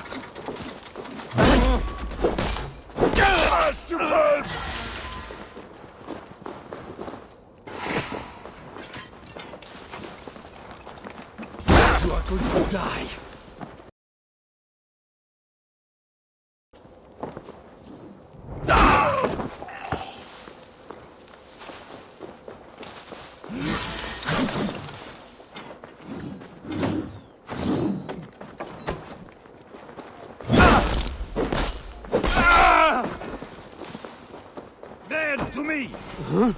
You are going to die! Dead to me! Huh?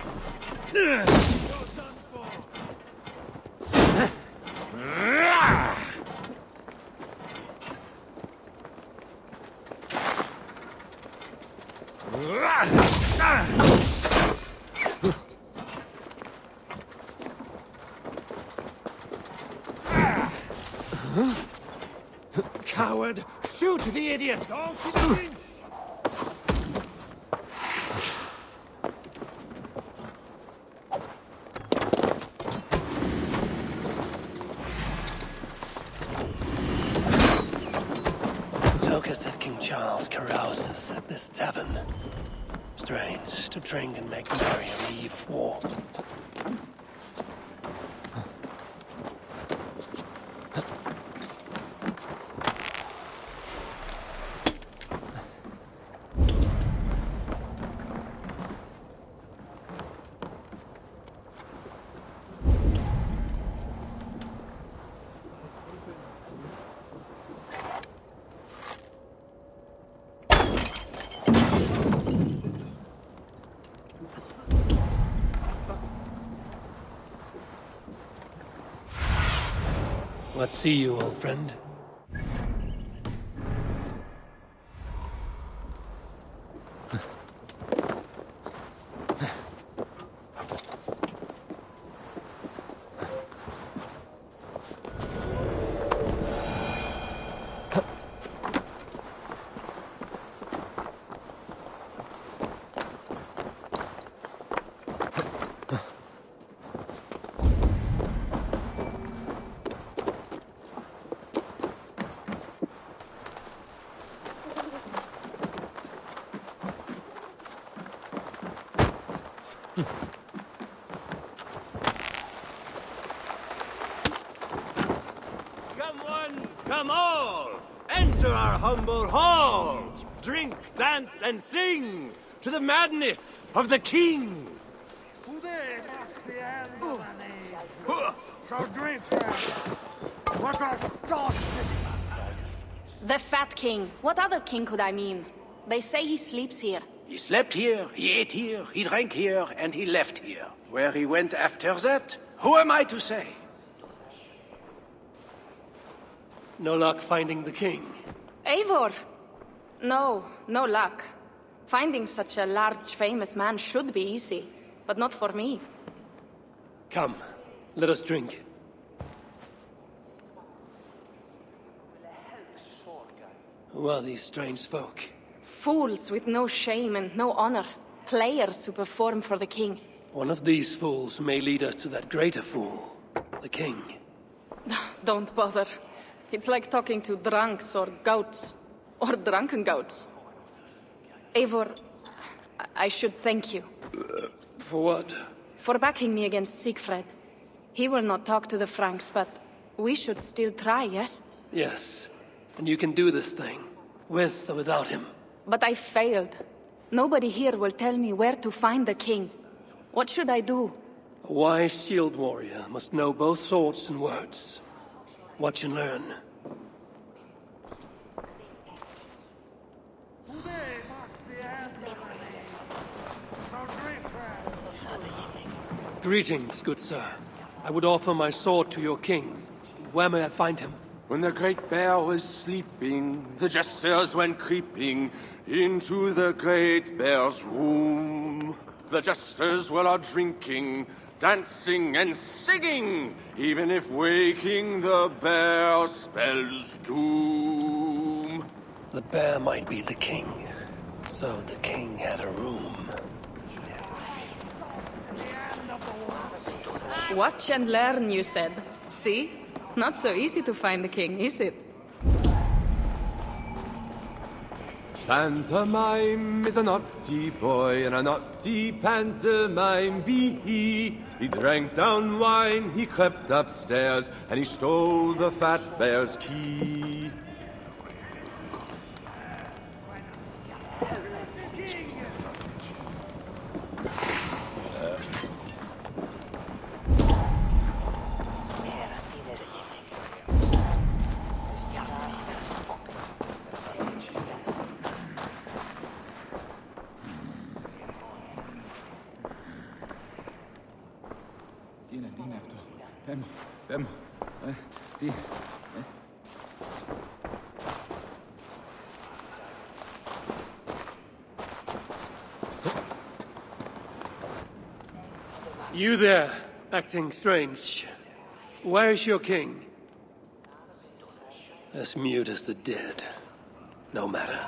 Coward! Shoot the idiot! Toka said King Charles carouses at this tavern. Strange to drink and make merry on the eve of war. Let's see you, old friend. Come all! Enter our humble hall! Drink, dance, and sing to the madness of the king! Today marks the end of an age. So drink, friend. What a staunch... The Fat King. What other king could I mean? They say he sleeps here. He slept here, he ate here, he drank here, and he left here. Where he went after that, who am I to say? No luck finding the king. Eivor! No luck. Finding such a large, famous man should be easy, but not for me. Come, let us drink. Who are these strange folk? Fools with no shame and no honor. Players who perform for the king. One of these fools may lead us to that greater fool, the king. Don't bother. It's like talking to drunks or goats. Or drunken goats. Eivor, I should thank you. For what? For backing me against Siegfried. He will not talk to the Franks, but we should still try, yes? Yes. And you can do this thing, with or without him. But I failed. Nobody here will tell me where to find the king. What should I do? A wise shield warrior must know both swords and words. Watch and learn. Greetings, good sir. I would offer my sword to your king. Where may I find him? When the great bear was sleeping, the jesters went creeping into the great bear's room. The jesters were all drinking, dancing and singing, even if waking the bear spells doom. The bear might be the king, so the king had a room. Watch and learn, you said. See? Not so easy to find the king, is it? Pantomime is a naughty boy, and a naughty pantomime be he. He drank down wine, he crept upstairs, and he stole the fat bear's key. You there, acting strange. Where is your king? As mute as the dead. No matter.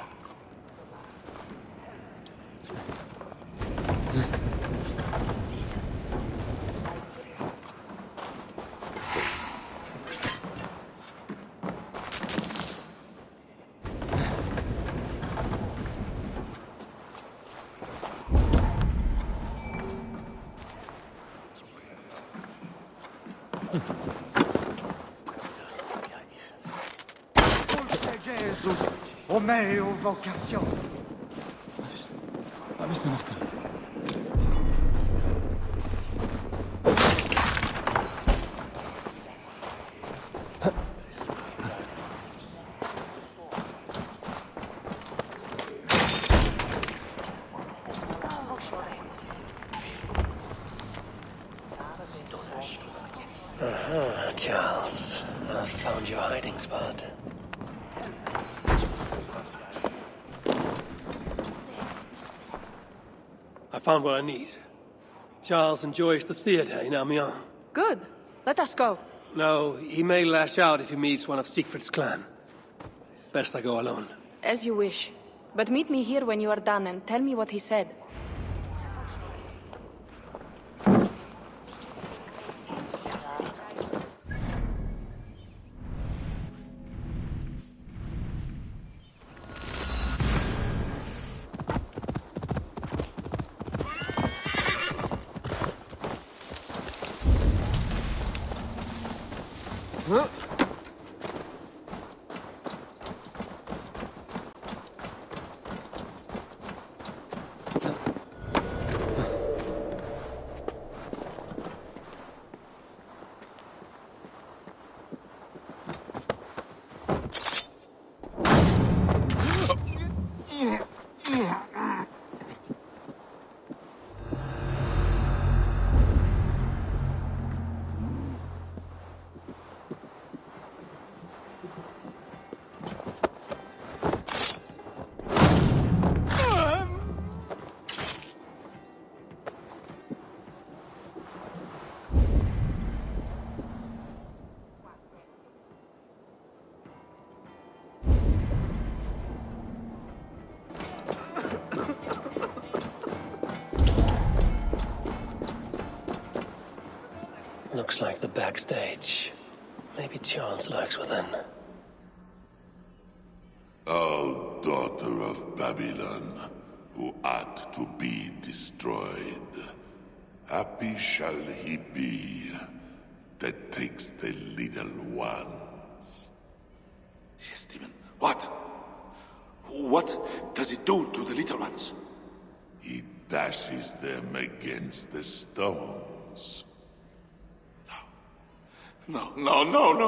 Jesus, o meo vocación. Was ist denn noch da? Aha, Charles. I've found your hiding spot. I found what I need. Charles enjoys the theater in Amiens. Good. Let us go. No, he may lash out if he meets one of Siegfried's clan. Best I go alone. As you wish. But meet me here when you are done and tell me what he said. Looks like the backstage. Maybe Charles lurks within. O daughter of Babylon, who ought to be destroyed, happy shall he be that takes the little ones. Yes, demon. What? What does it do to the little ones? He dashes them against the stones. No, no, no, no.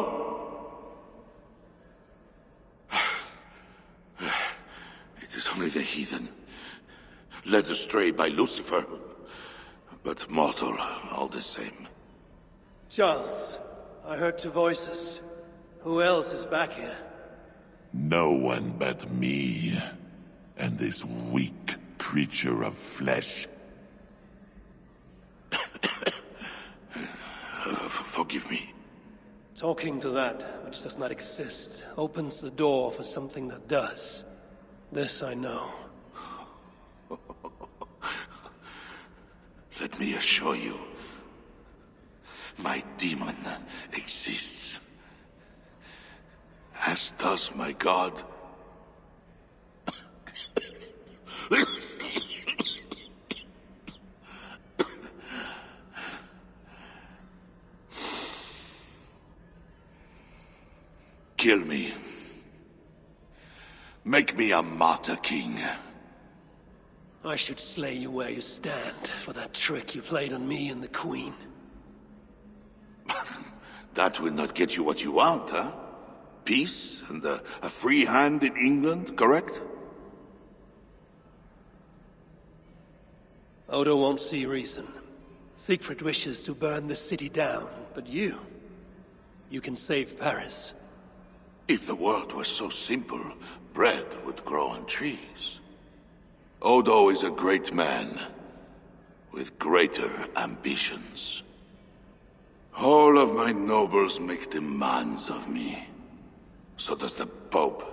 It is only the heathen, led astray by Lucifer, but mortal all the same. Charles, I heard two voices. Who else is back here? No one but me, and this weak creature of flesh. Forgive me. Talking to that which does not exist opens the door for something that does. This I know. Let me assure you, my demon exists. As does my god. Kill me. Make me a martyr king. I should slay you where you stand for that trick you played on me and the Queen. That will not get you what you want, huh? Peace and a free hand in England, correct? Odo won't see reason. Siegfried wishes to burn the city down, but you can save Paris. If the world was so simple, bread would grow on trees. Odo is a great man, with greater ambitions. All of my nobles make demands of me. So does the Pope.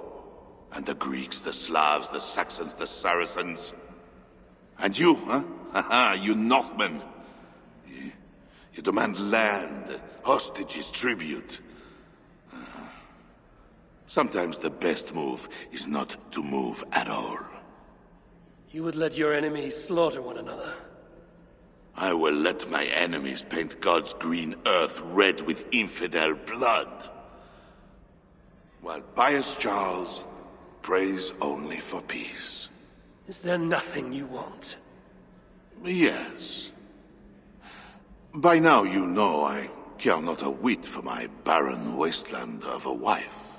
And the Greeks, the Slavs, the Saxons, the Saracens. And you, huh? Haha, you Northmen. You demand land, hostages, tribute. Sometimes the best move is not to move at all. You would let your enemies slaughter one another? I will let my enemies paint God's green earth red with infidel blood. While pious Charles prays only for peace. Is there nothing you want? Yes. By now you know I care not a whit for my barren wasteland of a wife.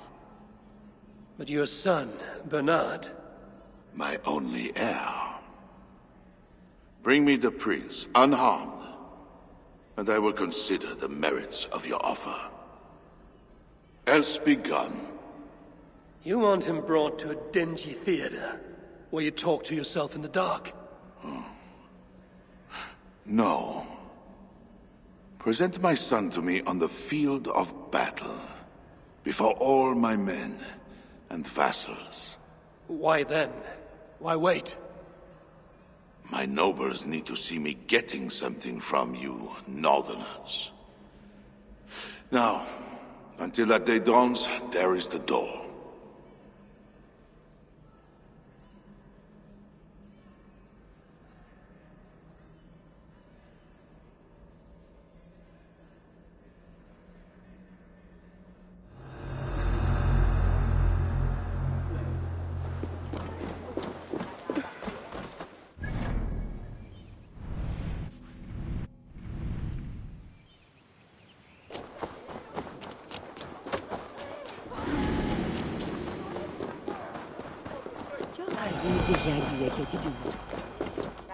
But your son, Bernard? My only heir. Bring me the prince, unharmed, and I will consider the merits of your offer. Else be gone. You want him brought to a dingy theater, where you talk to yourself in the dark? No. Present my son to me on the field of battle, before all my men and vassals. Why then? Why wait? My nobles need to see me getting something from you, Northerners. Now, until that day dawns, there is the door.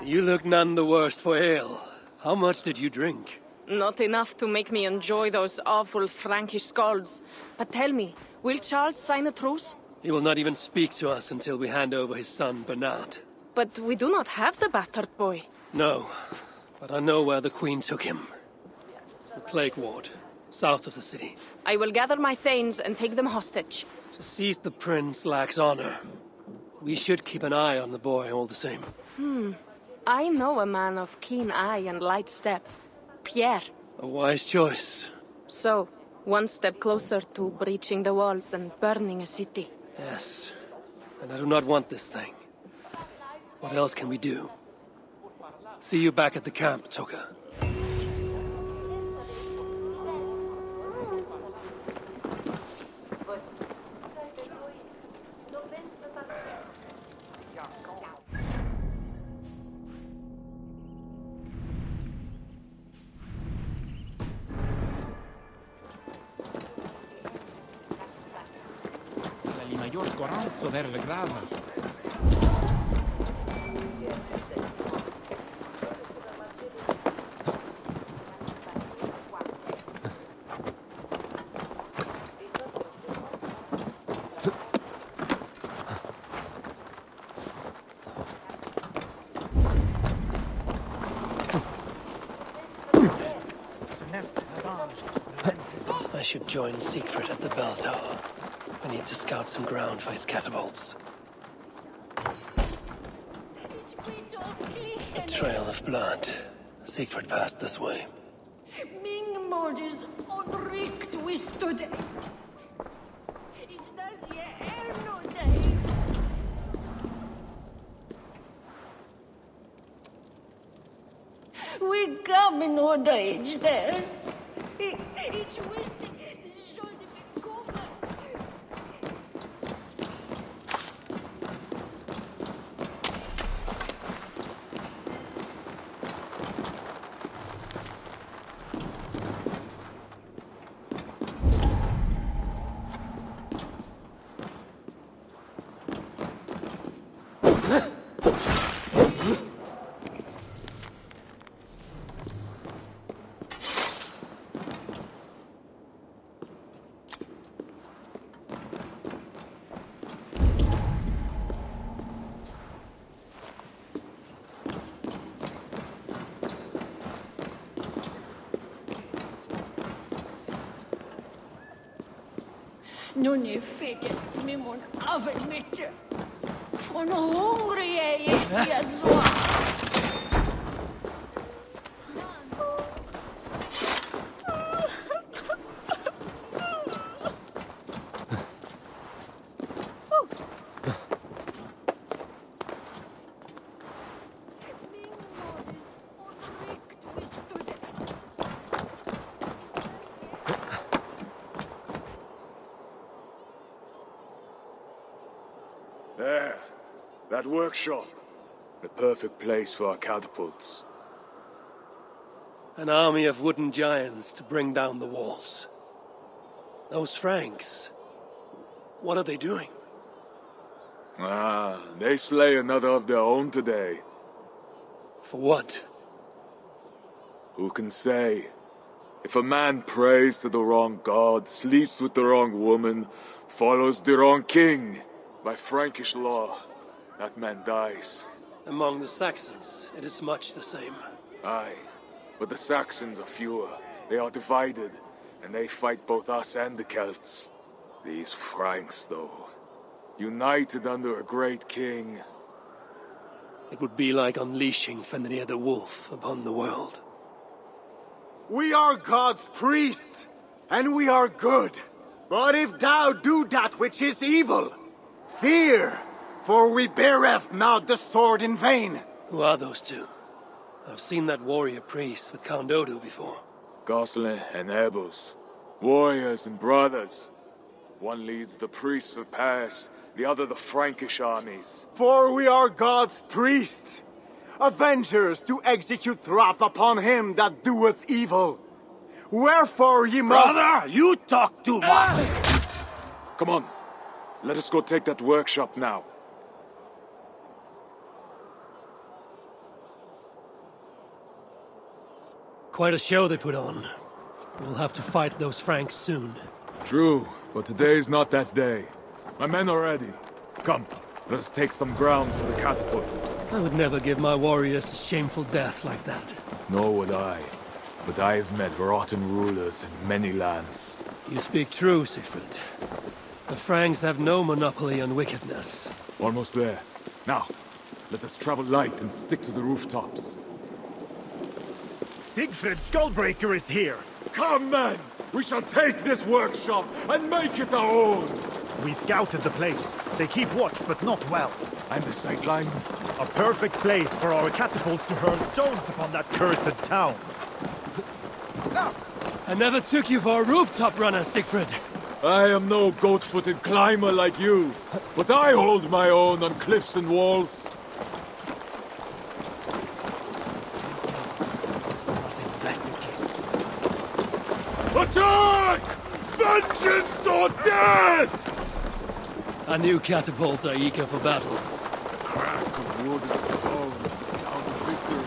You look none the worse for ale. How much did you drink? Not enough to make me enjoy those awful Frankish skalds. But tell me, will Charles sign a truce? He will not even speak to us until we hand over his son, Bernard. But we do not have the bastard boy. No, but I know where the Queen took him. The Plague Ward, south of the city. I will gather my thanes and take them hostage. To seize the prince lacks honor. We should keep an eye on the boy all the same. I know a man of keen eye and light step. Pierre. A wise choice. So, one step closer to breaching the walls and burning a city. Yes, and I do not want this thing. What else can we do? See you back at the camp, Toka. Vers le grave. I should join Siegfried at the bell tower. I need to scout some ground for his catapults. A trail of blood. Siegfried passed this way. Min mordes odrykt wistod. We come in order age there. It's wisdom. Non är ficken med mon avemycket. Från hungrig är jag så. There. That workshop. The perfect place for our catapults. An army of wooden giants to bring down the walls. Those Franks, what are they doing? Ah, they slay another of their own today. For what? Who can say? If a man prays to the wrong god, sleeps with the wrong woman, follows the wrong king, by Frankish law, that man dies. Among the Saxons, it is much the same. Aye, but the Saxons are fewer. They are divided, and they fight both us and the Celts. These Franks, though, united under a great king. It would be like unleashing Fenrir the Wolf upon the world. We are God's priests, and we are good. But if thou do that which is evil, fear, for we beareth not the sword in vain. Who are those two? I've seen that warrior priest with Count Odo before. Gosselin and Ebels, warriors and brothers. One leads the priests of Paris, the other the Frankish armies. For we are God's priests, avengers to execute wrath upon him that doeth evil. Wherefore ye must— Brother, you talk too much! Come on, let us go take that workshop now. Quite a show they put on. We'll have to fight those Franks soon. True, but today is not that day. My men are ready. Come, let us take some ground for the catapults. I would never give my warriors a shameful death like that. Nor would I. But I have met rotten rulers in many lands. You speak true, Siegfried. The Franks have no monopoly on wickedness. Almost there. Now, let us travel light and stick to the rooftops. Siegfried Skullbreaker is here! Come, men! We shall take this workshop and make it our own! We scouted the place. They keep watch, but not well. And the sightlines? A perfect place for our catapults to hurl stones upon that cursed town. I never took you for a rooftop runner, Siegfried. I am no goat-footed climber like you, but I hold my own on cliffs and walls. Attack! Vengeance or death! I knew catapults are eager for battle. The crack of wood and stone is the sound of victory.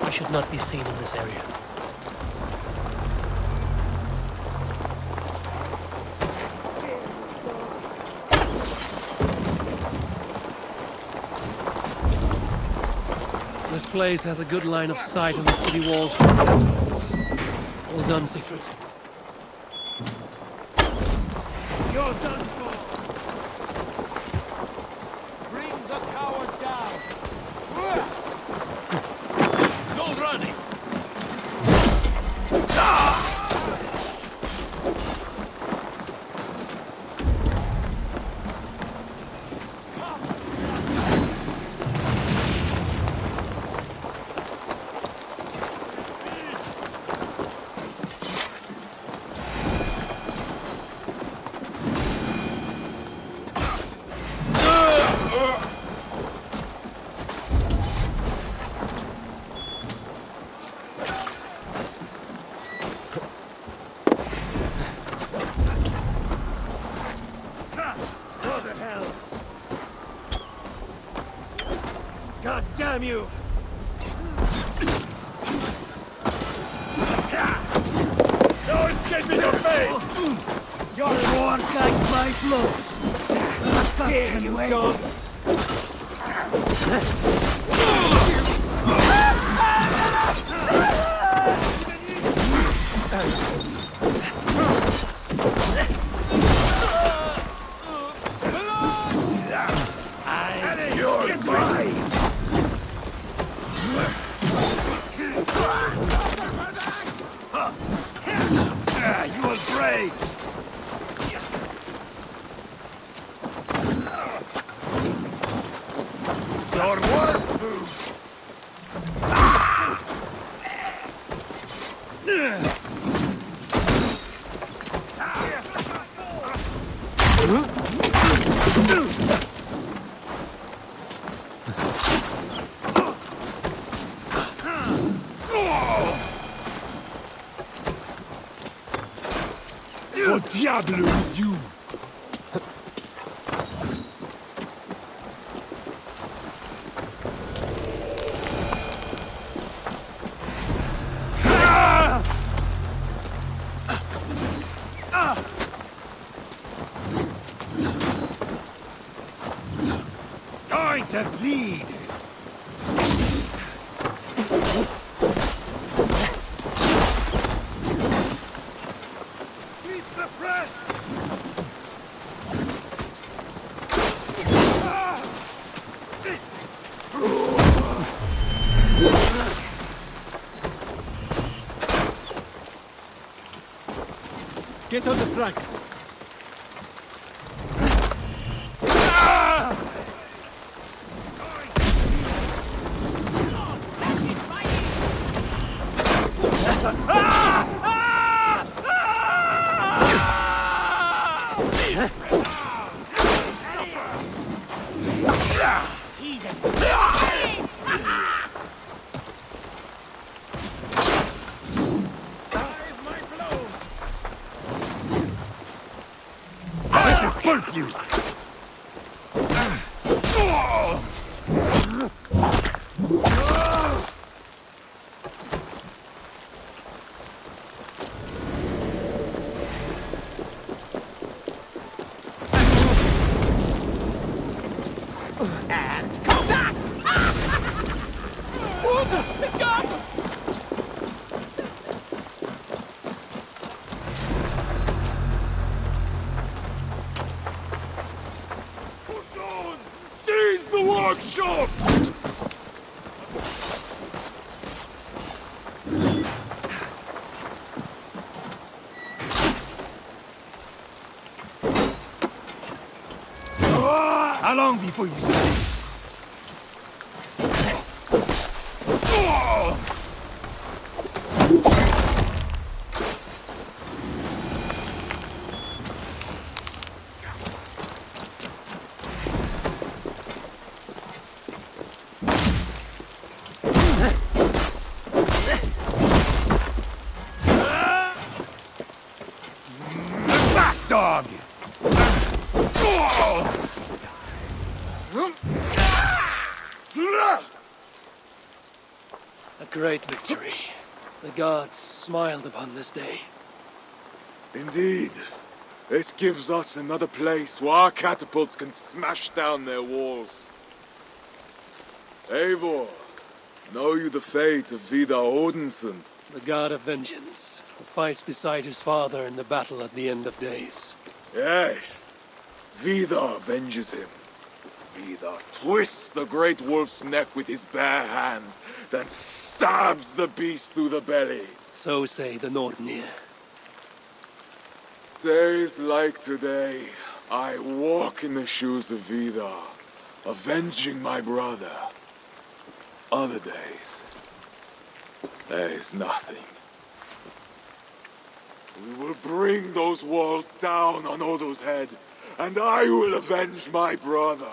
I should not be seen in this area. This place has a good line of sight on the city walls from the catapults. Well done, Siegfried. You're done for! Bring the coward down! No running! God damn you! No escaping your fate! Your war guides my blows. Here you go! You will break! Your work food! Au diable with you! Going to bleed! Keep the press! Get on the flanks. Burp you! And contact! Water! It's gone! Seize the workshop! How long before you sleep? Back, dog! A great victory. The gods smiled upon this day. Indeed. This gives us another place where our catapults can smash down their walls. Eivor, know you the fate of Vidar Odinson? The god of vengeance, who fights beside his father in the battle at the end of days. Yes. Vidar avenges him. Vidar twists the great wolf's neck with his bare hands, then stabs the beast through the belly. So say the Nordnir. Days like today, I walk in the shoes of Vidar, avenging my brother. Other days, there is nothing. We will bring those walls down on Odo's head, and I will avenge my brother.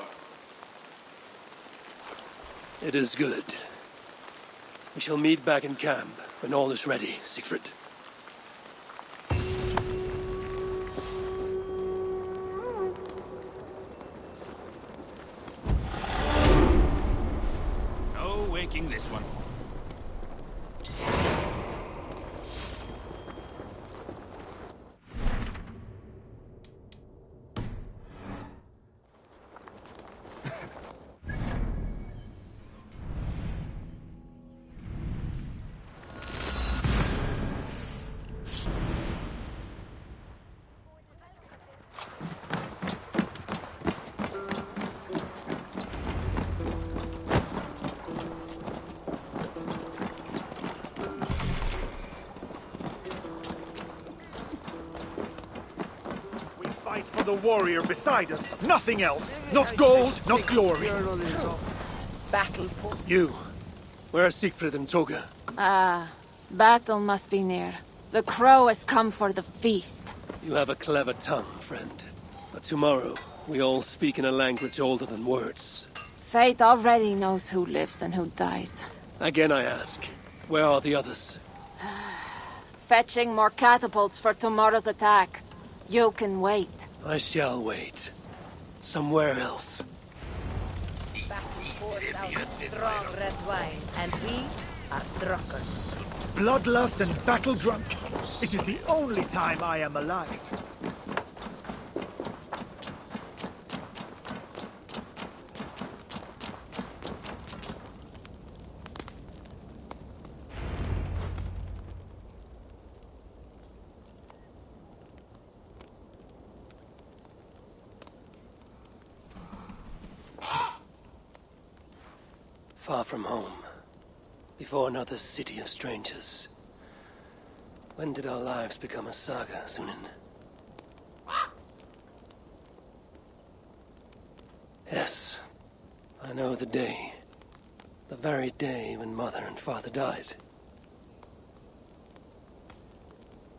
It is good. We shall meet back in camp when all is ready, Siegfried. No waking this one. for the warrior beside us. Nothing else. Not gold, not glory. Battle port. You. Where are Siegfried and Toga? Battle must be near. The crow has come for the feast. You have a clever tongue, friend. But tomorrow, we all speak in a language older than words. Fate already knows who lives and who dies. Again I ask, where are the others? Fetching more catapults for tomorrow's attack. You can wait. I shall wait. Somewhere else. Strong red wine, and we are drunkards. Bloodlust and battle drunk. It is the only time I am alive. Far from home, before another city of strangers. When did our lives become a saga, Sunan? Yes, I know the day. The very day when Mother and Father died.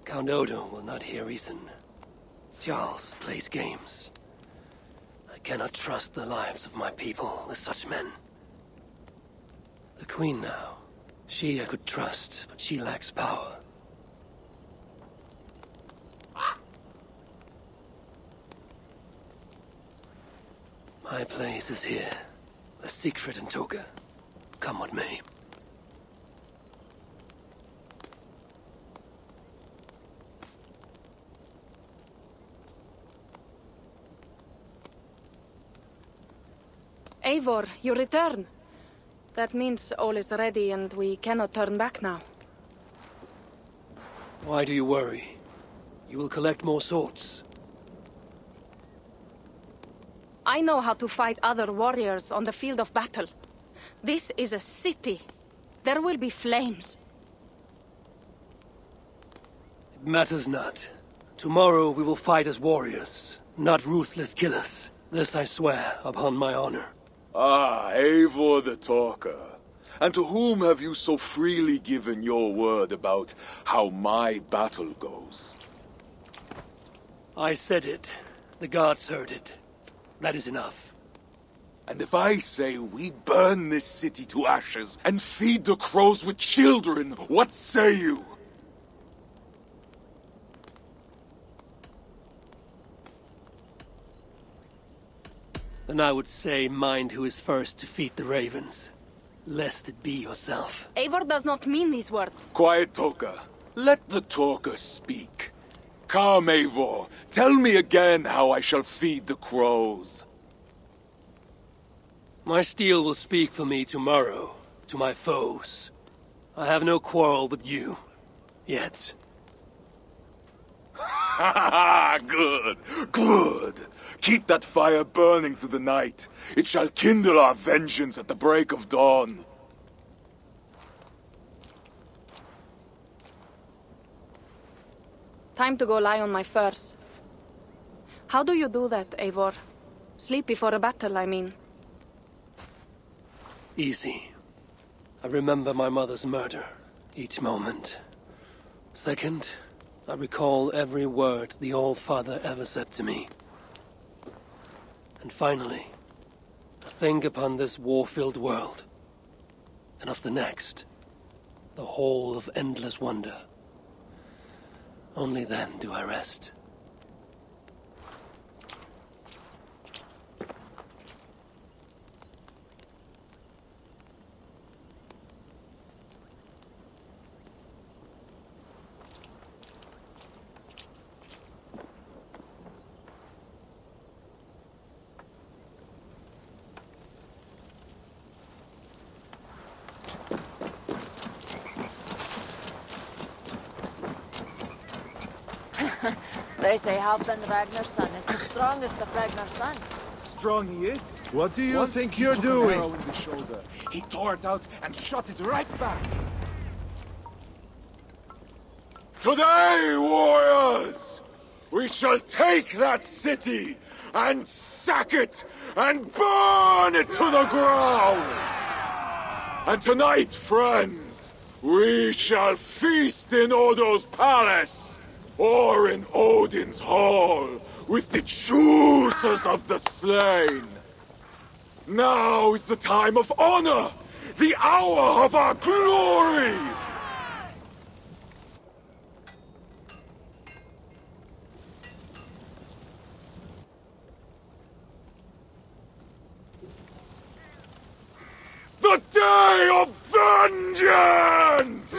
Count Odo will not hear reason. Charles plays games. I cannot trust the lives of my people with such men. The Queen now. She I could trust, but she lacks power. My place is here, with Siegfried and Toga. Come what may. Eivor, you return. That means all is ready and we cannot turn back now. Why do you worry? You will collect more swords. I know how to fight other warriors on the field of battle. This is a city. There will be flames. It matters not. Tomorrow we will fight as warriors, not ruthless killers. This I swear upon my honor. Ah, Eivor the Talker. And to whom have you so freely given your word about how my battle goes? I said it. The gods heard it. That is enough. And if I say we burn this city to ashes and feed the crows with children, what say you? Then I would say mind who is first to feed the ravens, lest it be yourself. Eivor does not mean these words. Quiet, Toka. Let the talker speak. Come, Eivor. Tell me again how I shall feed the crows. My steel will speak for me tomorrow, to my foes. I have no quarrel with you. Yet. Ha ha ha! Good! Good! Keep that fire burning through the night. It shall kindle our vengeance at the break of dawn. Time to go lie on my furs. How do you do that, Eivor? Sleep before a battle, I mean. Easy. I remember my mother's murder, each moment. Second, I recall every word the All-Father ever said to me. And finally, I think upon this war-filled world, and of the next, the whole of endless wonder. Only then do I rest. They say Halfdan Ragnar's son is the strongest of Ragnar's sons. Strong he is. What do you Once think he you're took doing? an arrow in the shoulder. He tore it out and shot it right back. Today, warriors! We shall take that city and sack it and burn it to the ground. And tonight, friends, we shall feast in Odo's palace or in Odin's hall with the choosers of the slain. Now is the time of honor, the hour of our glory! The day of vengeance!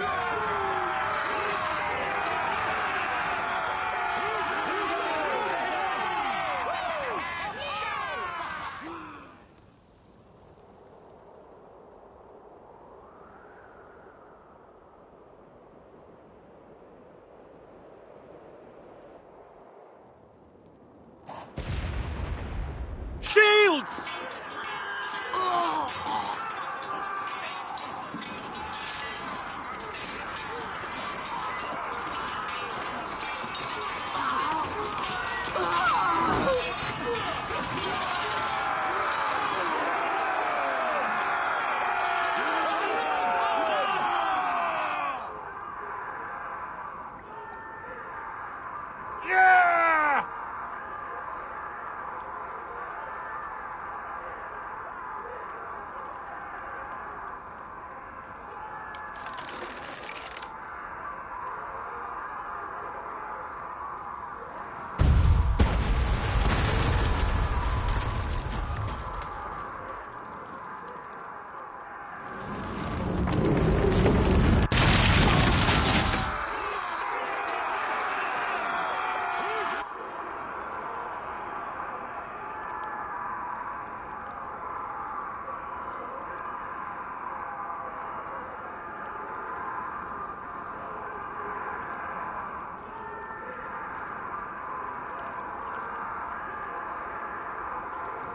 Shields!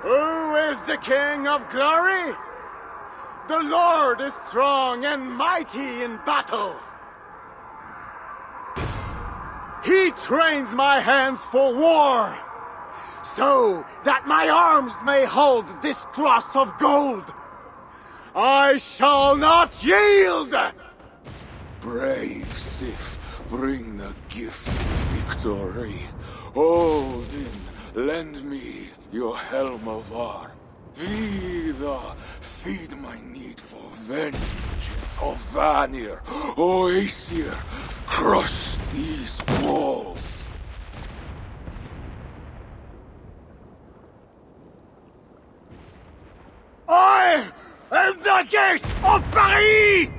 Who is the King of Glory? The Lord is strong and mighty in battle. He trains my hands for war, so that my arms may hold this cross of gold. I shall not yield! Brave Sif, bring the gift of victory. Odin, lend me your helm of Ar. Vidar, feed my need for vengeance. Of Vanir, O Aesir, crush these walls. I am the gate of Paris!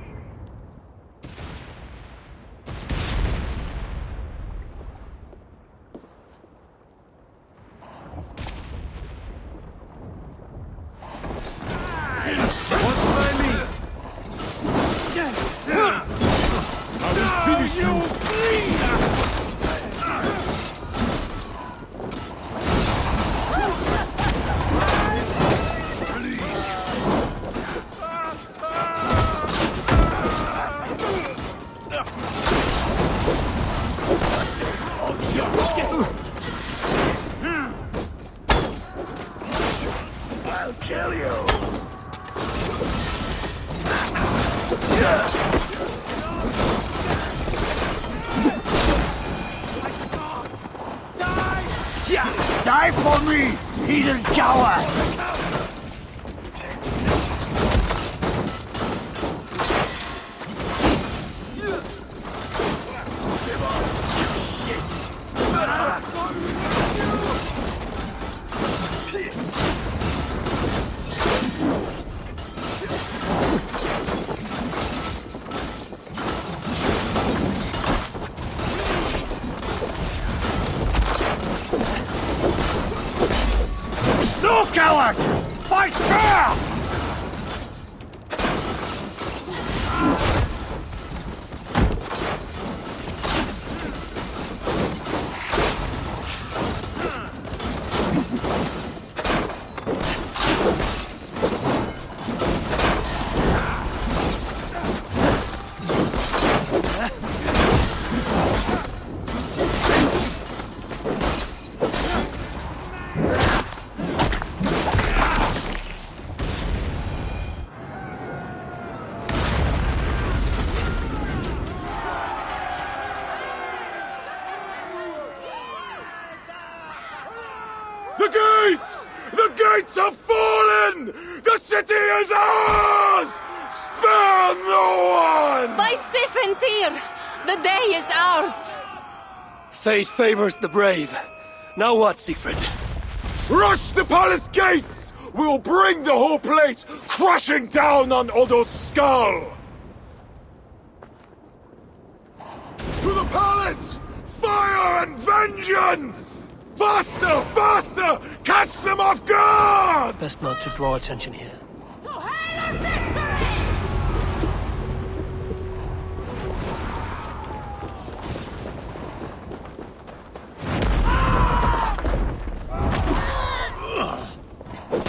I'll kill you! Die for me, heathen coward! No, coward! Fight fair! gates have fallen! The city is ours! Spare no one! By Sif and Tyr, the day is ours! Fate favors the brave. Now what, Siegfried? Rush the palace gates! We'll bring the whole place crashing down on Odo's skull! To the palace! Fire and vengeance! Faster! Faster! Catch them off guard! Best not to draw attention here.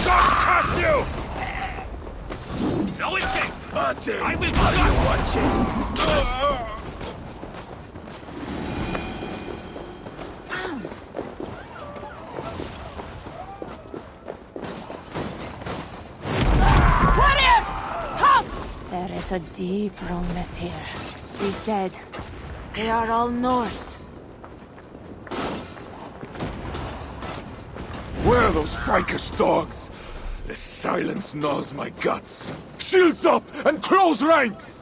Curse you! No escape! I will stop you! Warriors! Halt! There is a deep wrongness here. He's dead. They are all Norse. Where are those Frankish dogs? The silence gnaws my guts. Shields up and close ranks!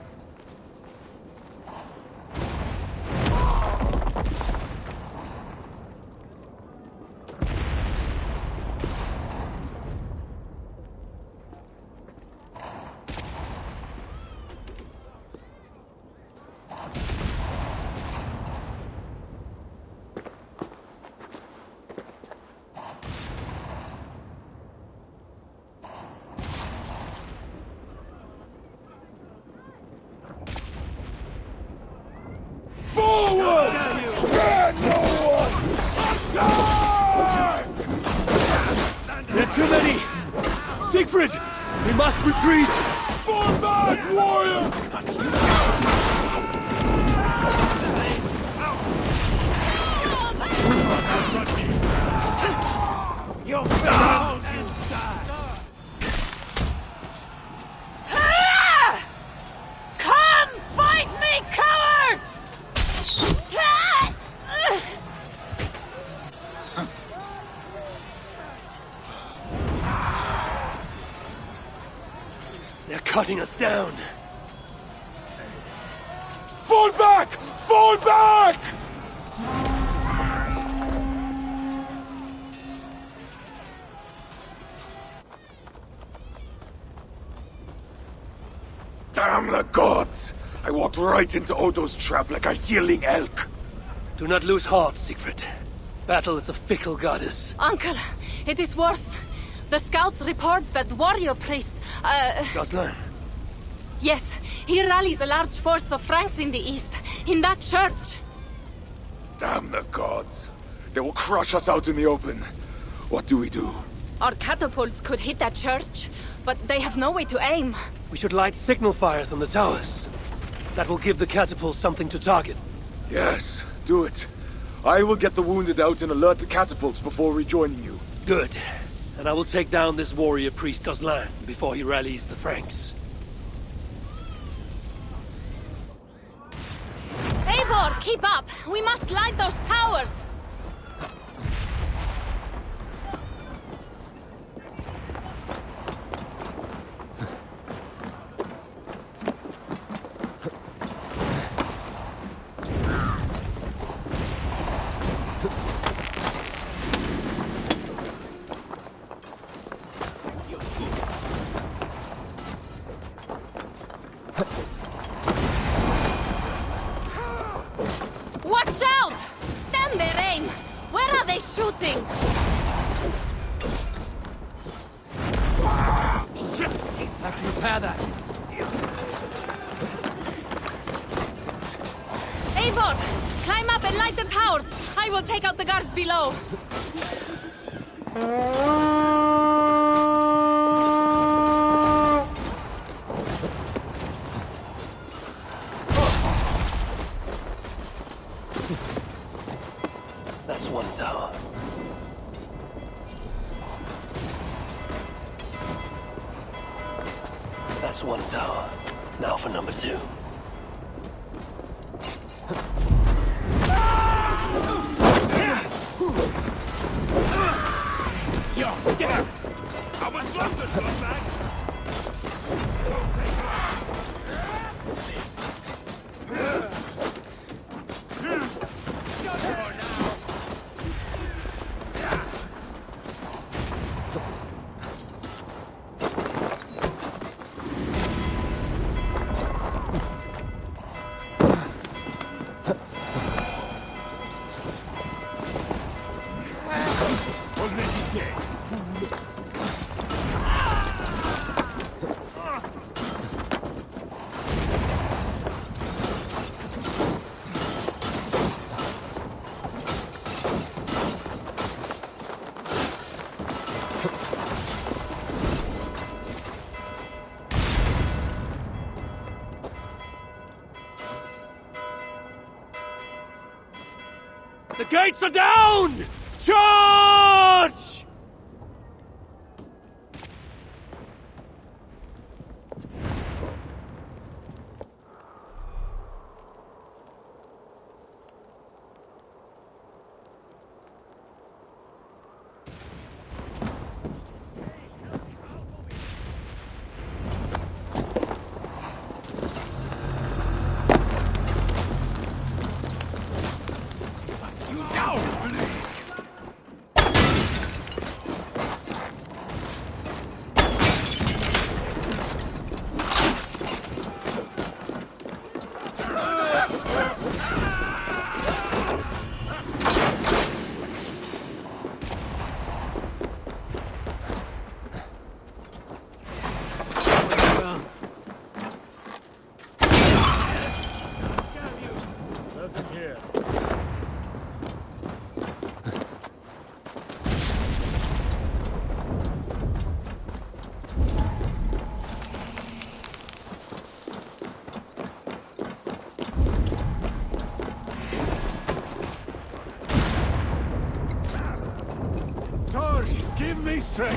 Forward! Spare no one! Attack! There are too many! Siegfried! We must retreat! Fall back, warrior! Your fools, you die! Come fight me, cowards! They're cutting us down! Fall back! Fall back! Damn the gods! I walked right into Odo's trap like a healing elk. Do not lose heart, Siegfried. Battle is a fickle goddess. Uncle, it is worse. The scouts report that warrior priest, Gosselin? Yes, he rallies a large force of Franks in the east, in that church. Damn the gods. They will crush us out in the open. What do we do? Our catapults could hit that church, but they have no way to aim. We should light signal fires on the towers. That will give the catapults something to target. Yes, do it. I will get the wounded out and alert the catapults before rejoining you. Good. And I will take down this warrior priest Gosselin before he rallies the Franks. Eivor, keep up! We must light those towers! Watch out! Damn their aim! Where are they shooting? Shit! Have to repair that. Eivor, climb up and light the towers. I will take out the guards below. That's one tower. That's one tower. Now for number 2. Yo, get out! The gates are down! Charge! Give me strength!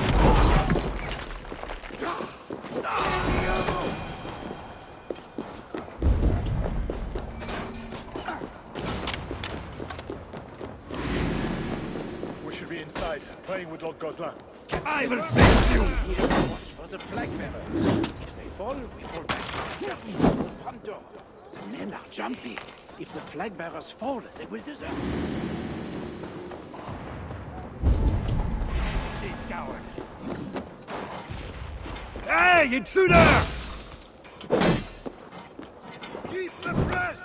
We should be inside, playing with Lord Gozlan. I will fix you! Watch for the flag bearers. If they fall, we fall back to the front door. The men are jumpy. If the flag bearers fall, they will desert. Coward. Hey, intruder! Keep the press!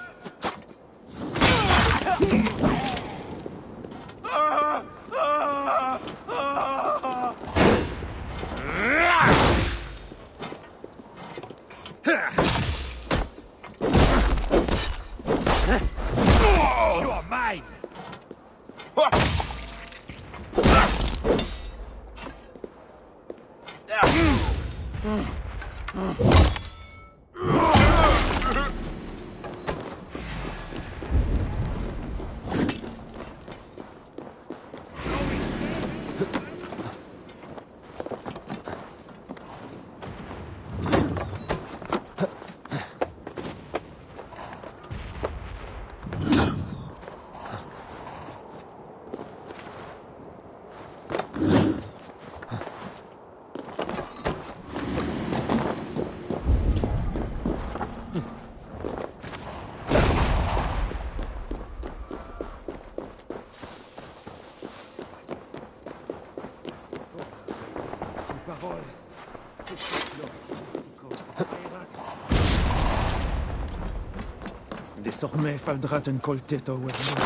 You are mine! Désormais faudra un coltetto with me.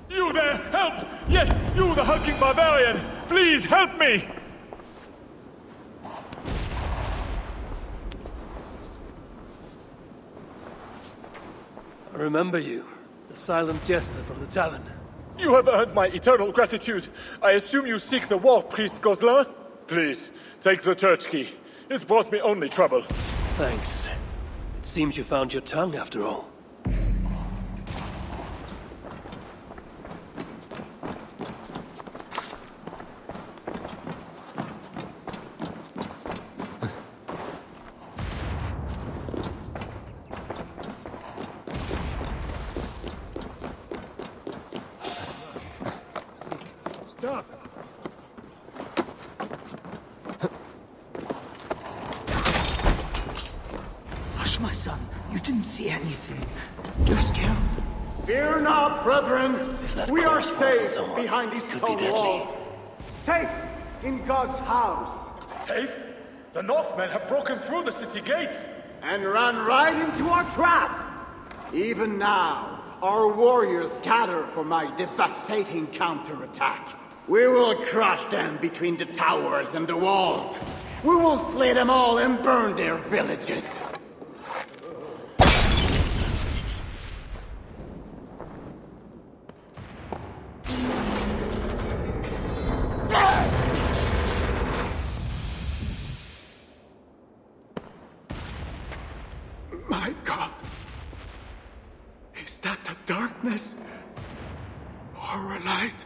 You there! Help! Yes, you, the hulking barbarian! Please, help me! I remember you, the silent jester from the tavern. You have earned my eternal gratitude. I assume you seek the war priest Gozlan? Please, take the church key. It's brought me only trouble. Thanks. It seems you found your tongue after all. Stop! Hush, my son. You didn't see anything. You're scared. Fear not, brethren. We are safe behind these stone walls. Safe in God's house. Safe? The Northmen have broken through the city gates. And ran right into our trap. Even now, our warriors gather for my devastating counterattack. We will crush them between the towers and the walls. We will slay them all and burn their villages. My God. Is that the darkness? Or a light?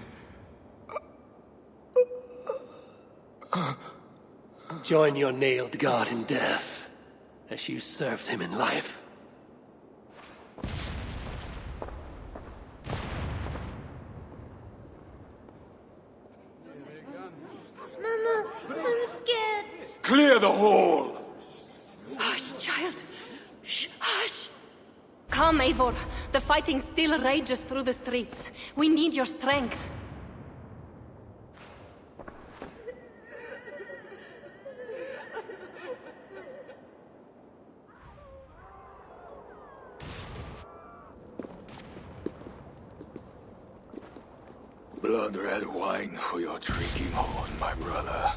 Join your nailed god in death, as you served him in life. Mama, I'm scared. Clear the hall! Hush, child. Shh, hush. Come, Eivor. The fighting still rages through the streets. We need your strength. Blood-red wine for your drinking horn, my brother.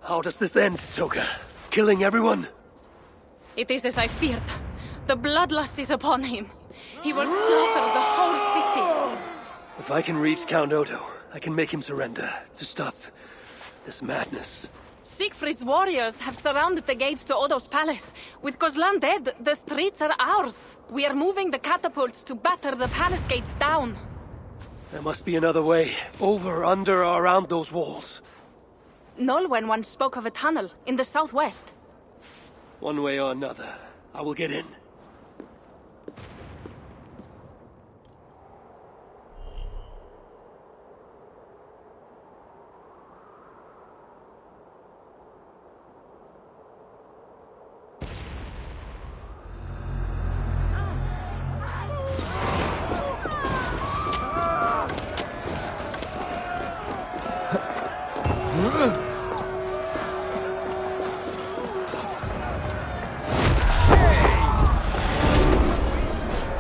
How does this end, Toka? Killing everyone? It is as I feared. The bloodlust is upon him. He will slaughter the whole city. If I can reach Count Odo, I can make him surrender to stop this madness. Siegfried's warriors have surrounded the gates to Odo's palace. With Gozlan dead, the streets are ours. We are moving the catapults to batter the palace gates down. There must be another way. Over, under, or around those walls. Nolwenn once spoke of a tunnel in the southwest. One way or another, I will get in.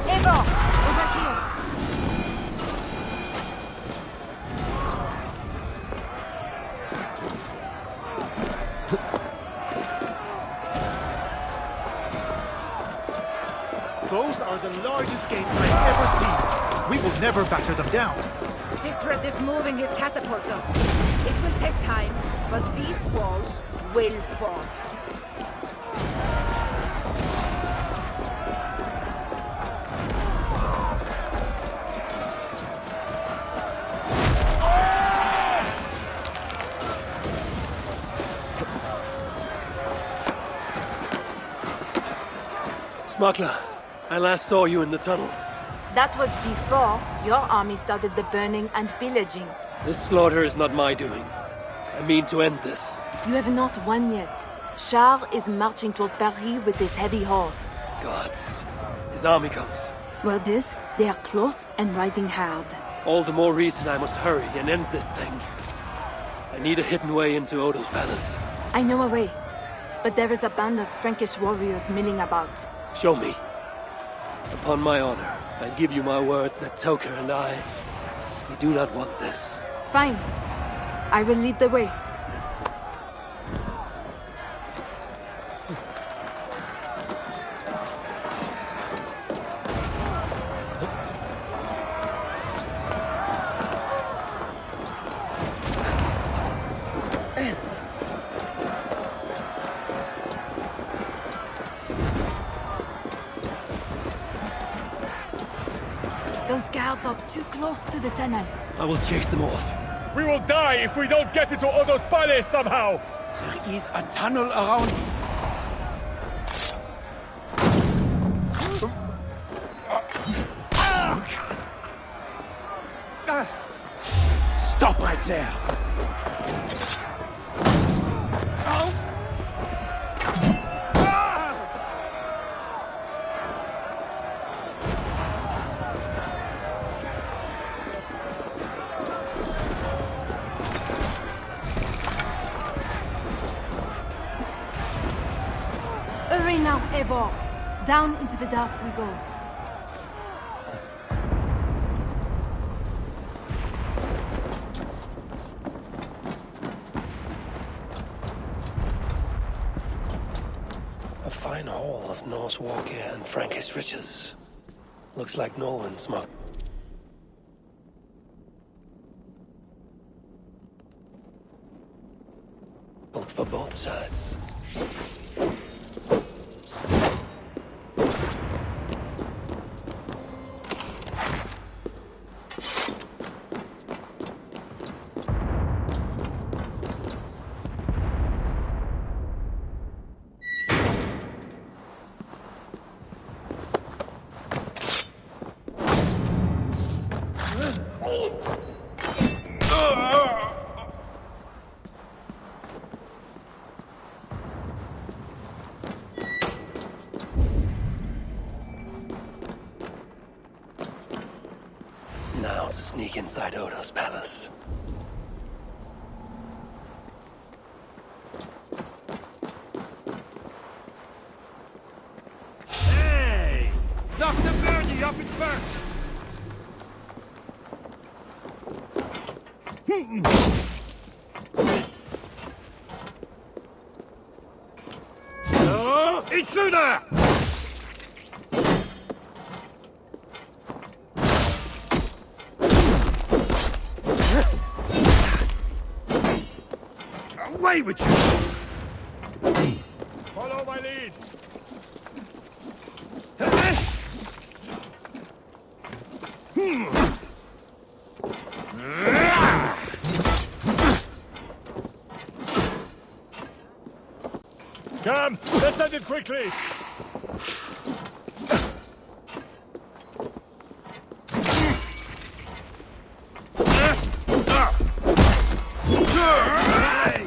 Eivor, over here. Those are the largest gates I've ever seen. We will never batter them down. Siegfried is moving his catapults up. It will take time, but these walls will fall. Smuggler, I last saw you in the tunnels. That was before your army started the burning and pillaging. This slaughter is not my doing. I mean to end this. You have not won yet. Charles is marching toward Paris with his heavy horse. Gods. His army comes. Well, they are close and riding hard. All the more reason I must hurry and end this thing. I need a hidden way into Odo's palace. I know a way, but there is a band of Frankish warriors milling about. Show me. Upon my honor, I give you my word that Toka and we do not want this. Fine. I will lead the way. Those guards are too close to the tunnel. I will chase them off. We will die if we don't get into Odo's palace somehow! There is a tunnel around. Stop right there. Hurry now, Eivor. Down into the dark we go. A fine haul of Norse war gear and Frankish riches. Looks like Nolan smuggled. For both sides. Now to sneak inside Odo's palace. Hey! Dr. Birdie up in front! No! Intruder! Away with you! Follow my lead! Come, let's end it quickly!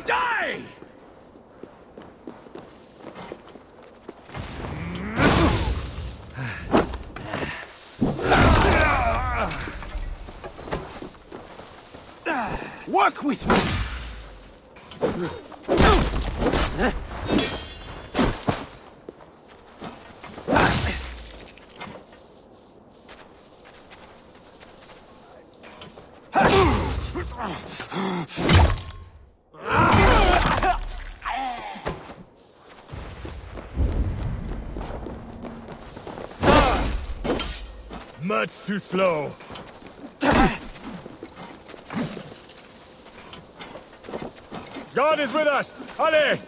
Die! Work with me! Much too slow. God is with us! Allez!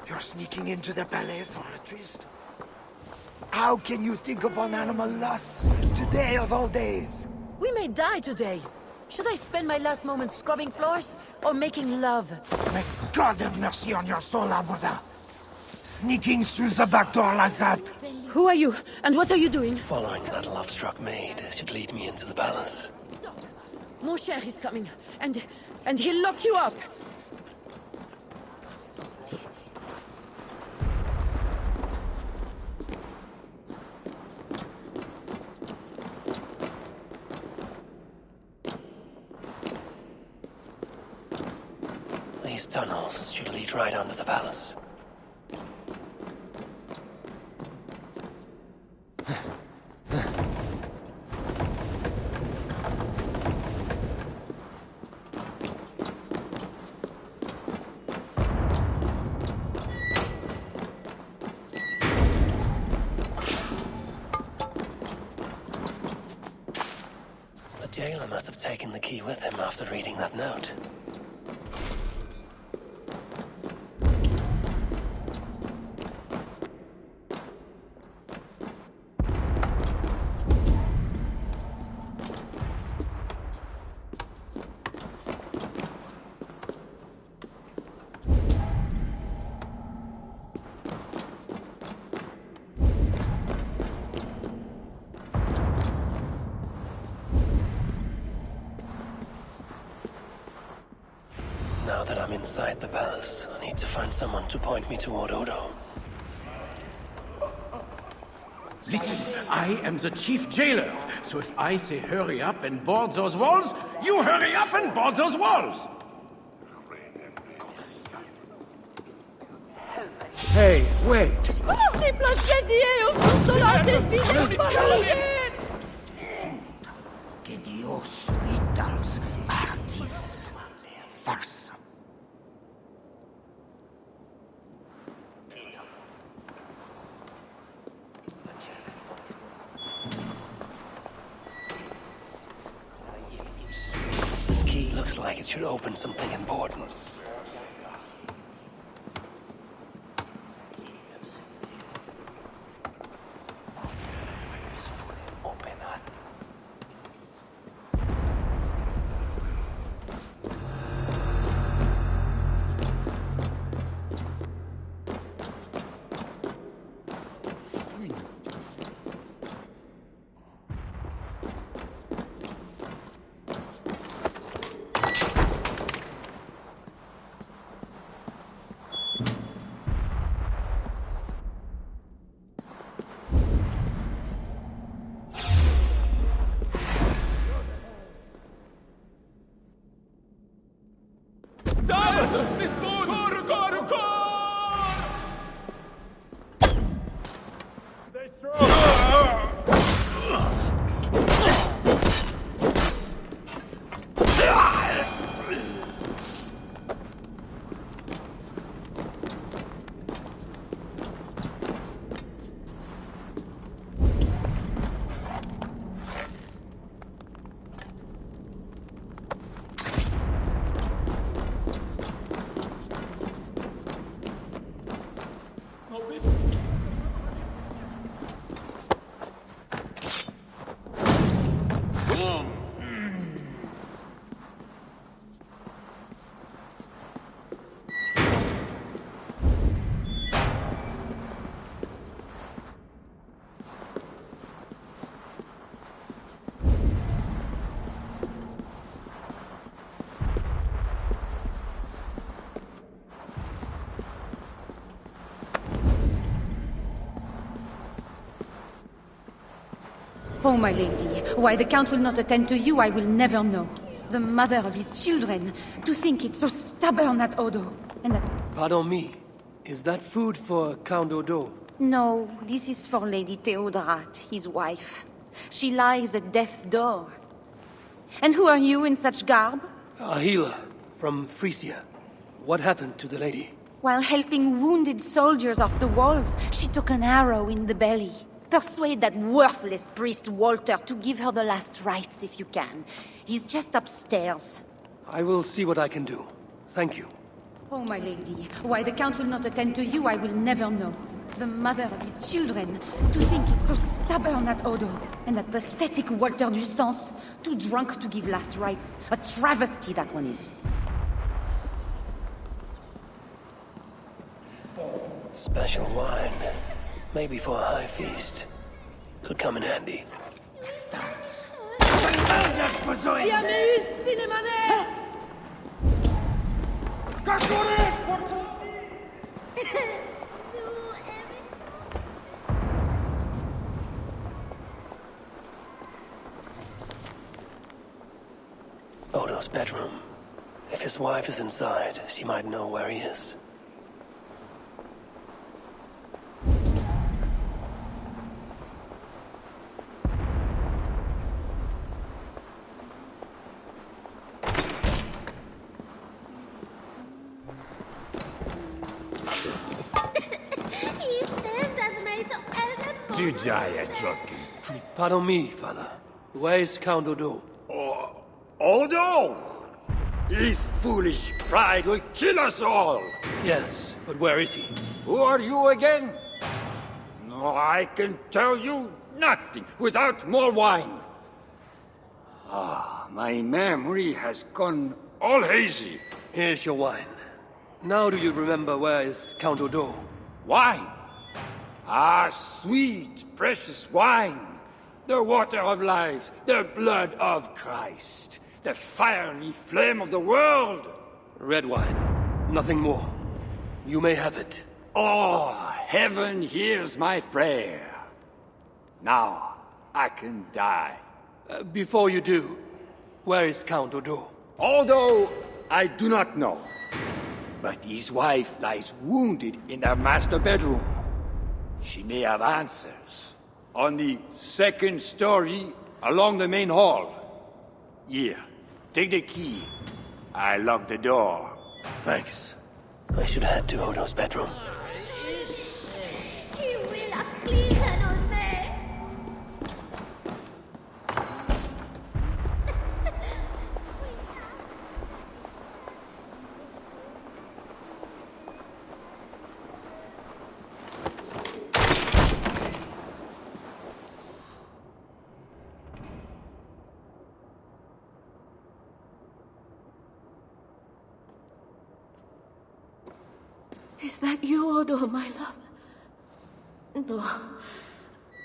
You're sneaking into the palais for a tryst? How can you think upon animal lusts today of all days? We may die today. Should I spend my last moments scrubbing floors or making love? May God have mercy on your soul, Abuda. Sneaking through the back door like that. Who are you, and what are you doing? Following that love-struck maid should lead me into the palace. Mon cher is coming, and he'll lock you up. tunnels should lead right under the palace. The jailer must have taken the key with him after reading that note. Now that I'm inside the palace, I need to find someone to point me toward Odo. Listen, I am the chief jailer, so if I say hurry up and board those walls, you hurry up and board those walls! Hey, wait! Forse placedieo sotto la despide Que Dios vitals partis farsa. This key looks like it should open something important. Oh, my lady, why the Count will not attend to you, I will never know. The mother of his children, to think it's so stubborn at Odo, and that... Pardon me, is that food for Count Odo? No, this is for Lady Theodorat, his wife. She lies at death's door. And who are you in such garb? A healer from Frisia. What happened to the lady? While helping wounded soldiers off the walls, she took an arrow in the belly. Persuade that worthless priest Walter to give her the last rites if you can. He's just upstairs. I will see what I can do. Thank you. Oh, my lady, why the Count will not attend to you, I will never know. The mother of his children, to think it's so stubborn at Odo, and that pathetic Walter du Sens, too drunk to give last rites. A travesty, that one is. Special wine. Maybe for a high feast. Could come in handy. Odo's bedroom. If his wife is inside, she might know where he is. Du giant jockey. Pardon me, father. Where is Count Odo? Odo! His foolish pride will kill us all! Yes, but where is he? Who are you again? No, I can tell you nothing without more wine. My memory has gone all hazy. Here's your wine. Now do you remember where is Count Odo? Wine? Sweet, precious wine. The water of life, the blood of Christ, the fiery flame of the world. Red wine. Nothing more. You may have it. Oh, heaven hears my prayer. Now, I can die. Before you do, where is Count Odo? Although I do not know. But his wife lies wounded in their master bedroom. She may have answers. On the second story, along the main hall. Here, take the key. I locked the door. Thanks. I should head to Odo's bedroom. Is that you, Odo, my love? No.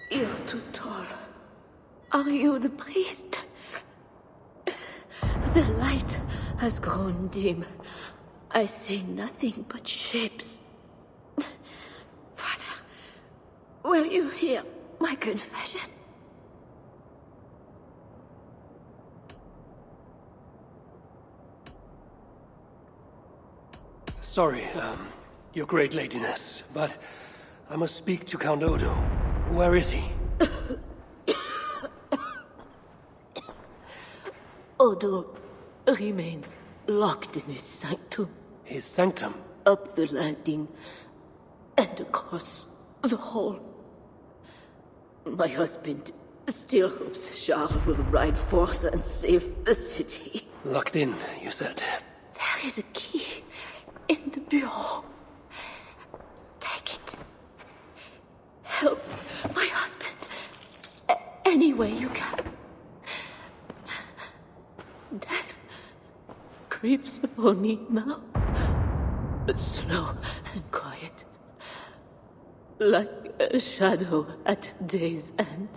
You're too tall. Are you the priest? The light has grown dim. I see nothing but shapes. Father, will you hear my confession? Sorry, Your Great Ladiness, but I must speak to Count Odo. Where is he? Odo remains locked in his sanctum. His sanctum? Up the landing and across the hall. My husband still hopes Charles will ride forth and save the city. Locked in, you said. There is a key in the bureau. Take it. Help my husband any way you can. Death creeps upon me now, but slow and quiet, like a shadow at day's end.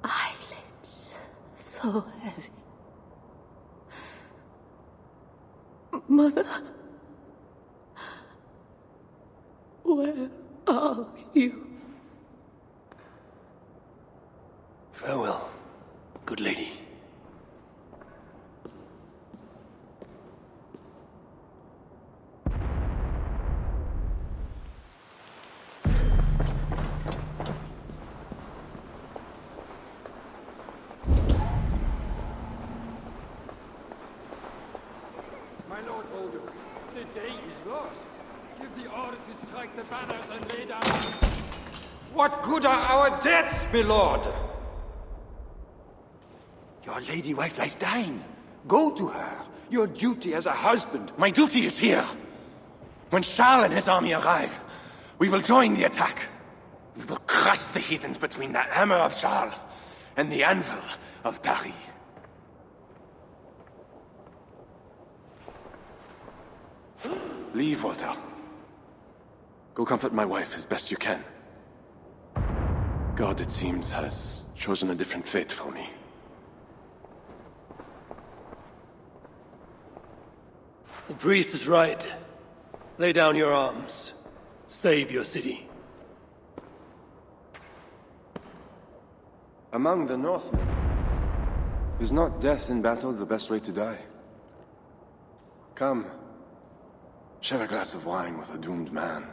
Eyelids so heavy. Mother, where are you? Farewell, good lady. My lord Odo, the day is lost. Give the order to strike the banners and lay down. What good are our deaths, my lord? Your lady wife lies dying. Go to her. Your duty as a husband. My duty is here. When Charles and his army arrive, we will join the attack. We will crush the heathens between the hammer of Charles and the anvil of Paris. Leave, Walter. Go comfort my wife as best you can. God, it seems, has chosen a different fate for me. The priest is right. Lay down your arms. Save your city. Among the Northmen, is not death in battle the best way to die? Come. Share a glass of wine with a doomed man.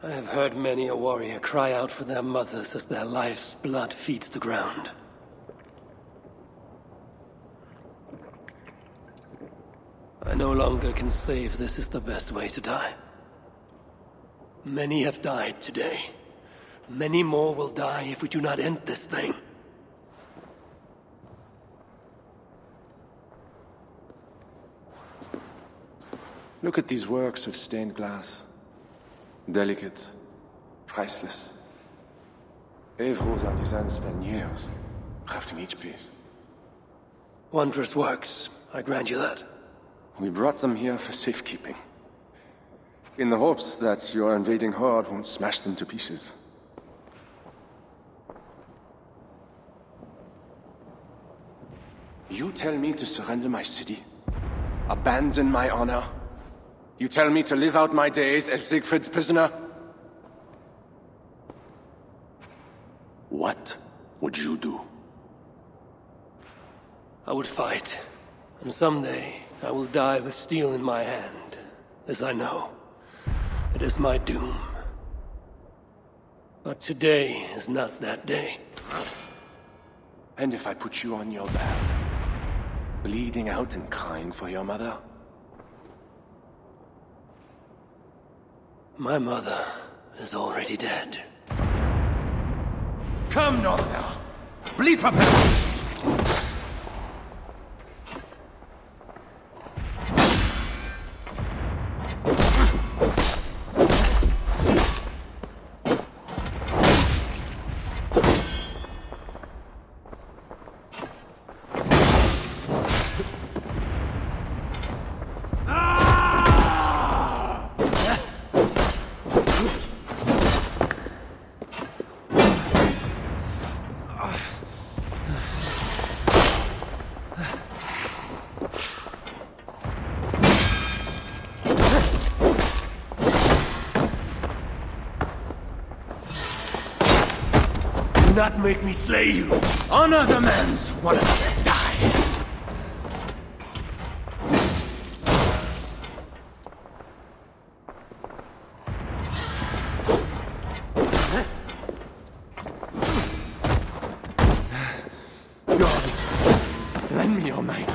I have heard many a warrior cry out for their mothers as their life's blood feeds the ground. I no longer can say if this is the best way to die. Many have died today. Many more will die if we do not end this thing. Look at these works of stained glass. Delicate, priceless. Eivor's artisans spent years crafting each piece. Wondrous works, I grant you that. We brought them here for safekeeping. In the hopes that your invading horde won't smash them to pieces. You tell me to surrender my city? Abandon my honor? You tell me to live out my days as Siegfried's prisoner? What would you do? I would fight, and someday I will die with steel in my hand. This I know. It is my doom. But today is not that day. And if I put you on your back, bleeding out and crying for your mother? My mother is already dead. Come, Northerner! Bleed for me! Do not make me slay you. Honor demands one of us dies. God, lend me your might.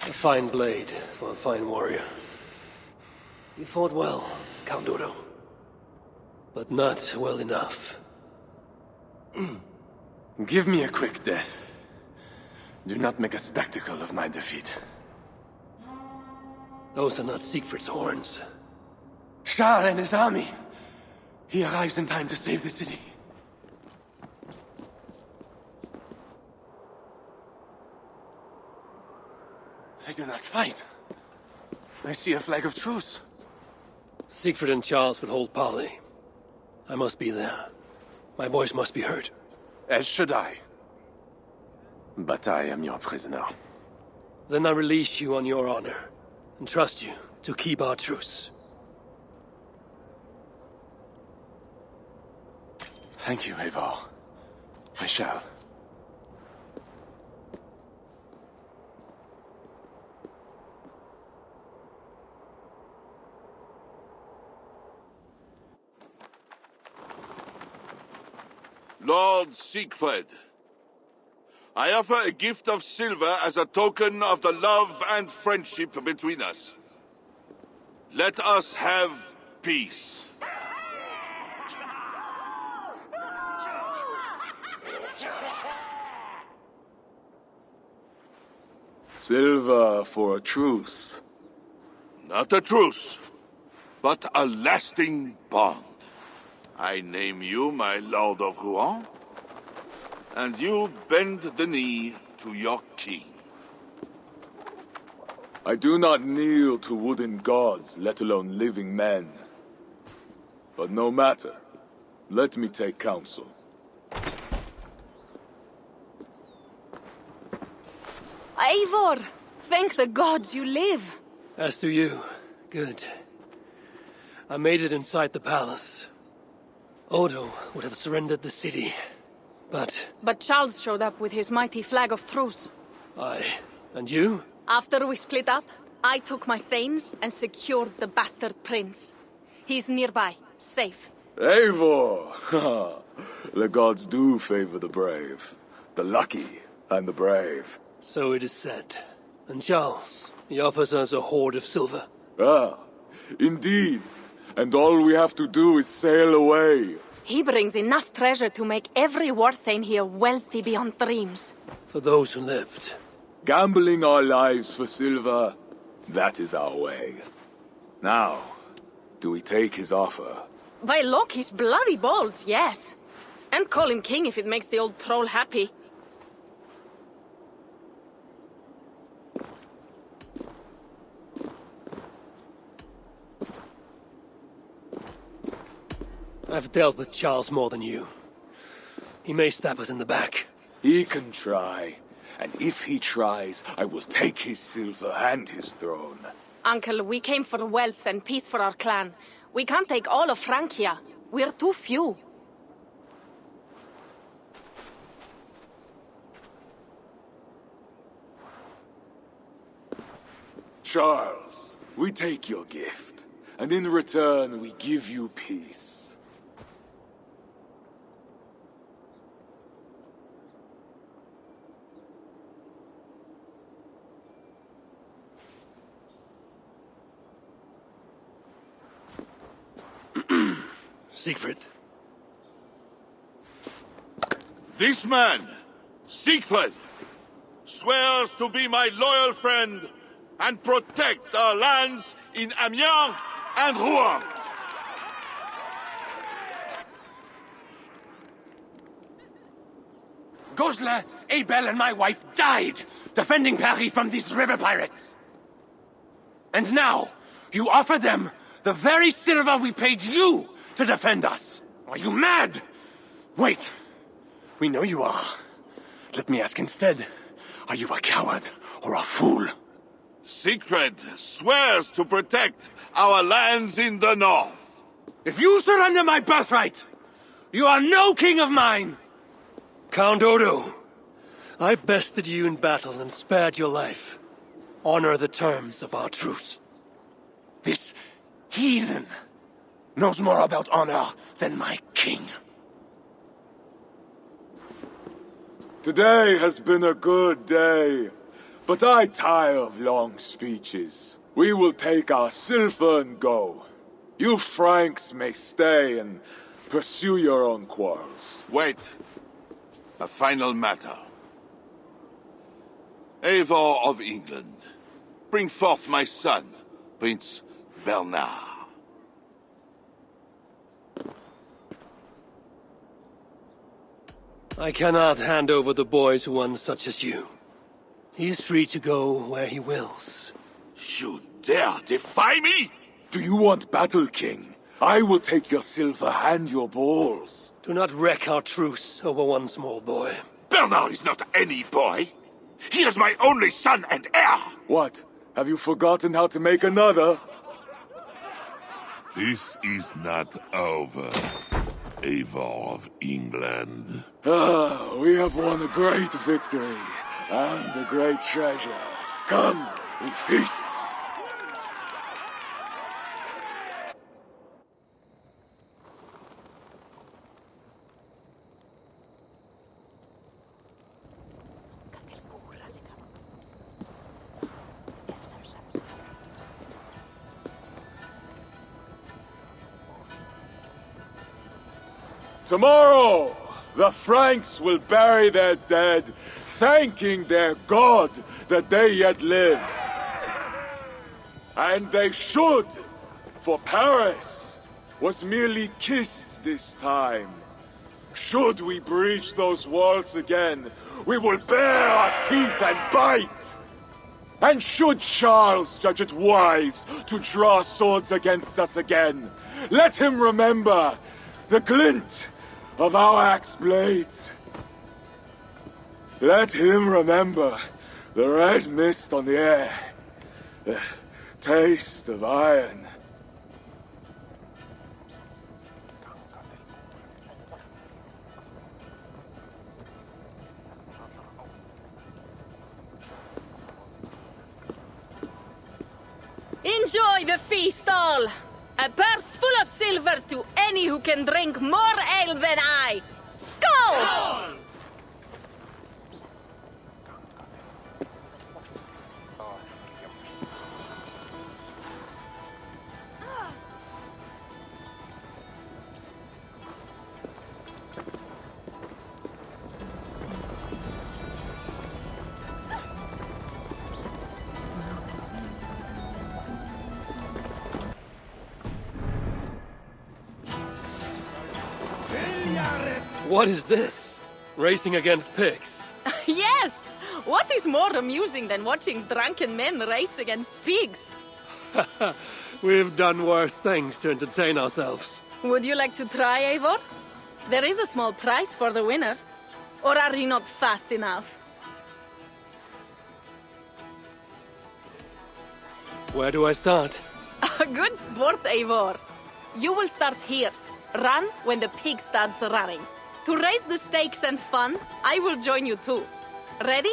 A fine blade for a fine warrior. You fought well, Count Odo. But not well enough. Give me a quick death. Do not make a spectacle of my defeat. Those are not Siegfried's horns. Charles and his army! He arrives in time to save the city. They do not fight. I see a flag of truce. Siegfried and Charles would hold parley. I must be there. My boys must be hurt. As should I. But I am your prisoner. Then I release you on your honor, and trust you to keep our truce. Thank you, Eivor. I shall. Lord Siegfried, I offer a gift of silver as a token of the love and friendship between us. Let us have peace. Silver for a truce. Not a truce, but a lasting bond. I name you my Lord of Rouen, and you bend the knee to your king. I do not kneel to wooden gods, let alone living men. But no matter. Let me take counsel. Eivor! Thank the gods you live! As do you. Good. I made it inside the palace. Odo would have surrendered the city, but... But Charles showed up with his mighty flag of truce. Aye. And you? After we split up, I took my thanes and secured the bastard prince. He's nearby, safe. Eivor! The gods do favor the brave. The lucky and the brave. So it is said. And Charles, he offers us a hoard of silver. Ah, indeed. And all we have to do is sail away. He brings enough treasure to make every Warthane here wealthy beyond dreams. For those who lived. Gambling our lives for silver, that is our way. Now, do we take his offer? By Loki's bloody balls, yes. And call him king if it makes the old troll happy. I've dealt with Charles more than you. He may stab us in the back. He can try. And if he tries, I will take his silver and his throne. Uncle, we came for wealth and peace for our clan. We can't take all of Francia. We're too few. Charles, we take your gift, and in return we give you peace. Siegfried. This man, Siegfried, swears to be my loyal friend and protect our lands in Amiens and Rouen. Goslar, Abel, and my wife died defending Paris from these river pirates. And now, you offer them the very silver we paid you to defend us. Are you mad? Wait. We know you are. Let me ask instead, are you a coward or a fool? Siegfried swears to protect our lands in the north. If you surrender my birthright, you are no king of mine! Count Odo, I bested you in battle and spared your life. Honor the terms of our truce. This heathen knows more about honor than my king. Today has been a good day, but I tire of long speeches. We will take our silver and go. You Franks may stay and pursue your own quarrels. Wait. A final matter. Eivor of England, bring forth my son, Prince Bernard. I cannot hand over the boy to one such as you. He's free to go where he wills. You dare defy me? Do you want battle, King? I will take your silver and your balls. Do not wreck our truce over one small boy. Bernard is not any boy. He is my only son and heir. What? Have you forgotten how to make another? This is not over, Eivor of England. Ah, we have won a great victory and a great treasure. Come, we feast. Tomorrow, the Franks will bury their dead, thanking their god that they yet live. And they should, for Paris was merely kissed this time. Should we breach those walls again, we will bare our teeth and bite. And should Charles judge it wise to draw swords against us again, let him remember the glint of our axe blades. Let him remember the red mist on the air, the taste of iron. Enjoy the feast all! A purse full of silver to any who can drink more ale than I! Skål! Skål! What is this? Racing against pigs? Yes! What is more amusing than watching drunken men race against pigs? We've done worse things to entertain ourselves. Would you like to try, Eivor? There is a small prize for the winner. Or are you not fast enough? Where do I start? Good sport, Eivor. You will start here. Run when the pig starts running. To raise the stakes and fun, I will join you too. Ready?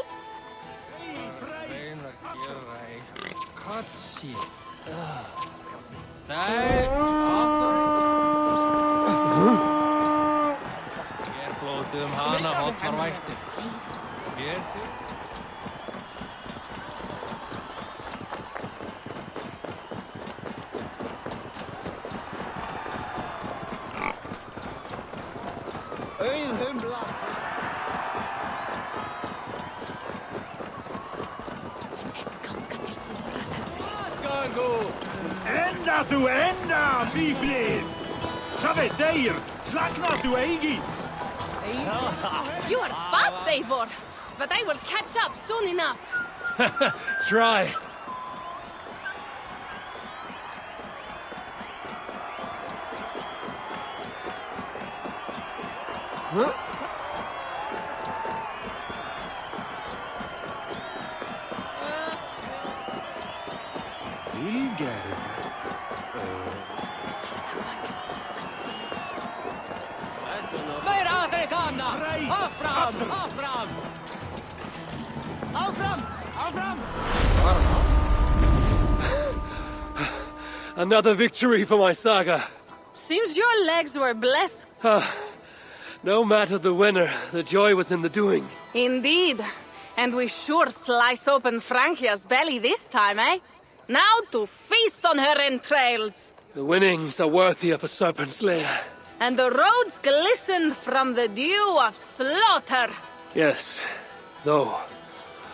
Enda du enda, fiflin! Shavet deir, slakna du eigi! You are fast, Eivor, but I will catch up soon enough. Try. Huh? Another victory for my saga. Seems your legs were blessed. No matter the winner, the joy was in the doing. Indeed. And we sure slice open Francia's belly this time, eh? Now to feast on her entrails. The winnings are worthy of a serpent's lair. And the roads glisten from the dew of slaughter. Yes, though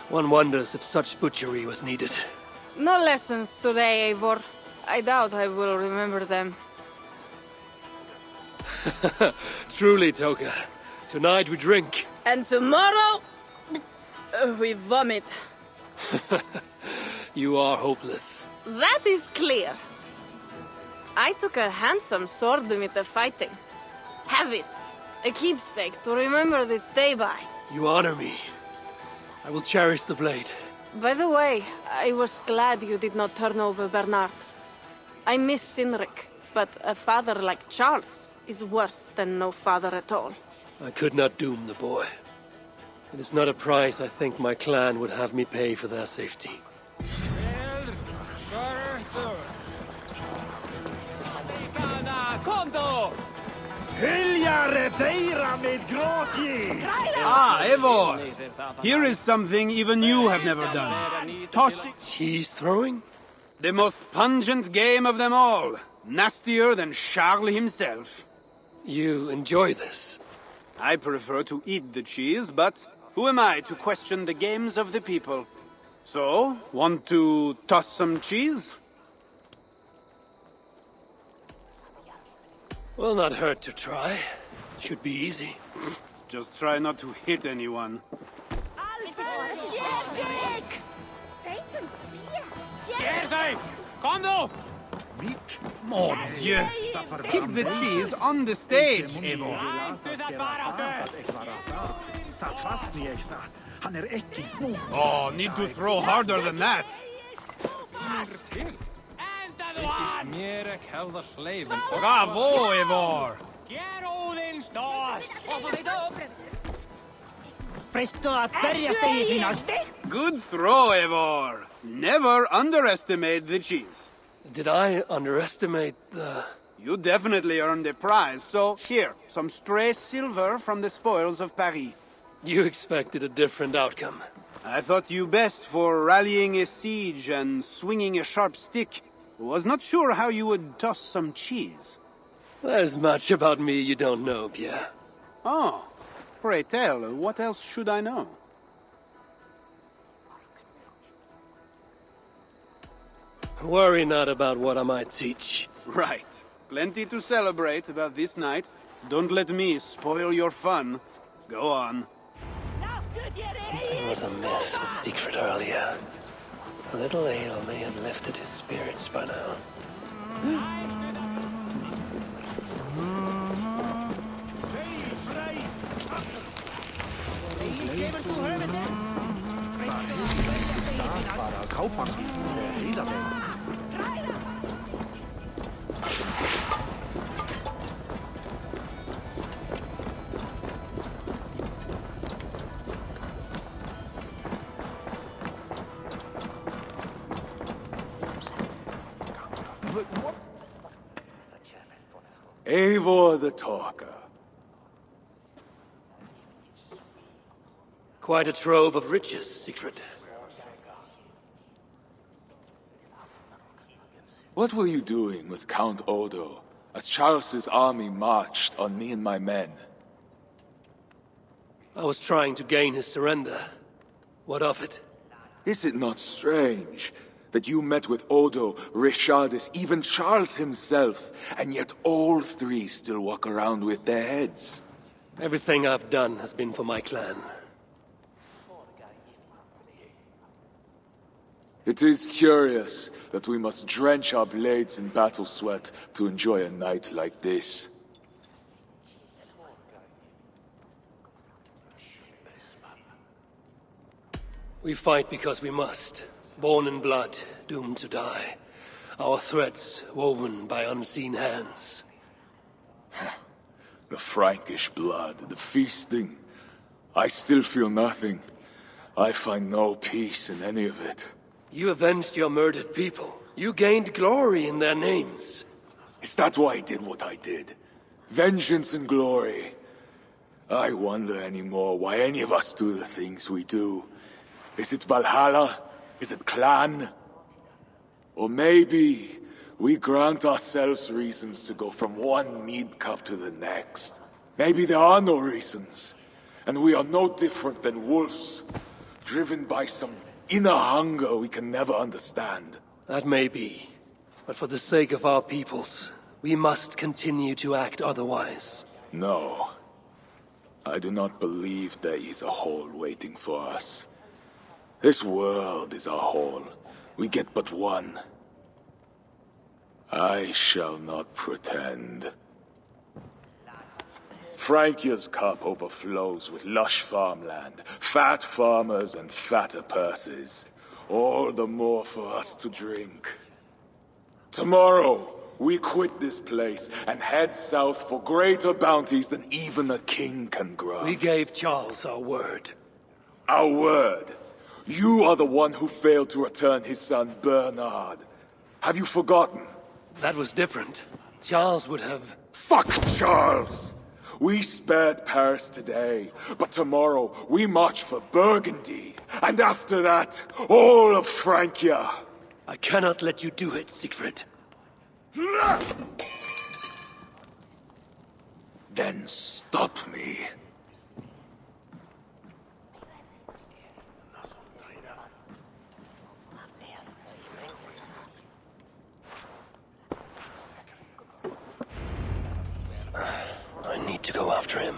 one wonders if such butchery was needed. No lessons today, Eivor. I doubt I will remember them. Truly, Toka. Tonight we drink. And tomorrow, we vomit. You are hopeless. That is clear. I took a handsome sword with the fighting. Have it. A keepsake to remember this day by. You honor me. I will cherish the blade. By the way, I was glad you did not turn over Bernard. I miss Cynric, but a father like Charles is worse than no father at all. I could not doom the boy. It is not a price I think my clan would have me pay for their safety. Ah, Eivor! Here is something even you have never done. Tossing. Cheese throwing? The most pungent game of them all. Nastier than Charles himself. You enjoy this? I prefer to eat the cheese, but who am I to question the games of the people? So, want to toss some cheese? Will not hurt to try. Should be easy. Just try not to hit anyone. Scared! Kom då! Mon Dieu! Keep the cheese on the stage, Eivor! Satt fast i äkta. Han är äcklig. Oh, need to throw harder than that! Bravo, Eivor! Good throw, Eivor! Never underestimate the cheese. Did I underestimate the... You definitely earned a prize, so here, some stray silver from the spoils of Paris. You expected a different outcome. I thought you best for rallying a siege and swinging a sharp stick. Was not sure how you would toss some cheese. There's much about me you don't know, Pierre. Oh, pray tell, what else should I know? Worry not about what I might teach. Right. Plenty to celebrate about this night. Don't let me spoil your fun. Go on. Something was amiss with Siegfried earlier. A little ale may have lifted his spirits by now. Eivor the Talker. Quite a trove of riches, Siegfried. What were you doing with Count Odo as Charles's army marched on me and my men? I was trying to gain his surrender. What of it? Is it not strange that you met with Odo, Richardis, even Charles himself, and yet all three still walk around with their heads? Everything I've done has been for my clan. It is curious that we must drench our blades in battle sweat to enjoy a night like this. We fight because we must. Born in blood, doomed to die. Our threats woven by unseen hands. The Frankish blood, the feasting. I still feel nothing. I find no peace in any of it. You avenged your murdered people. You gained glory in their names. Is that why I did what I did? Vengeance and glory. I wonder anymore why any of us do the things we do. Is it Valhalla? Is it clan? Or maybe we grant ourselves reasons to go from one mead cup to the next. Maybe there are no reasons, and we are no different than wolves, driven by some inner hunger we can never understand. That may be, but for the sake of our peoples, we must continue to act otherwise. No. I do not believe there is a hole waiting for us. This world is our hole. We get but one. I shall not pretend. Frankia's cup overflows with lush farmland, fat farmers and fatter purses. All the more for us to drink. Tomorrow, we quit this place and head south for greater bounties than even a king can grant. We gave Charles our word. Our word? You are the one who failed to return his son, Bernard. Have you forgotten? That was different. Charles would have... Fuck Charles! We spared Paris today, but tomorrow we march for Burgundy. And after that, all of Francia. I cannot let you do it, Siegfried. then stop me. I need to go after him.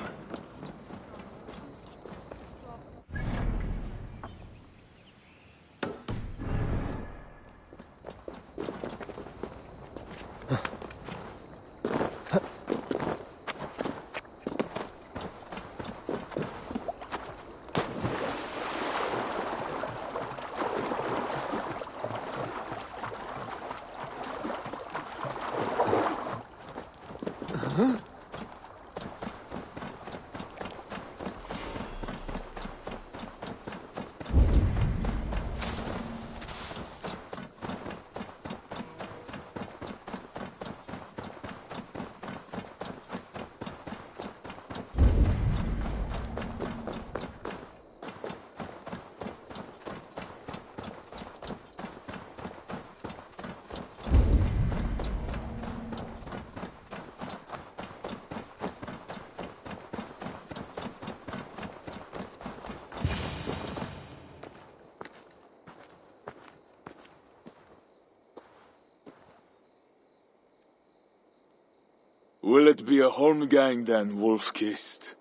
Will it be a Holmgang then, Wolf-Kissed?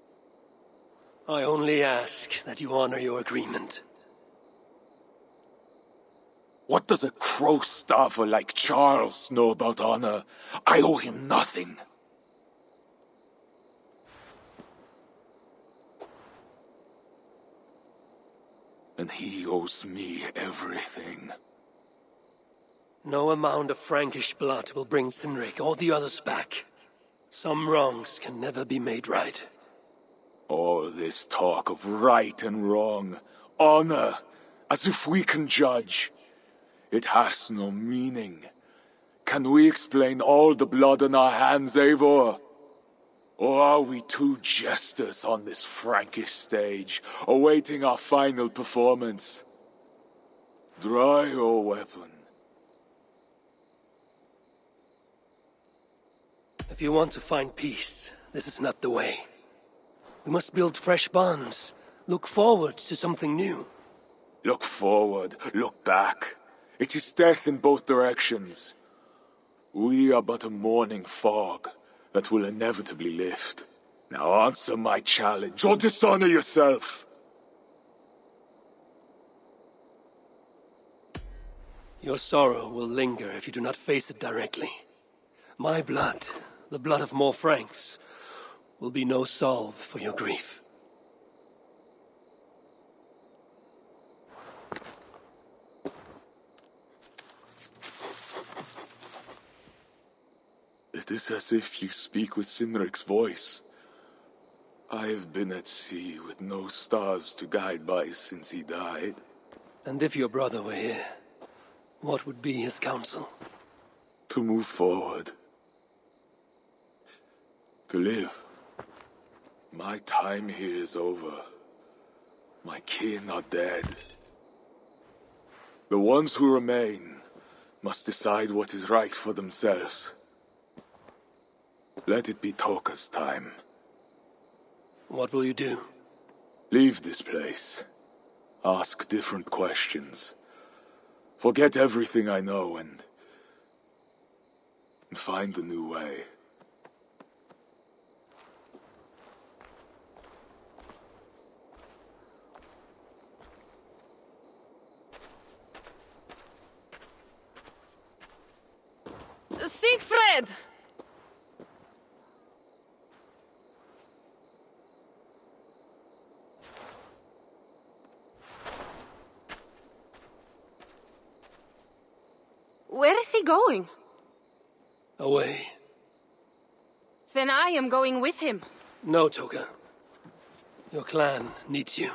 I only ask that you honor your agreement. What does a crow-starver like Charles know about honor? I owe him nothing. And he owes me everything. No amount of Frankish blood will bring Cynric or the others back. Some wrongs can never be made right. All this talk of right and wrong, honor, as if we can judge. It has no meaning. Can we explain all the blood on our hands, Eivor? Or are we two jesters on this Frankish stage, awaiting our final performance? Draw your weapon. If you want to find peace, this is not the way. We must build fresh bonds. Look forward to something new. Look forward, look back. It is death in both directions. We are but a morning fog that will inevitably lift. Now answer my challenge, or dishonor yourself! Your sorrow will linger if you do not face it directly. My blood, the blood of more Franks, will be no salve for your grief. It is as if you speak with Cynric's voice. I have been at sea with no stars to guide by since he died. And if your brother were here, what would be his counsel? To move forward. To live. My time here is over. My kin are dead. The ones who remain must decide what is right for themselves. Let it be Toka's time. What will you do? Leave this place. Ask different questions. Forget everything I know and find a new way. Siegfried! Where is he going? Away. Then I am going with him. No, Toka. Your clan needs you.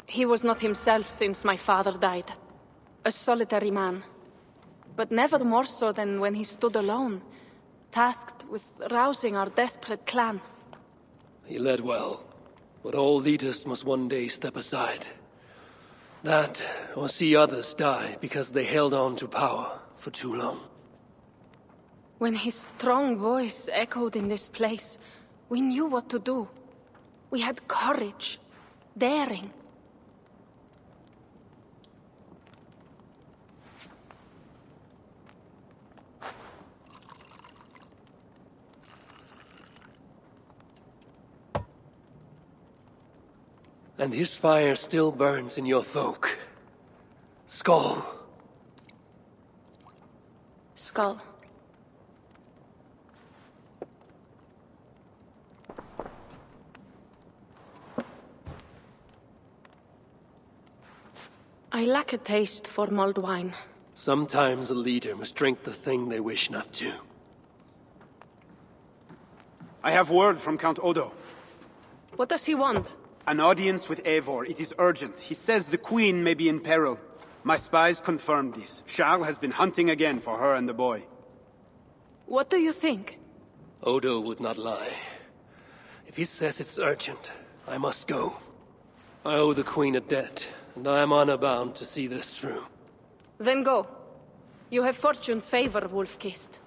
He was not himself since my father died. A solitary man. but never more so than when he stood alone, tasked with rousing our desperate clan. He led well, but all leaders must one day step aside. That, or see others die because they held on to power for too long. When his strong voice echoed in this place, we knew what to do. We had courage, daring. And his fire still burns in your folk. Skull. Skull. I lack a taste for mulled wine. Sometimes a leader must drink the thing they wish not to. I have word from Count Odo. What does he want? An audience with Eivor. It is urgent. He says the Queen may be in peril. My spies confirmed this. Charles has been hunting again for her and the boy. What do you think? Odo would not lie. If he says it's urgent, I must go. I owe the Queen a debt, and I am honor-bound to see this through. Then go. You have fortune's favor, Wolf-Kissed.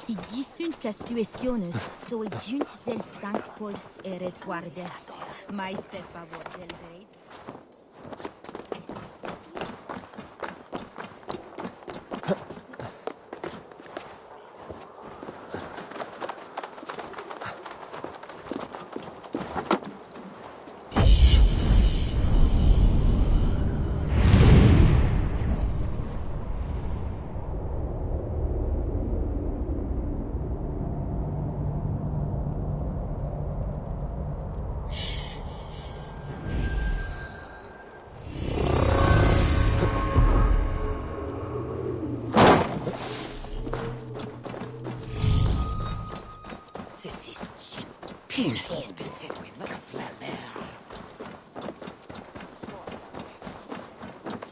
Si disunt casuaciones, soy junt del Sankt Pauls eret guardes, mais per favor del rey.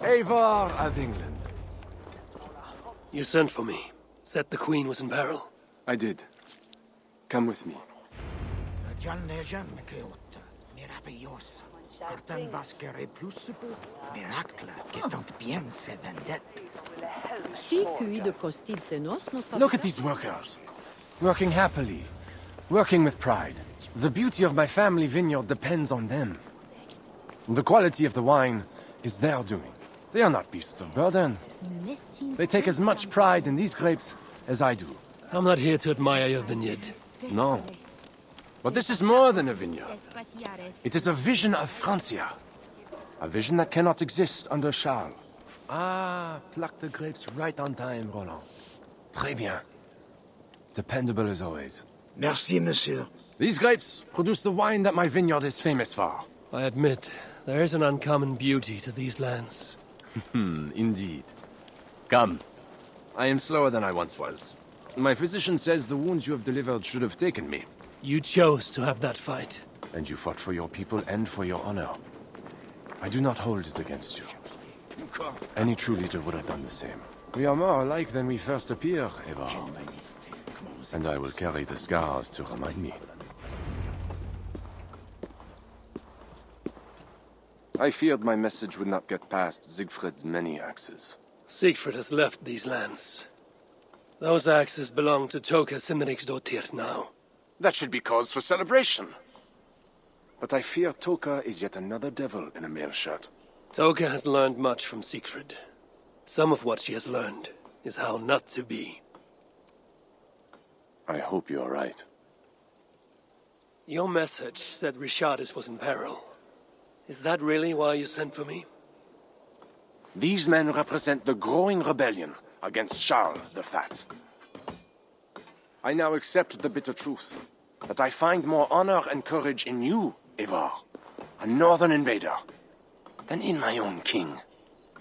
Eivor of England. You sent for me. Said the Queen was in peril. I did. Come with me. Look at these workers. Working happily. Working with pride. The beauty of my family vineyard depends on them. The quality of the wine is their doing. They are not beasts of burden. They take as much pride in these grapes as I do. I'm not here to admire your vineyard. No. But this is more than a vineyard. It is a vision of Francia. A vision that cannot exist under Charles. Ah, pluck the grapes right on time, Roland. Très bien. Dependable as always. Merci, monsieur. These grapes produce the wine that my vineyard is famous for. I admit, there is an uncommon beauty to these lands. Indeed. Come. I am slower than I once was. My physician says the wounds you have delivered should have taken me. You chose to have that fight. And you fought for your people and for your honor. I do not hold it against you. Any true leader would have done the same. We are more alike than we first appear, Eivor. And I will carry the scars to remind me. I feared my message would not get past Siegfried's many axes. Siegfried has left these lands. Those axes belong to Toka Sinriksdottir now. That should be cause for celebration. But I fear Toka is yet another devil in a mail shirt. Toka has learned much from Siegfried. Some of what she has learned is how not to be. I hope you are right. Your message said Richardus was in peril. Is that really why you sent for me? These men represent the growing rebellion against Charles the Fat. I now accept the bitter truth that I find more honor and courage in you, Eivor, a northern invader, than in my own king.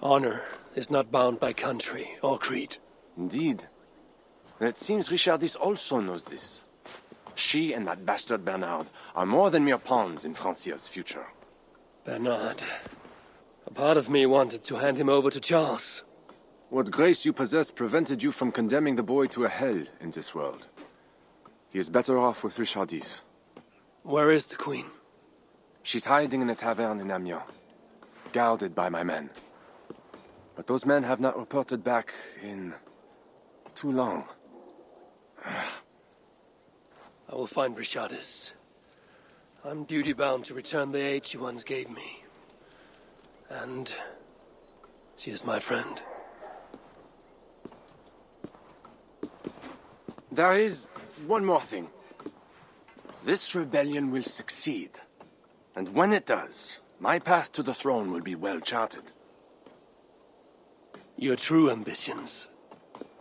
Honor is not bound by country or creed. Indeed. And it seems Richardis also knows this. She and that bastard Bernard are more than mere pawns in Francia's future. Bernard. A part of me wanted to hand him over to Charles. What grace you possess prevented you from condemning the boy to a hell in this world. He is better off with Richardis. Where is the Queen? She's hiding in a tavern in Amiens, guarded by my men. But those men have not reported back in too long. I will find Richardis. I'm duty-bound to return the aid she once gave me. And she is my friend. There is one more thing. This rebellion will succeed. And when it does, my path to the throne will be well charted. Your true ambitions?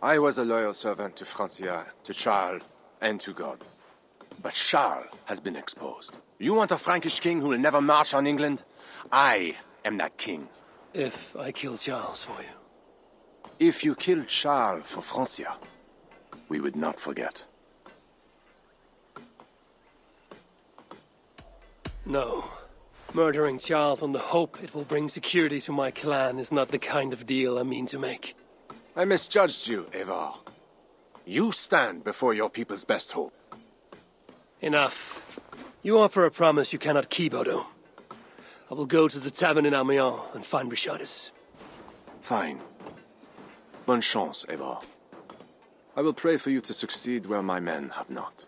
I was a loyal servant to Francia, to Charles, and to God. But Charles has been exposed. You want a Frankish king who will never march on England? I am that king. If I kill Charles for you? If you killed Charles for Francia, we would not forget. No. Murdering Charles on the hope it will bring security to my clan is not the kind of deal I mean to make. I misjudged you, Eivor. You stand before your people's best hope. Enough. You offer a promise you cannot keep, Odo. I will go to the tavern in Amiens and find Richardis. Fine. Bonne chance, Eivor. I will pray for you to succeed where my men have not.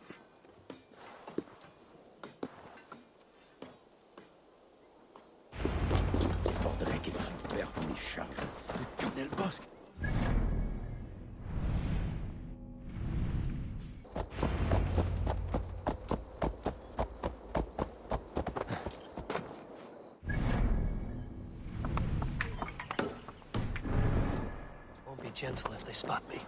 Won't be gentle if they spot me.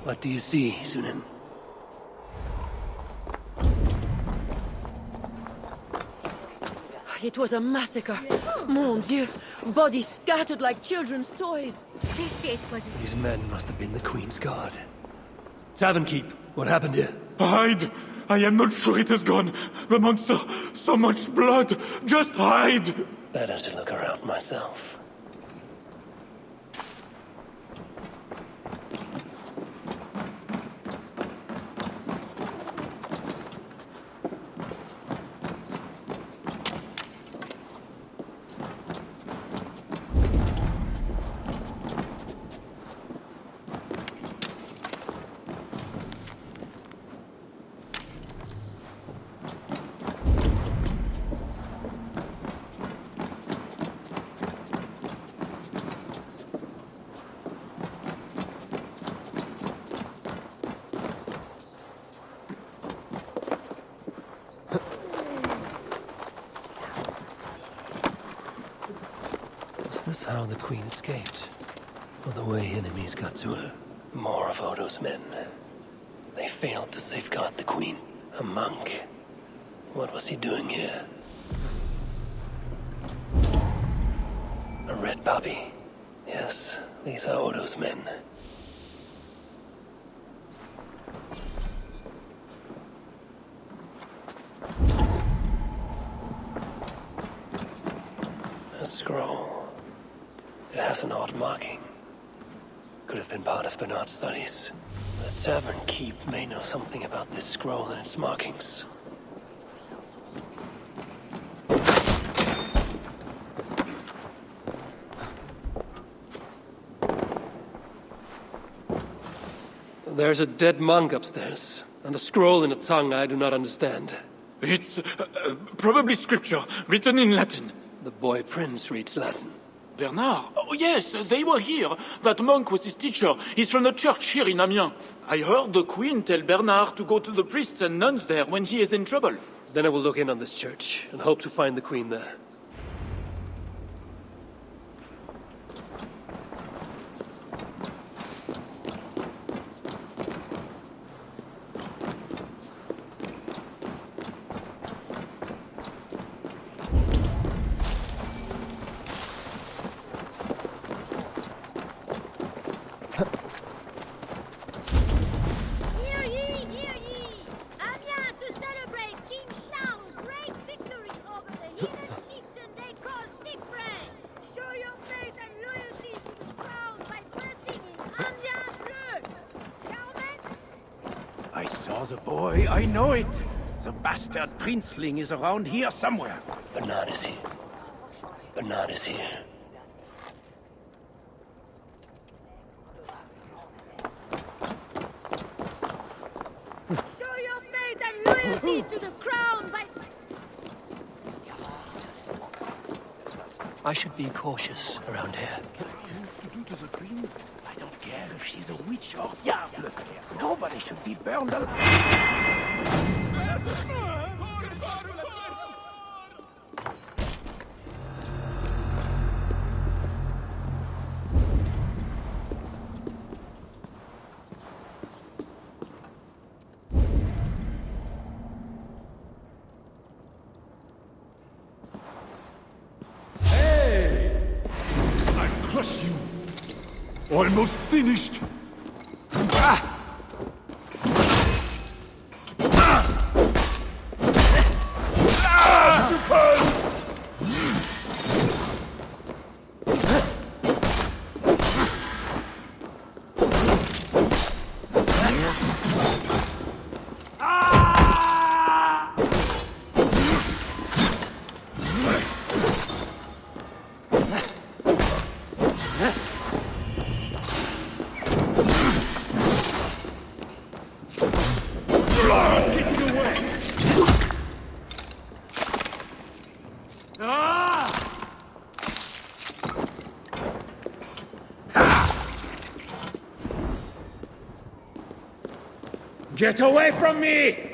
What do you see, Sunan? It was a massacre. Mon Dieu. Bodies scattered like children's toys. They say it was... These men must have been the Queen's guard. Tavern Keep, what happened here? Hide! I am not sure it has gone. The monster, so much blood. Just hide! Better to look around myself. Is this how the Queen escaped? Or the way enemies got to her? More of Odo's men. They failed to safeguard the Queen. A monk. What was he doing here? A red puppy. Yes, these are Odo's men. A scroll. It has an odd marking. Could have been part of Bernard's studies. The tavern keep may know something about this scroll and its markings. There's a dead monk upstairs, and a scroll in a tongue I do not understand. It's probably scripture, written in Latin. The boy prince reads Latin. Bernard? Oh yes, they were here. That monk was his teacher. He's from the church here in Amiens. I heard the Queen tell Bernard to go to the priests and nuns there when he is in trouble. Then I will look in on this church, and hope to find the Queen there. I saw the boy, I know it. The bastard princeling is around here somewhere. Bernard is here. Bernard is here. Show your faith and loyalty to the crown by... I should be cautious around here. I don't care if she's a witch or diable. Nobody should be burned alive. Crush you! Almost finished! Get away from me!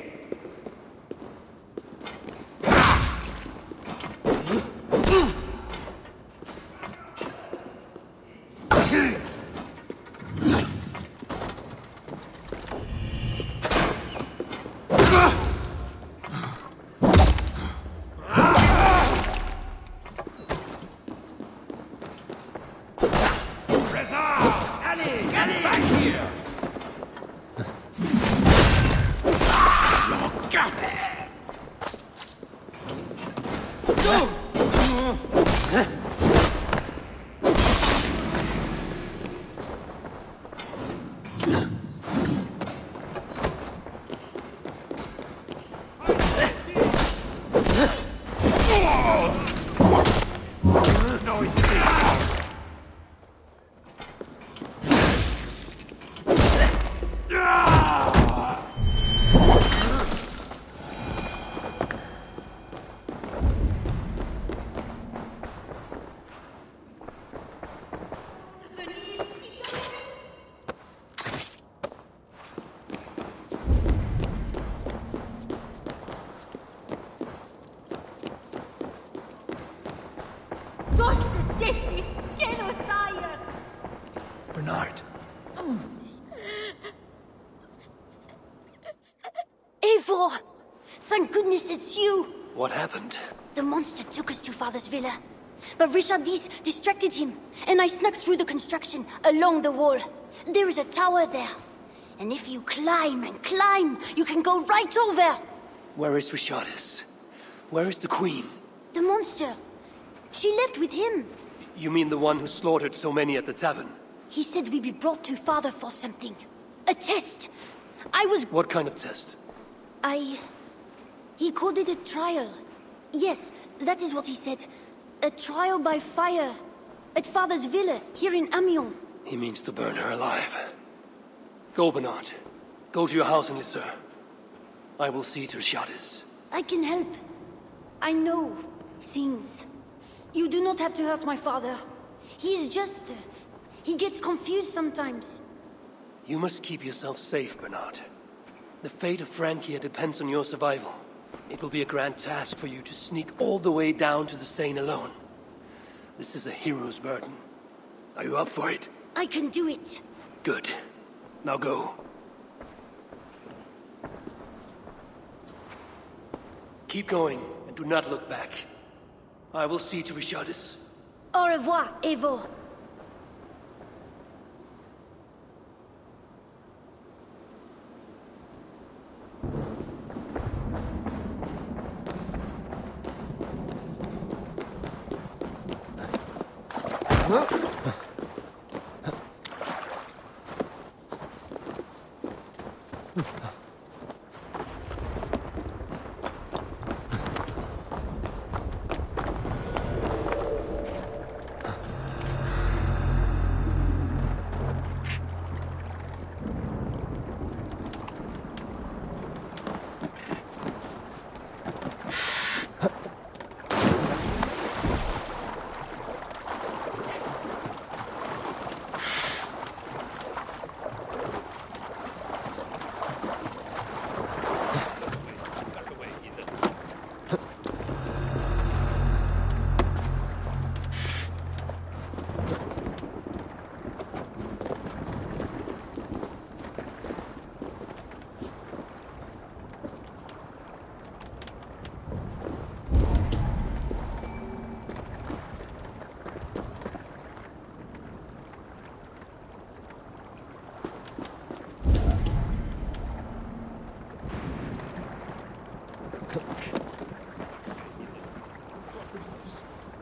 Bernard. Thank goodness it's you! What happened? The monster took us to Father's villa. But Richardis distracted him, and I snuck through the construction, along the wall. There is a tower there. And if you climb and climb, you can go right over! Where is Richardis? Where is the Queen? The monster. She left with him. You mean the one who slaughtered so many at the tavern? He said we'd be brought to Father for something. A test. I was... What kind of test? He called it a trial. Yes, that is what he said. A trial by fire. At Father's villa, here in Amiens. He means to burn her alive. Go, Bernard. Go to your house in Lisseur. I will see to Richardis. I can help. I know things. You do not have to hurt my father. He is just... he gets confused sometimes. You must keep yourself safe, Bernard. The fate of Francia depends on your survival. It will be a grand task for you to sneak all the way down to the Seine alone. This is a hero's burden. Are you up for it? I can do it. Good. Now go. Keep going, and do not look back. I will see to Richardis. Au revoir, Eivor.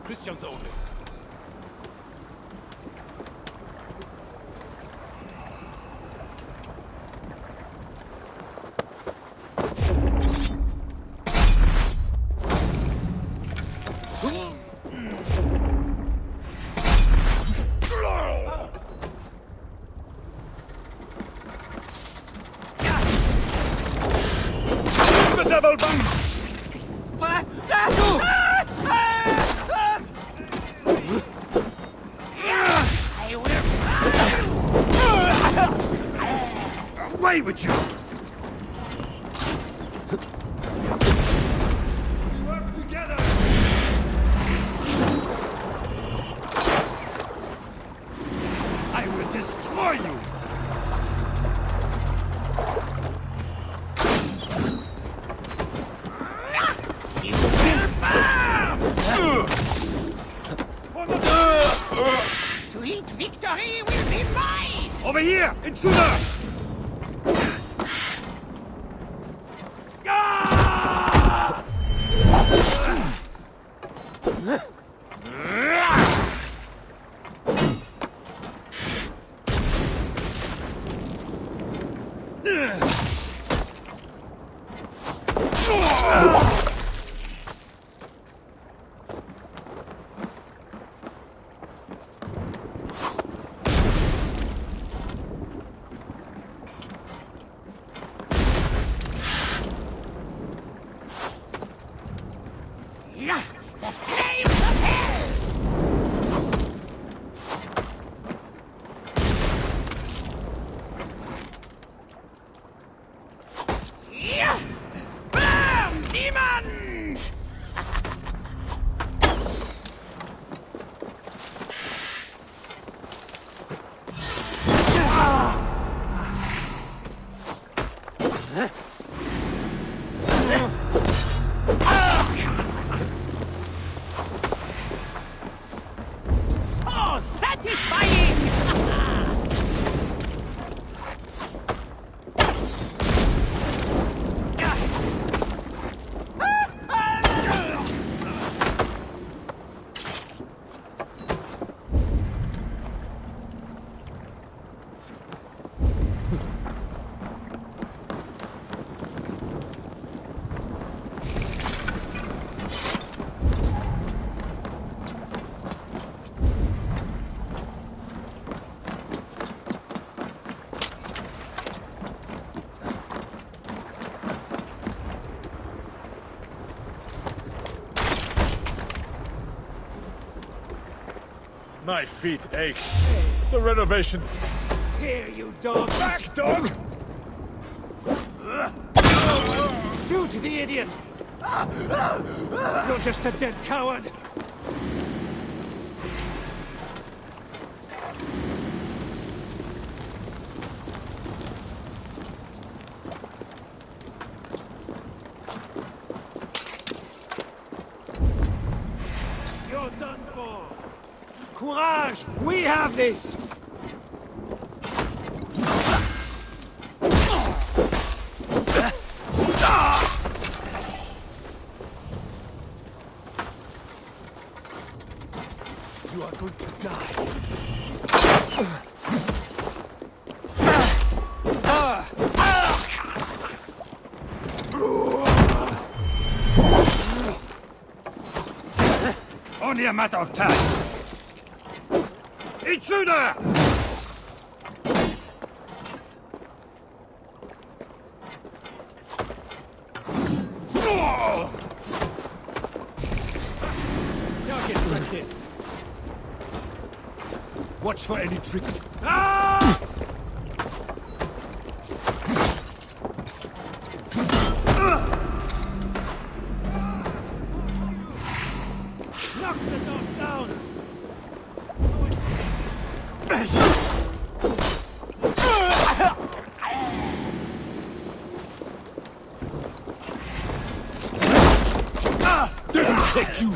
Christians only. The devil bang! Away with you! Work together! I will destroy you! Sweet victory will be mine! Over here! Intruder! The flames of hell! Burn, demon! My feet ache. The renovation... Here, you dog! Back, dog! Shoot the idiot! You're just a dead coward! You're done for! Courage! We have this! You are going to die. Only a matter of time. Intruder! Now get like this. Watch for any tricks. Ah! Knock the dog down! Didn't take you!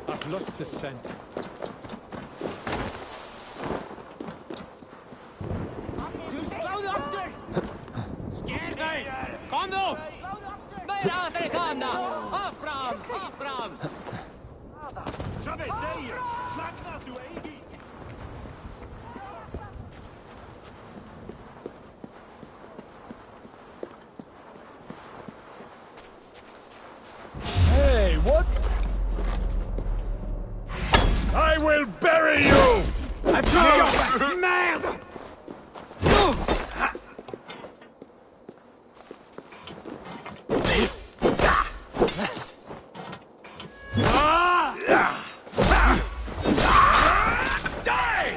I've lost the scent. Kom då! Mer Afrikaner! Av fram! Av fram! J'avais dire! Slagna du Eivor! Hey, what? I will bury you! Merde! Die!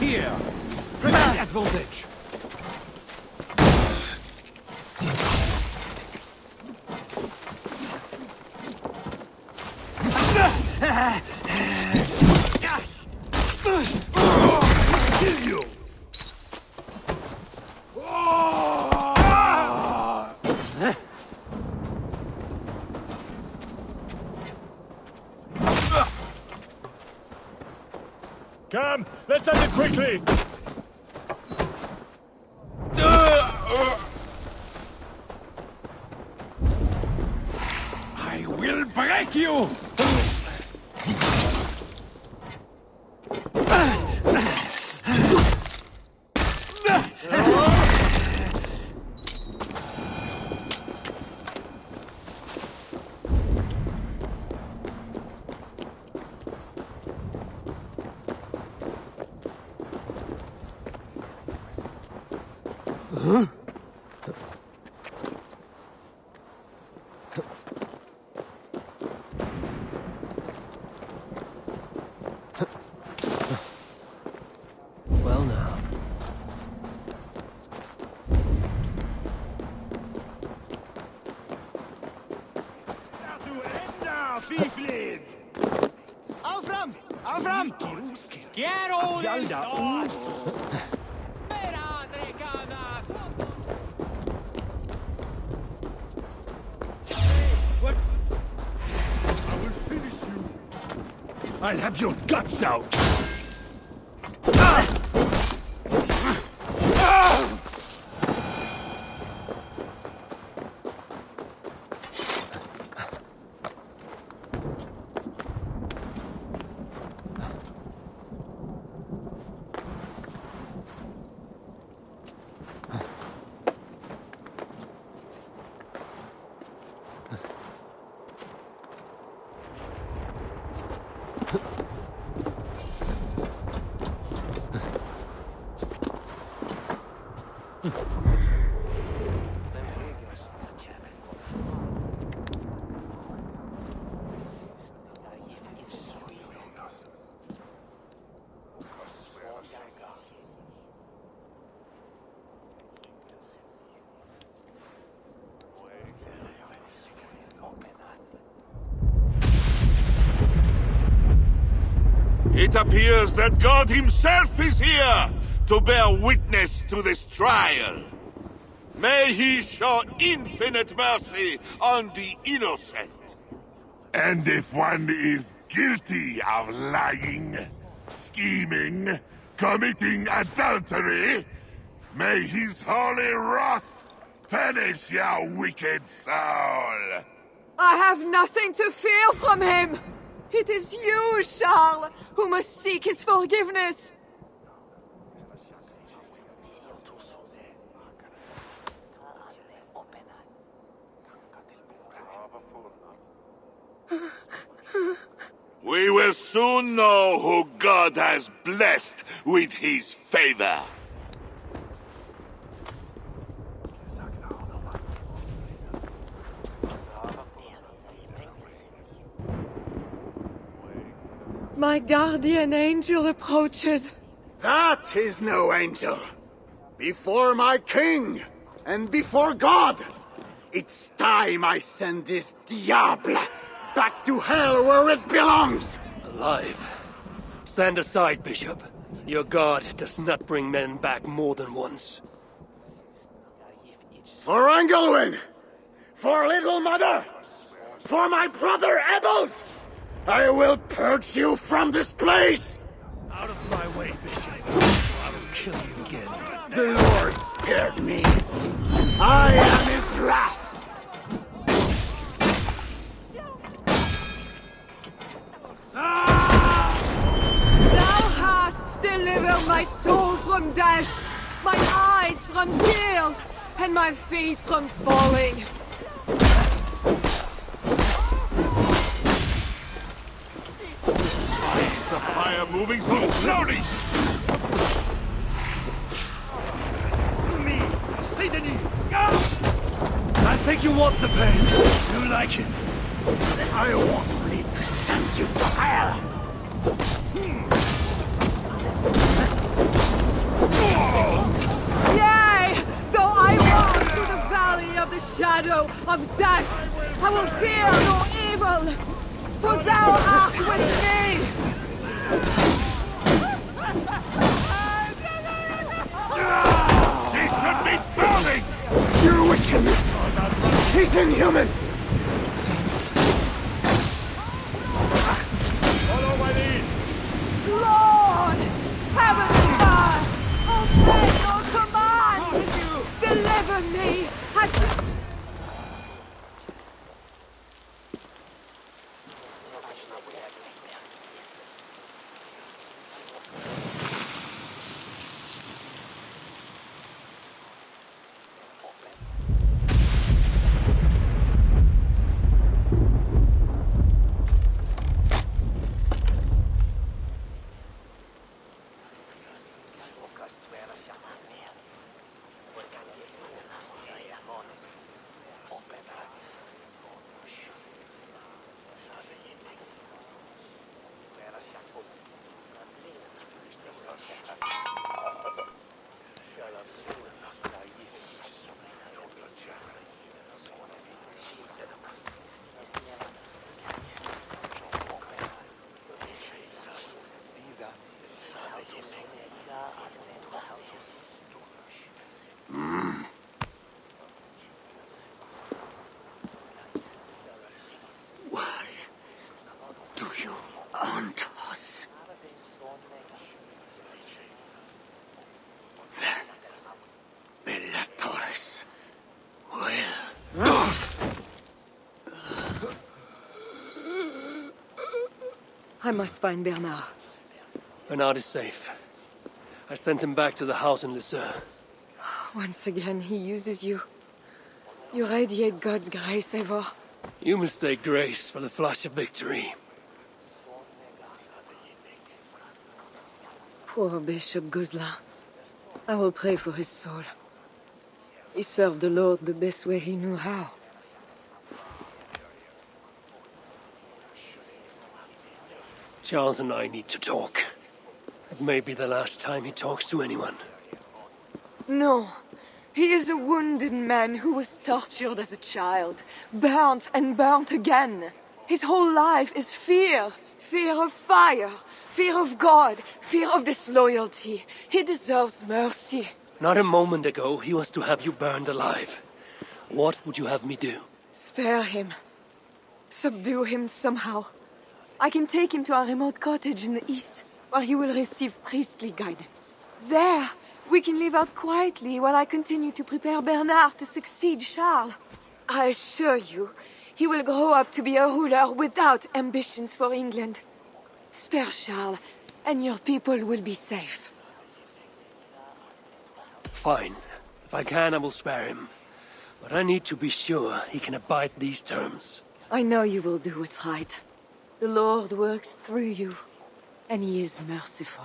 Here! Prevent advantage! Kill you! Come, let's end it quickly! I will break you! Huh? Well now, Avram! Quiero What? I will finish you. I'll have your guts out! It appears that God himself is here to bear witness to this trial. May he show infinite mercy on the innocent. And if one is guilty of lying, scheming, committing adultery, may his holy wrath punish your wicked soul. I have nothing to fear from him! It is you, Charles, who must seek his forgiveness! We will soon know who God has blessed with his favor. My guardian angel approaches. That is no angel. Before my king, and before God, it's time I send this diable back to hell where it belongs! Alive. Stand aside, Bishop. Your God does not bring men back more than once. For Engelwin! For Little Mother! For my brother Ebels! I will purge you from this place! Out of my way, Bishop. I will kill you again. The Lord spared me. I am his wrath! Thou hast delivered my soul from death, my eyes from tears, and my feet from falling. The fire moving so slowly! Me, Sidney! I think you want the pain. You like it. I want only to send you to hell! Yea! Though I walk through the valley of the shadow of death, I will fear no evil, for thou art with me! He should be burning! Your wickedness! He's inhuman! Follow my lead! Lord! Heaven and earth! Obey your command! Deliver me! Ontos. Bellatores will. I must find Bernard. Bernard is safe. I sent him back to the house in Lucerne. Once again, he uses you. You radiate God's grace, Eivor. You mistake grace for the flash of victory. Poor Bishop Guzla. I will pray for his soul. He served the Lord the best way he knew how. Charles and I need to talk. It may be the last time he talks to anyone. No. He is a wounded man who was tortured as a child, burnt and burnt again. His whole life is fear. Fear of fire, fear of God, fear of disloyalty. He deserves mercy. Not a moment ago, he was to have you burned alive. What would you have me do? Spare him. Subdue him somehow. I can take him to our remote cottage in the east, where he will receive priestly guidance. There, we can live out quietly while I continue to prepare Bernard to succeed Charles. I assure you, he will grow up to be a ruler without ambitions for England. Spare Charles, and your people will be safe. Fine. If I can, I will spare him. But I need to be sure he can abide these terms. I know you will do what's right. The Lord works through you, and he is merciful.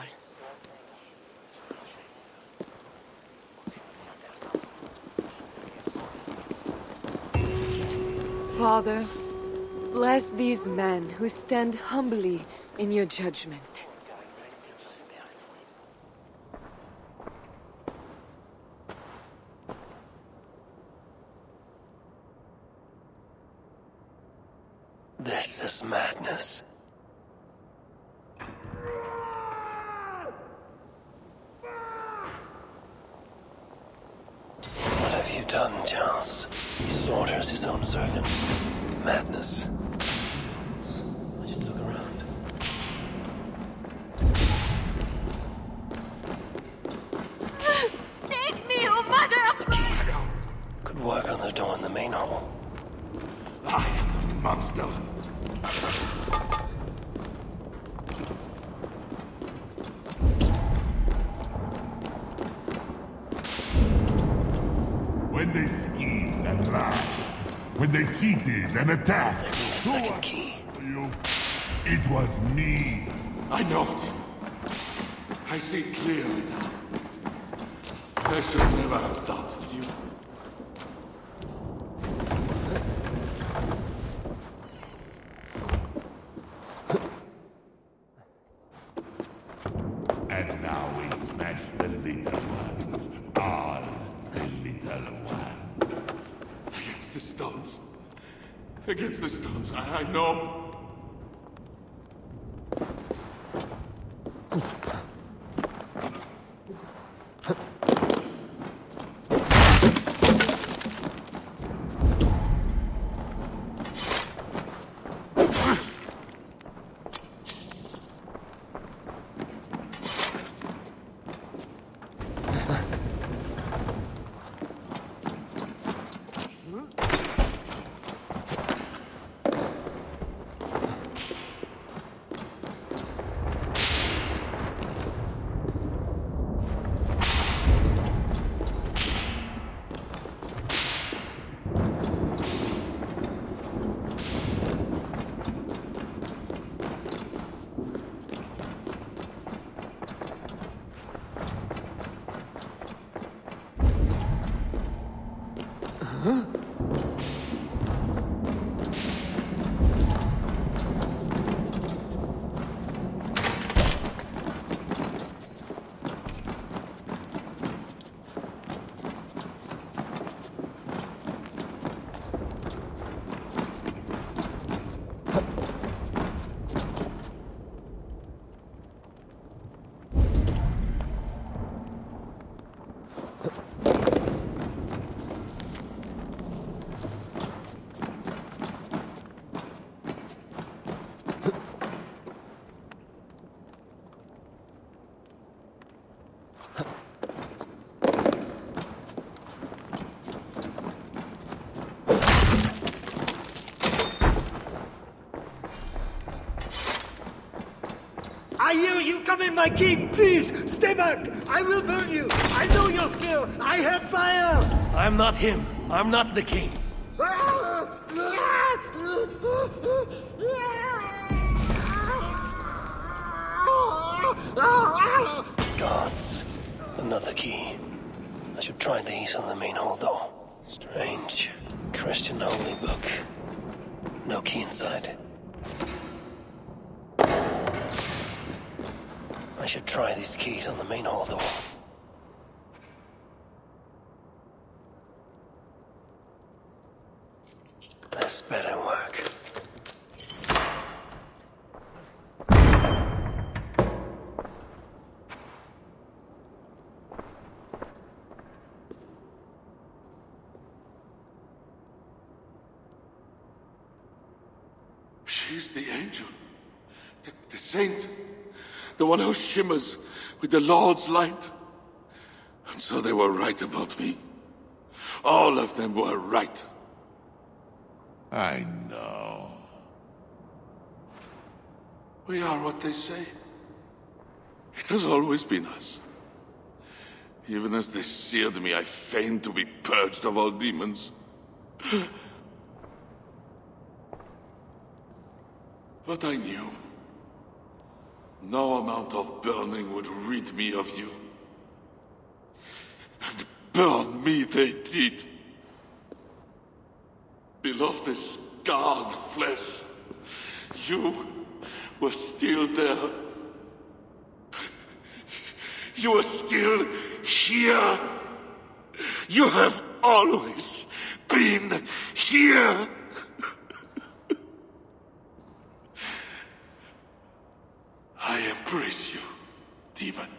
Father, bless these men who stand humbly in your judgment. This is madness. What have you done, Charles? He slaughters his own servants. Madness. I should look around. Save me, oh mother of... Could work on the door in the main hall. I am the monster. When they schemed and lied, when they cheated and attacked, Second key. It was me. I know it. I see clearly now. I should never have doubted you. And now we smash the little ones. All the little ones. Against the stones. Against the stones, I know. I hear you coming, my king! Please, stay back! I will burn you! I know your fear! I have fire! I'm not him. I'm not the king. Gods. Another key. I should try these on the main hall door. Strange. Christian holy book. No key inside. I should try these keys on the main hall door. This better work. She's the angel. The saint. The one who shimmers with the Lord's light. And so they were right about me. All of them were right. I know. We are what they say. It has always been us. Even as they seared me, I feigned to be purged of all demons. But I knew. No amount of burning would rid me of you. And burn me they did. Below the scarred flesh, you were still there. You are still here. You have always been here. I embrace you, demon.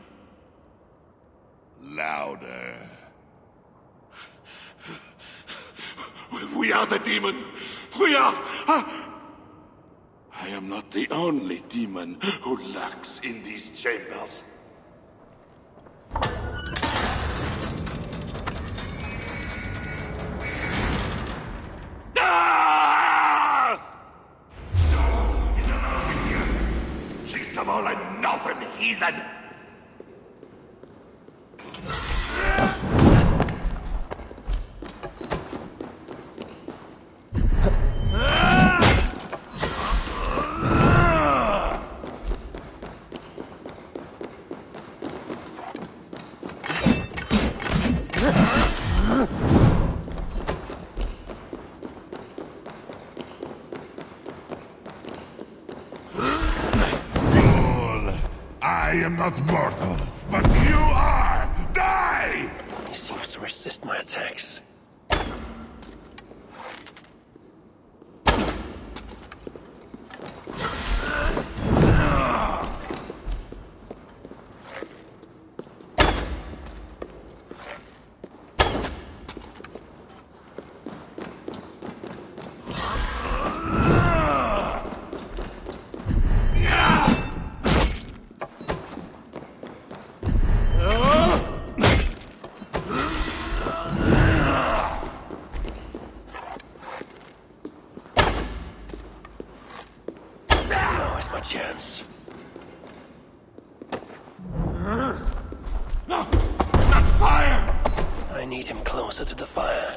Louder. We are the demon. We are... I am not the only demon who lurks in these chambers. She's the all and nothing, heathen! I am not mortal, but you are! Die! He seems to resist my attacks. Chance. No! Not fire! I need him closer to the fire.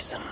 reason.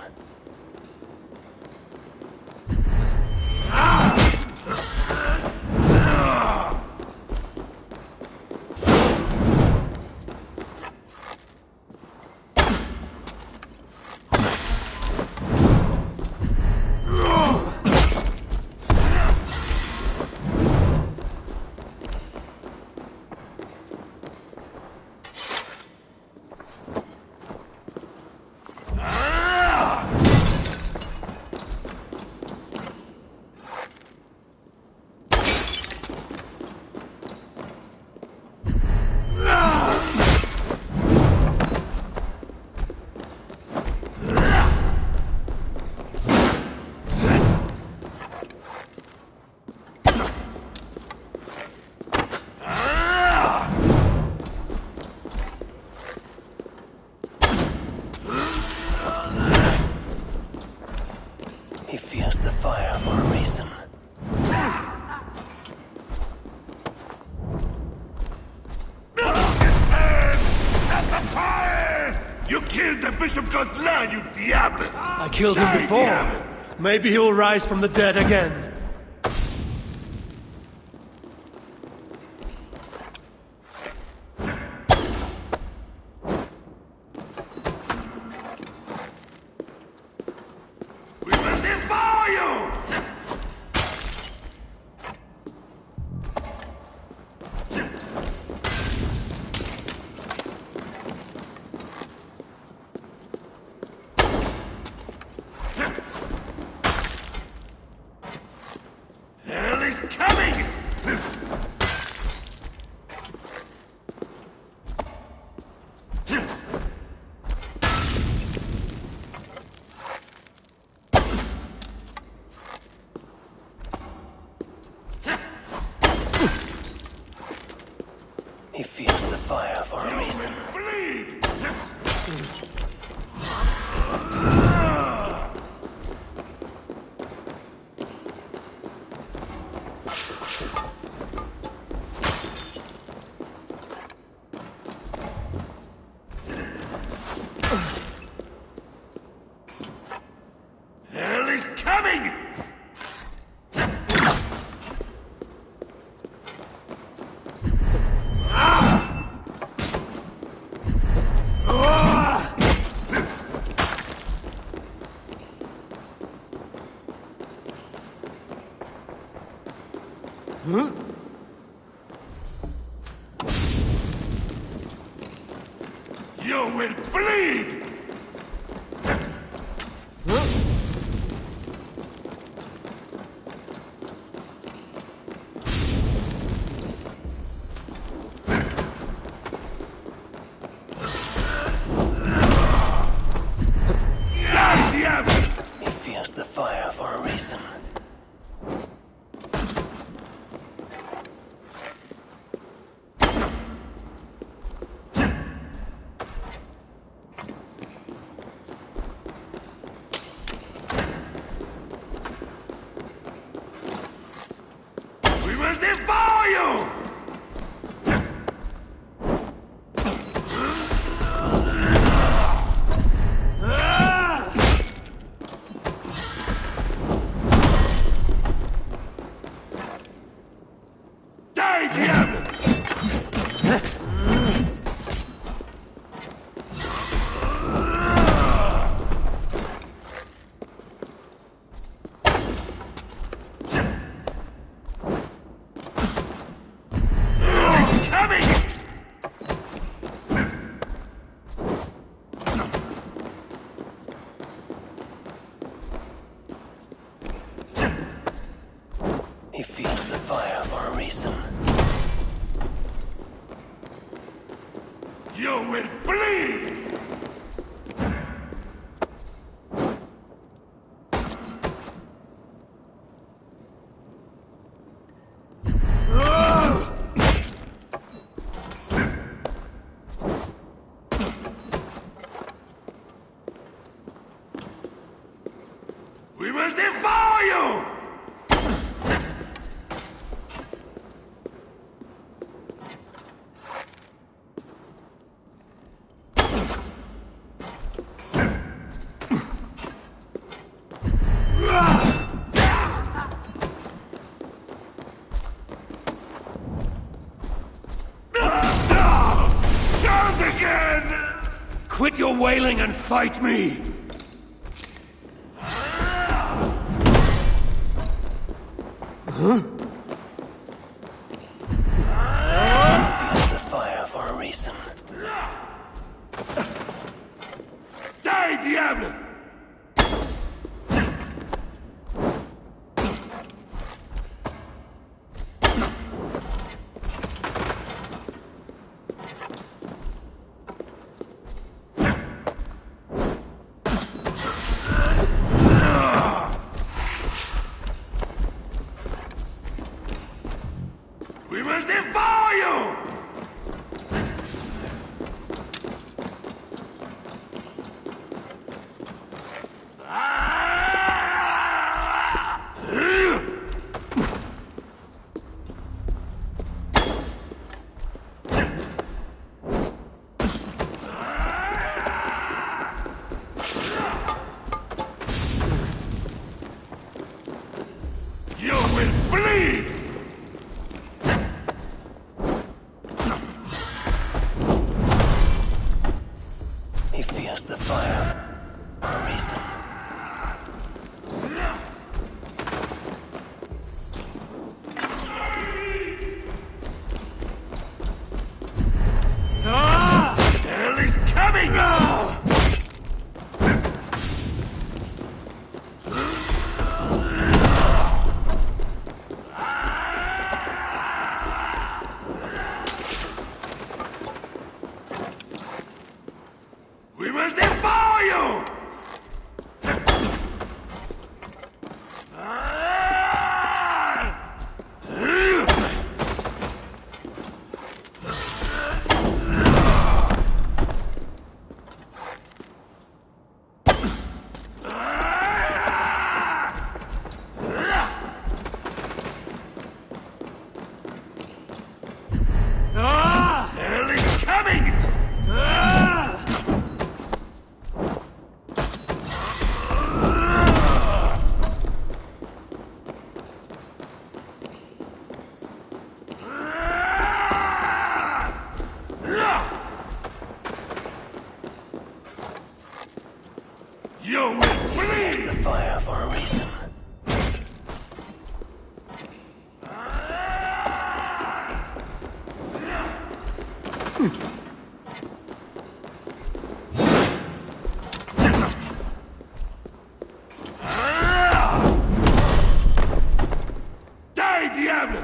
He fears the fire for a reason. At the fire! You killed the Bishop Gosselin, you diable! I killed him before. Maybe he will rise from the dead again. He fears the fire for a reason. Hell is coming! You will bleed! He fears the fire for a reason. We will devour you! Die, diable! He's coming! He fears the fire for a reason. You will bleed! We will devour you! Quit your wailing and fight me! Huh? Feels the fire for a reason. Die, Diable! We will devour you! You will bleed! He fears the fire for a reason. Hell is coming! We will devour you! Hell is coming! You will bleed! The fire for a reason. Die, Diable!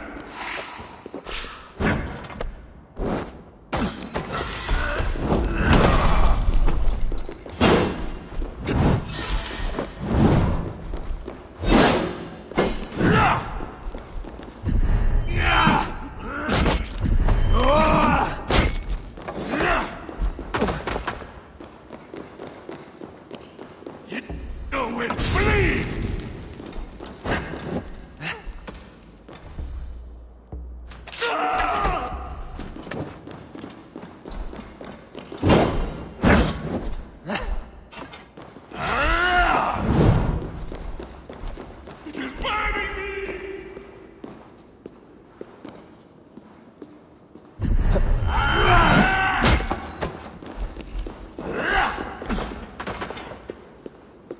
You will bleed! It is burning me!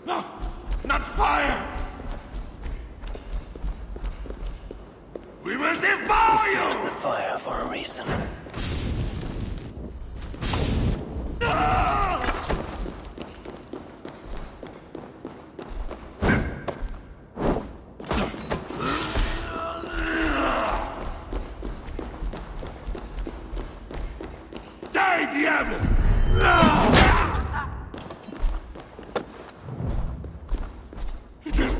No, not fire! We will devour He fears you! the fire for a reason. Die, Diable! It is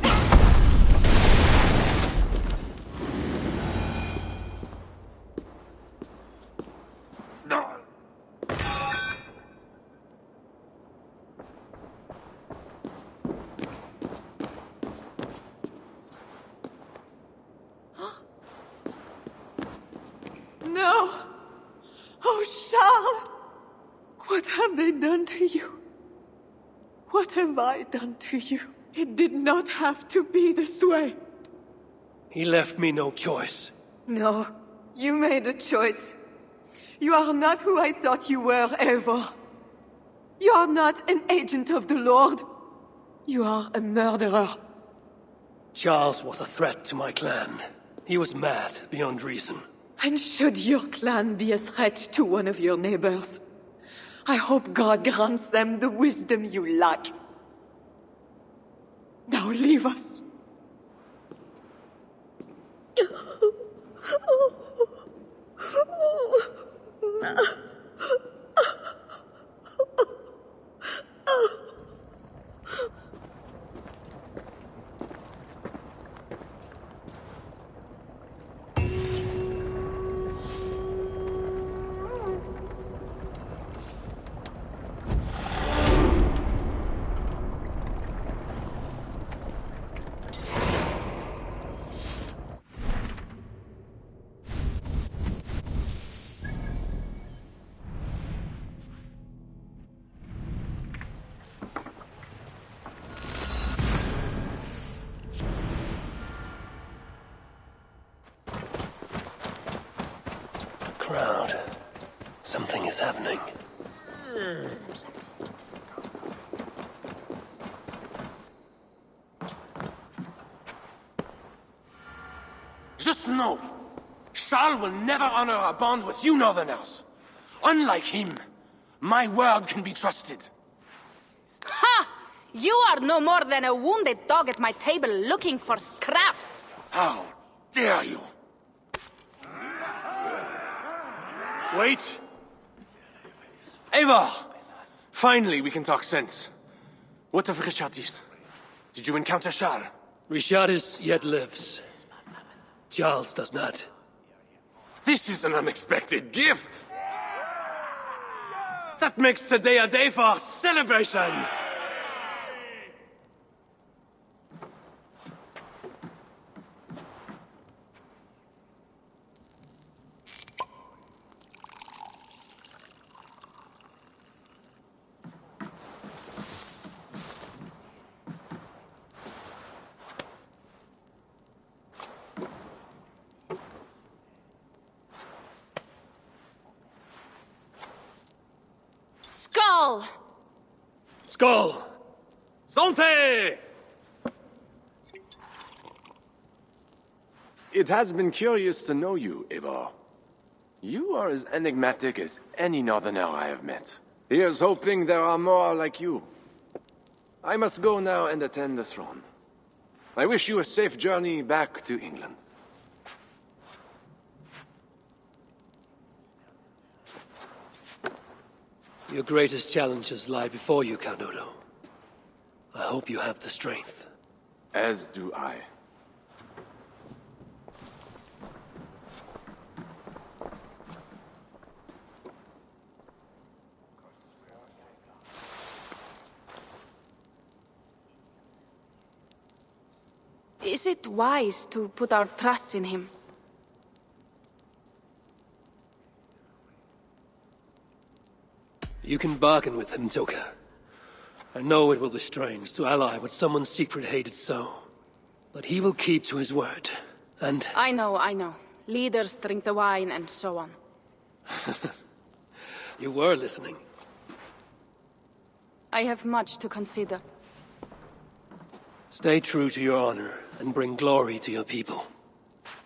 no. No! Oh, Charles! What have they done to you? What have I done to you? It did not have to be this way. He left me no choice. No, you made a choice. You are not who I thought you were, Eivor. You are not an agent of the Lord. You are a murderer. Charles was a threat to my clan. He was mad beyond reason. And should your clan be a threat to one of your neighbors, I hope God grants them the wisdom you lack. Now leave us. Crowd. Something is happening. Just know, Charles will never honor a bond with you Northerners. Unlike him, my word can be trusted. Ha! You are no more than a wounded dog at my table looking for scraps. How dare you? Wait! Eivor! Finally, we can talk sense. What of Richardis? Did you encounter Charles? Richardis yet lives. Charles does not. This is an unexpected gift! That makes today a day for celebration! Skull! Skull! Santé! It has been curious to know you, Eivor. You are as enigmatic as any Northerner I have met. Here's hoping there are more like you. I must go now and attend the throne. I wish you a safe journey back to England. Your greatest challenges lie before you, Count Odo. I hope you have the strength. As do I. Is it wise to put our trust in him? You can bargain with him, Toka. I know it will be strange to ally with someone secret hated so. But he will keep to his word, and... I know. Leaders drink the wine and so on. You were listening. I have much to consider. Stay true to your honor and bring glory to your people.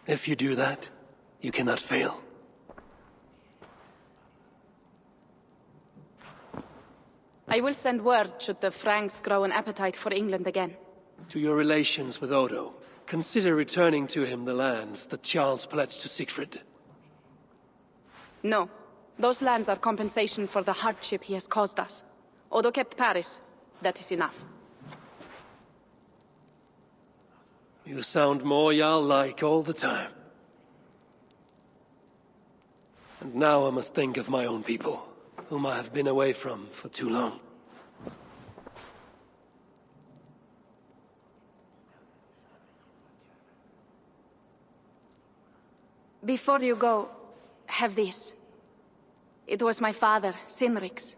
If you do that, you cannot fail. I will send word should the Franks grow an appetite for England again. To your relations with Odo, consider returning to him the lands that Charles pledged to Siegfried. No. Those lands are compensation for the hardship he has caused us. Odo kept Paris. That is enough. You sound more Jarl-like all the time. And now I must think of my own people, whom I have been away from for too long. Before you go, have this. It was my father, Sinrik's,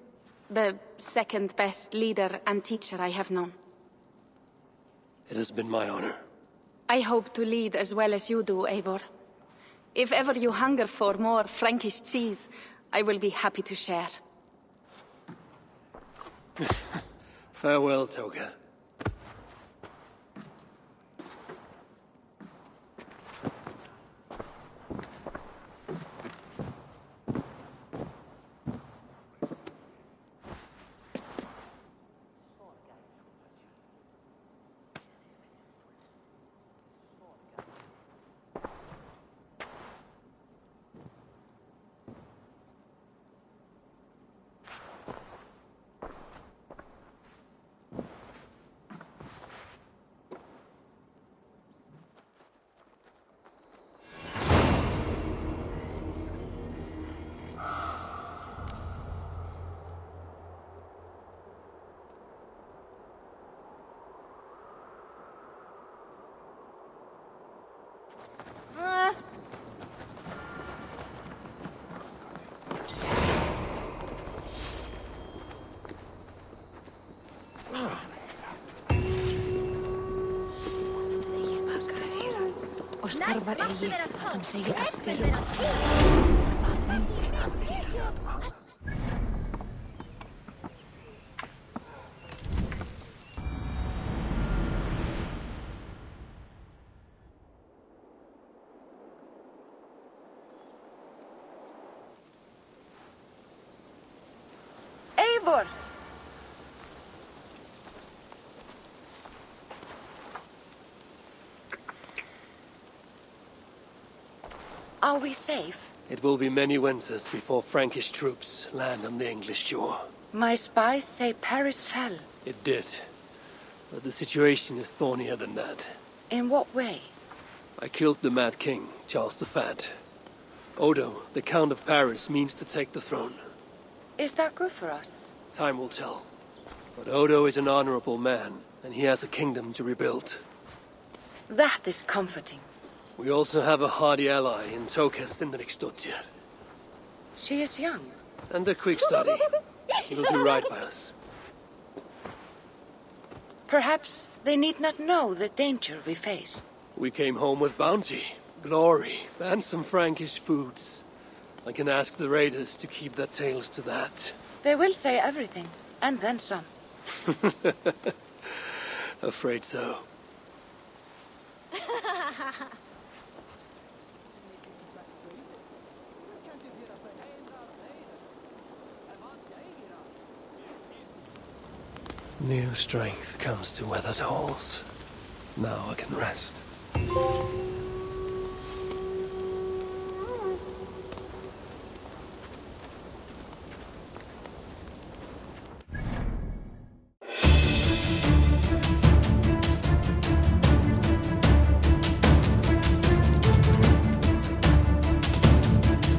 the second best leader and teacher I have known. It has been my honor. I hope to lead as well as you do, Eivor. If ever you hunger for more Frankish cheese, I will be happy to share. Farewell, Toga. Os tarfar eigi að hann segi eftir Eivor! Are we safe? It will be many winters before Frankish troops land on the English shore. My spies say Paris fell. It did. But the situation is thornier than that. In what way? I killed the Mad King, Charles the Fat. Odo, the Count of Paris, means to take the throne. Is that good for us? Time will tell. But Odo is an honorable man, and he has a kingdom to rebuild. That is comforting. We also have a hardy ally in Toka Sindriksdottir. She is young. And a quick study. She will do right by us. Perhaps they need not know the danger we faced. We came home with bounty, glory, and some Frankish foods. I can ask the raiders to keep their tails to that. They will say everything, and then some. Afraid so. New strength comes to weathered halls. Now I can rest.